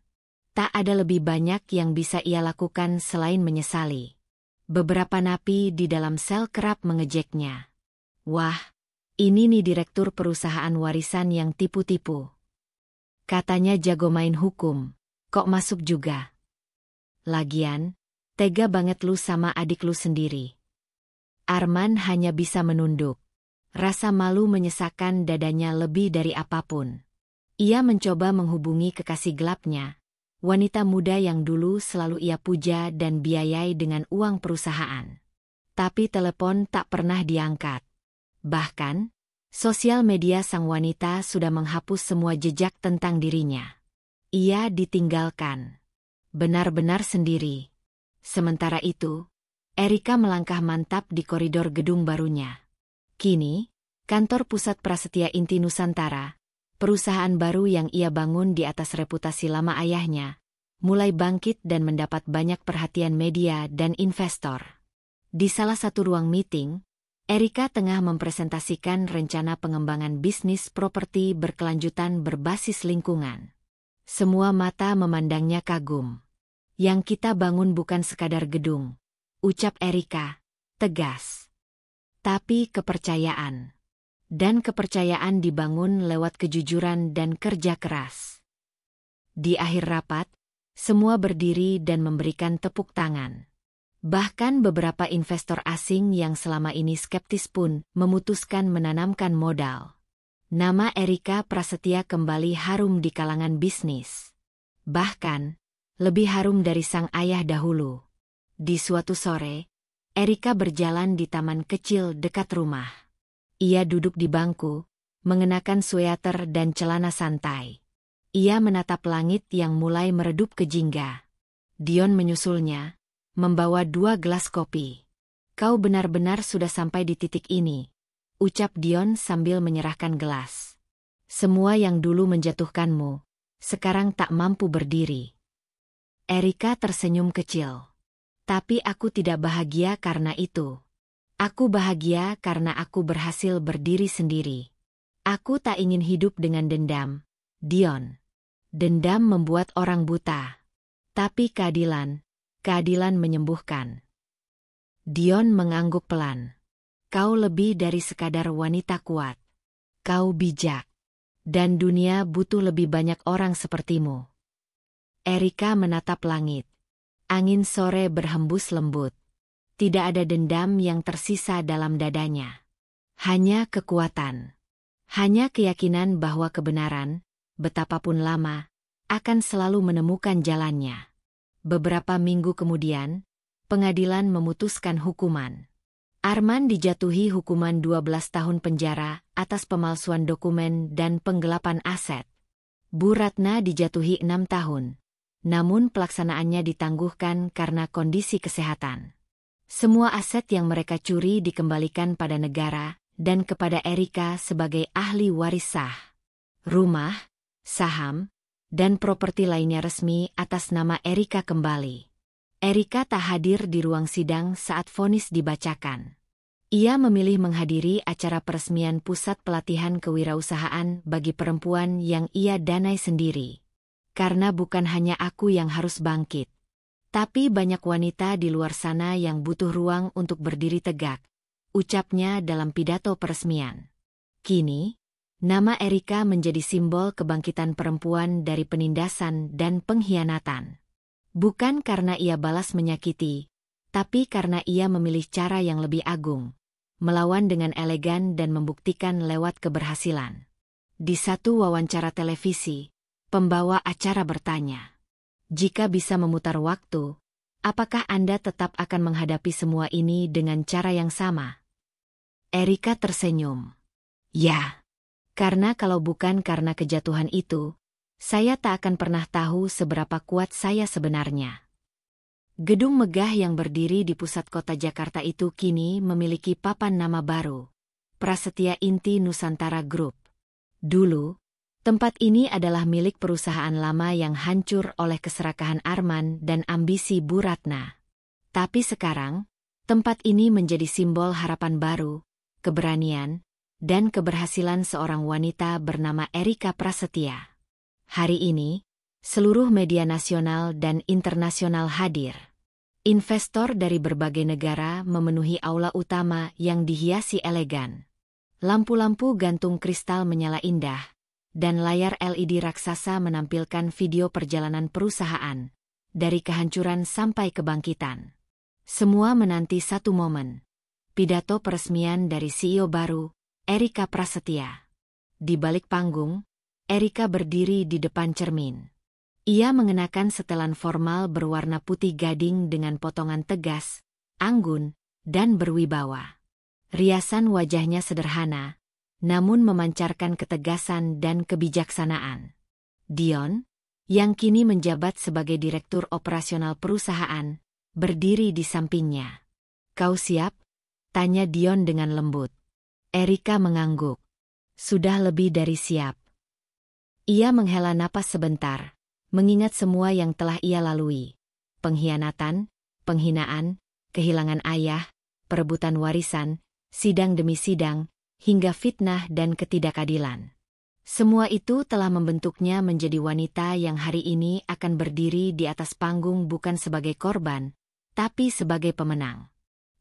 Tak ada lebih banyak yang bisa ia lakukan selain menyesali. Beberapa napi di dalam sel kerap mengejeknya. Wah, ini nih direktur perusahaan warisan yang tipu-tipu. Katanya jago main hukum, kok masuk juga? Lagian, tega banget lu sama adik lu sendiri. Arman hanya bisa menunduk. Rasa malu menyesakkan dadanya lebih dari apapun. Ia mencoba menghubungi kekasih gelapnya, wanita muda yang dulu selalu ia puja dan biayai dengan uang perusahaan. Tapi telepon tak pernah diangkat. Bahkan, sosial media sang wanita sudah menghapus semua jejak tentang dirinya. Ia ditinggalkan. Benar-benar sendiri. Sementara itu, Erika melangkah mantap di koridor gedung barunya. Kini, kantor pusat Prasetya Inti Nusantara, perusahaan baru yang ia bangun di atas reputasi lama ayahnya, mulai bangkit dan mendapat banyak perhatian media dan investor. Di salah satu ruang meeting, Erika tengah mempresentasikan rencana pengembangan bisnis properti berkelanjutan berbasis lingkungan. Semua mata memandangnya kagum. Yang kita bangun bukan sekadar gedung, ucap Erika, tegas. Tapi kepercayaan. Dan kepercayaan dibangun lewat kejujuran dan kerja keras. Di akhir rapat, semua berdiri dan memberikan tepuk tangan. Bahkan beberapa investor asing yang selama ini skeptis pun memutuskan menanamkan modal. Nama Erika Prasetya kembali harum di kalangan bisnis. Bahkan, lebih harum dari sang ayah dahulu. Di suatu sore, Erika berjalan di taman kecil dekat rumah. Ia duduk di bangku, mengenakan sweater dan celana santai. Ia menatap langit yang mulai meredup ke jingga. Dion menyusulnya, membawa 2 gelas kopi. Kau benar-benar sudah sampai di titik ini, ucap Dion sambil menyerahkan gelas. Semua yang dulu menjatuhkanmu, sekarang tak mampu berdiri. Erika tersenyum kecil. Tapi aku tidak bahagia karena itu. Aku bahagia karena aku berhasil berdiri sendiri. Aku tak ingin hidup dengan dendam, Dion. Dendam membuat orang buta. Tapi keadilan menyembuhkan. Dion mengangguk pelan. Kau lebih dari sekadar wanita kuat. Kau bijak. Dan dunia butuh lebih banyak orang sepertimu. Erika menatap langit. Angin sore berhembus lembut. Tidak ada dendam yang tersisa dalam dadanya. Hanya kekuatan. Hanya keyakinan bahwa kebenaran, betapapun lama, akan selalu menemukan jalannya. Beberapa minggu kemudian, pengadilan memutuskan hukuman. Arman dijatuhi hukuman 12 tahun penjara atas pemalsuan dokumen dan penggelapan aset. Bu Ratna dijatuhi 6 tahun. Namun pelaksanaannya ditangguhkan karena kondisi kesehatan. Semua aset yang mereka curi dikembalikan pada negara dan kepada Erika sebagai ahli waris sah. Rumah, saham, dan properti lainnya resmi atas nama Erika kembali. Erika tak hadir di ruang sidang saat vonis dibacakan. Ia memilih menghadiri acara peresmian pusat pelatihan kewirausahaan bagi perempuan yang ia danai sendiri. Karena bukan hanya aku yang harus bangkit. Tapi banyak wanita di luar sana yang butuh ruang untuk berdiri tegak, ucapnya dalam pidato peresmian. Kini, nama Erika menjadi simbol kebangkitan perempuan dari penindasan dan pengkhianatan. Bukan karena ia balas menyakiti, tapi karena ia memilih cara yang lebih agung, melawan dengan elegan dan membuktikan lewat keberhasilan. Di satu wawancara televisi, pembawa acara bertanya, "Jika bisa memutar waktu, apakah Anda tetap akan menghadapi semua ini dengan cara yang sama?" Erika tersenyum. "Ya, karena kalau bukan karena kejatuhan itu, saya tak akan pernah tahu seberapa kuat saya sebenarnya." Gedung megah yang berdiri di pusat kota Jakarta itu kini memiliki papan nama baru, Prasetya Inti Nusantara Group. Dulu, tempat ini adalah milik perusahaan lama yang hancur oleh keserakahan Arman dan ambisi Bu Ratna. Tapi sekarang, tempat ini menjadi simbol harapan baru, keberanian, dan keberhasilan seorang wanita bernama Erika Prasetya. Hari ini, seluruh media nasional dan internasional hadir. Investor dari berbagai negara memenuhi aula utama yang dihiasi elegan. Lampu-lampu gantung kristal menyala indah, dan layar LED raksasa menampilkan video perjalanan perusahaan, dari kehancuran sampai kebangkitan. Semua menanti satu momen, pidato peresmian dari CEO baru, Erika Prasetya. Di balik panggung, Erika berdiri di depan cermin. Ia mengenakan setelan formal berwarna putih gading dengan potongan tegas, anggun, dan berwibawa. Riasan wajahnya sederhana, namun memancarkan ketegasan dan kebijaksanaan. Dion, yang kini menjabat sebagai direktur operasional perusahaan, berdiri di sampingnya. "Kau siap?" tanya Dion dengan lembut. Erika mengangguk. Sudah lebih dari siap. Ia menghela napas sebentar, mengingat semua yang telah ia lalui. Pengkhianatan, penghinaan, kehilangan ayah, perebutan warisan, sidang demi sidang, hingga fitnah dan ketidakadilan. Semua itu telah membentuknya menjadi wanita yang hari ini akan berdiri di atas panggung bukan sebagai korban, tapi sebagai pemenang.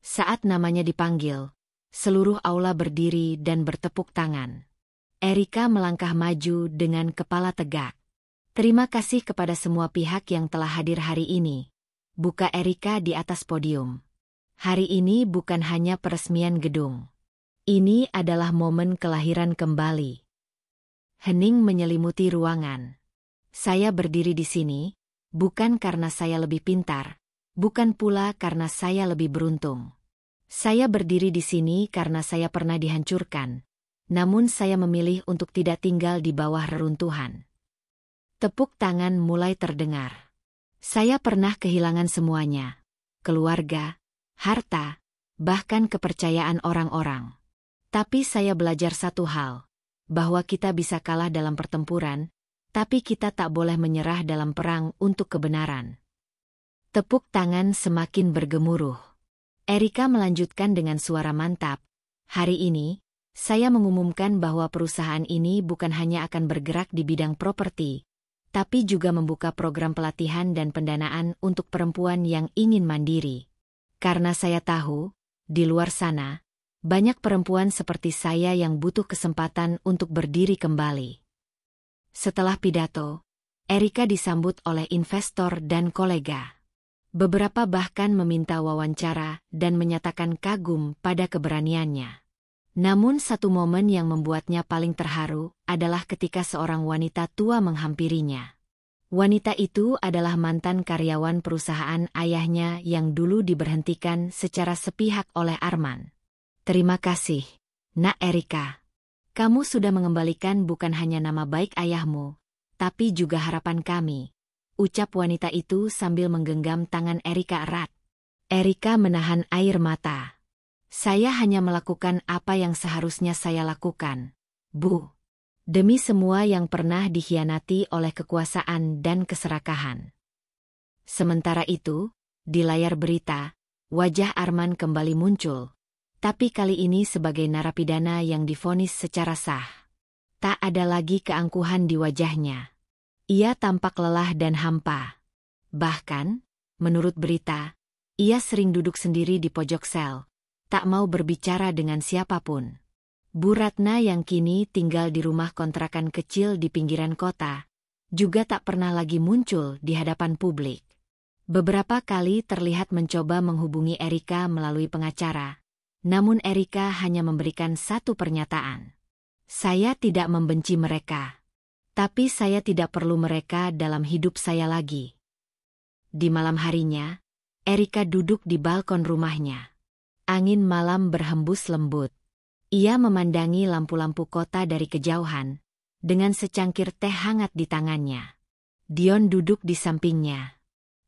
Saat namanya dipanggil, seluruh aula berdiri dan bertepuk tangan. Erika melangkah maju dengan kepala tegak. "Terima kasih kepada semua pihak yang telah hadir hari ini," buka Erika di atas podium. "Hari ini bukan hanya peresmian gedung. Ini adalah momen kelahiran kembali." Hening menyelimuti ruangan. "Saya berdiri di sini, bukan karena saya lebih pintar, bukan pula karena saya lebih beruntung. Saya berdiri di sini karena saya pernah dihancurkan, namun saya memilih untuk tidak tinggal di bawah reruntuhan." Tepuk tangan mulai terdengar. "Saya pernah kehilangan semuanya, keluarga, harta, bahkan kepercayaan orang-orang. Tapi saya belajar satu hal, bahwa kita bisa kalah dalam pertempuran, tapi kita tak boleh menyerah dalam perang untuk kebenaran." Tepuk tangan semakin bergemuruh. Erika melanjutkan dengan suara mantap, "Hari ini, saya mengumumkan bahwa perusahaan ini bukan hanya akan bergerak di bidang properti, tapi juga membuka program pelatihan dan pendanaan untuk perempuan yang ingin mandiri. Karena saya tahu, di luar sana, Banyak perempuan seperti saya yang butuh kesempatan untuk berdiri kembali. Setelah pidato, Erika disambut oleh investor dan kolega. Beberapa bahkan meminta wawancara dan menyatakan kagum pada keberaniannya. Namun satu momen yang membuatnya paling terharu adalah ketika seorang wanita tua menghampirinya. Wanita itu adalah mantan karyawan perusahaan ayahnya yang dulu diberhentikan secara sepihak oleh Arman. Terima kasih, Nak Erika. Kamu sudah mengembalikan bukan hanya nama baik ayahmu, tapi juga harapan kami, ucap wanita itu sambil menggenggam tangan Erika erat. Erika menahan air mata. Saya hanya melakukan apa yang seharusnya saya lakukan, Bu. Demi semua yang pernah dikhianati oleh kekuasaan dan keserakahan. Sementara itu, di layar berita, wajah Arman kembali muncul. Tapi kali ini sebagai narapidana yang divonis secara sah. Tak ada lagi keangkuhan di wajahnya. Ia tampak lelah dan hampa. Bahkan, menurut berita, ia sering duduk sendiri di pojok sel, tak mau berbicara dengan siapapun. Bu Ratna yang kini tinggal di rumah kontrakan kecil di pinggiran kota, juga tak pernah lagi muncul di hadapan publik. Beberapa kali terlihat mencoba menghubungi Erika melalui pengacara. Namun Erika hanya memberikan satu pernyataan. Saya tidak membenci mereka. Tapi saya tidak perlu mereka dalam hidup saya lagi. Di malam harinya, Erika duduk di balkon rumahnya. Angin malam berhembus lembut. Ia memandangi lampu-lampu kota dari kejauhan, dengan secangkir teh hangat di tangannya. Dion duduk di sampingnya.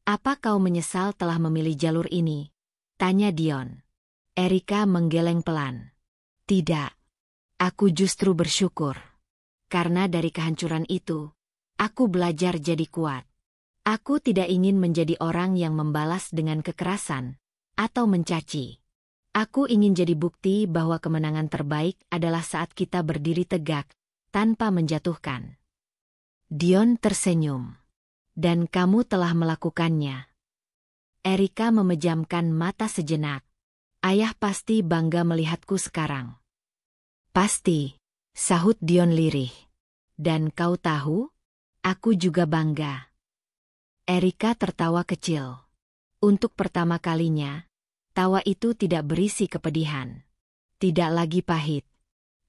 Apa kau menyesal telah memilih jalur ini? Tanya Dion. Erika menggeleng pelan. Tidak. Aku justru bersyukur. Karena dari kehancuran itu, aku belajar jadi kuat. Aku tidak ingin menjadi orang yang membalas dengan kekerasan atau mencaci. Aku ingin jadi bukti bahwa kemenangan terbaik adalah saat kita berdiri tegak, tanpa menjatuhkan. Dion tersenyum. Dan kamu telah melakukannya. Erika memejamkan mata sejenak. Ayah pasti bangga melihatku sekarang. Pasti, sahut Dion lirih. Dan kau tahu, aku juga bangga. Erika tertawa kecil. Untuk pertama kalinya, tawa itu tidak berisi kepedihan. Tidak lagi pahit.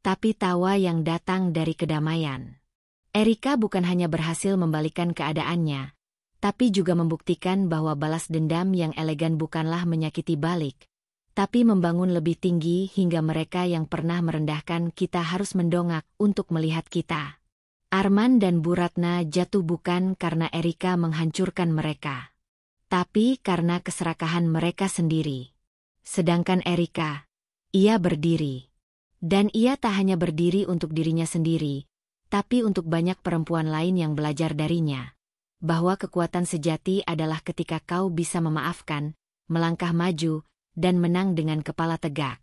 Tapi tawa yang datang dari kedamaian. Erika bukan hanya berhasil membalikan keadaannya, tapi juga membuktikan bahwa balas dendam yang elegan bukanlah menyakiti balik, tapi membangun lebih tinggi hingga mereka yang pernah merendahkan kita harus mendongak untuk melihat kita. Arman dan Bu Ratna jatuh bukan karena Erika menghancurkan mereka, tapi karena keserakahan mereka sendiri. Sedangkan Erika, ia berdiri. Dan ia tak hanya berdiri untuk dirinya sendiri, tapi untuk banyak perempuan lain yang belajar darinya. Bahwa kekuatan sejati adalah ketika kau bisa memaafkan, melangkah maju, dan menang dengan kepala tegak.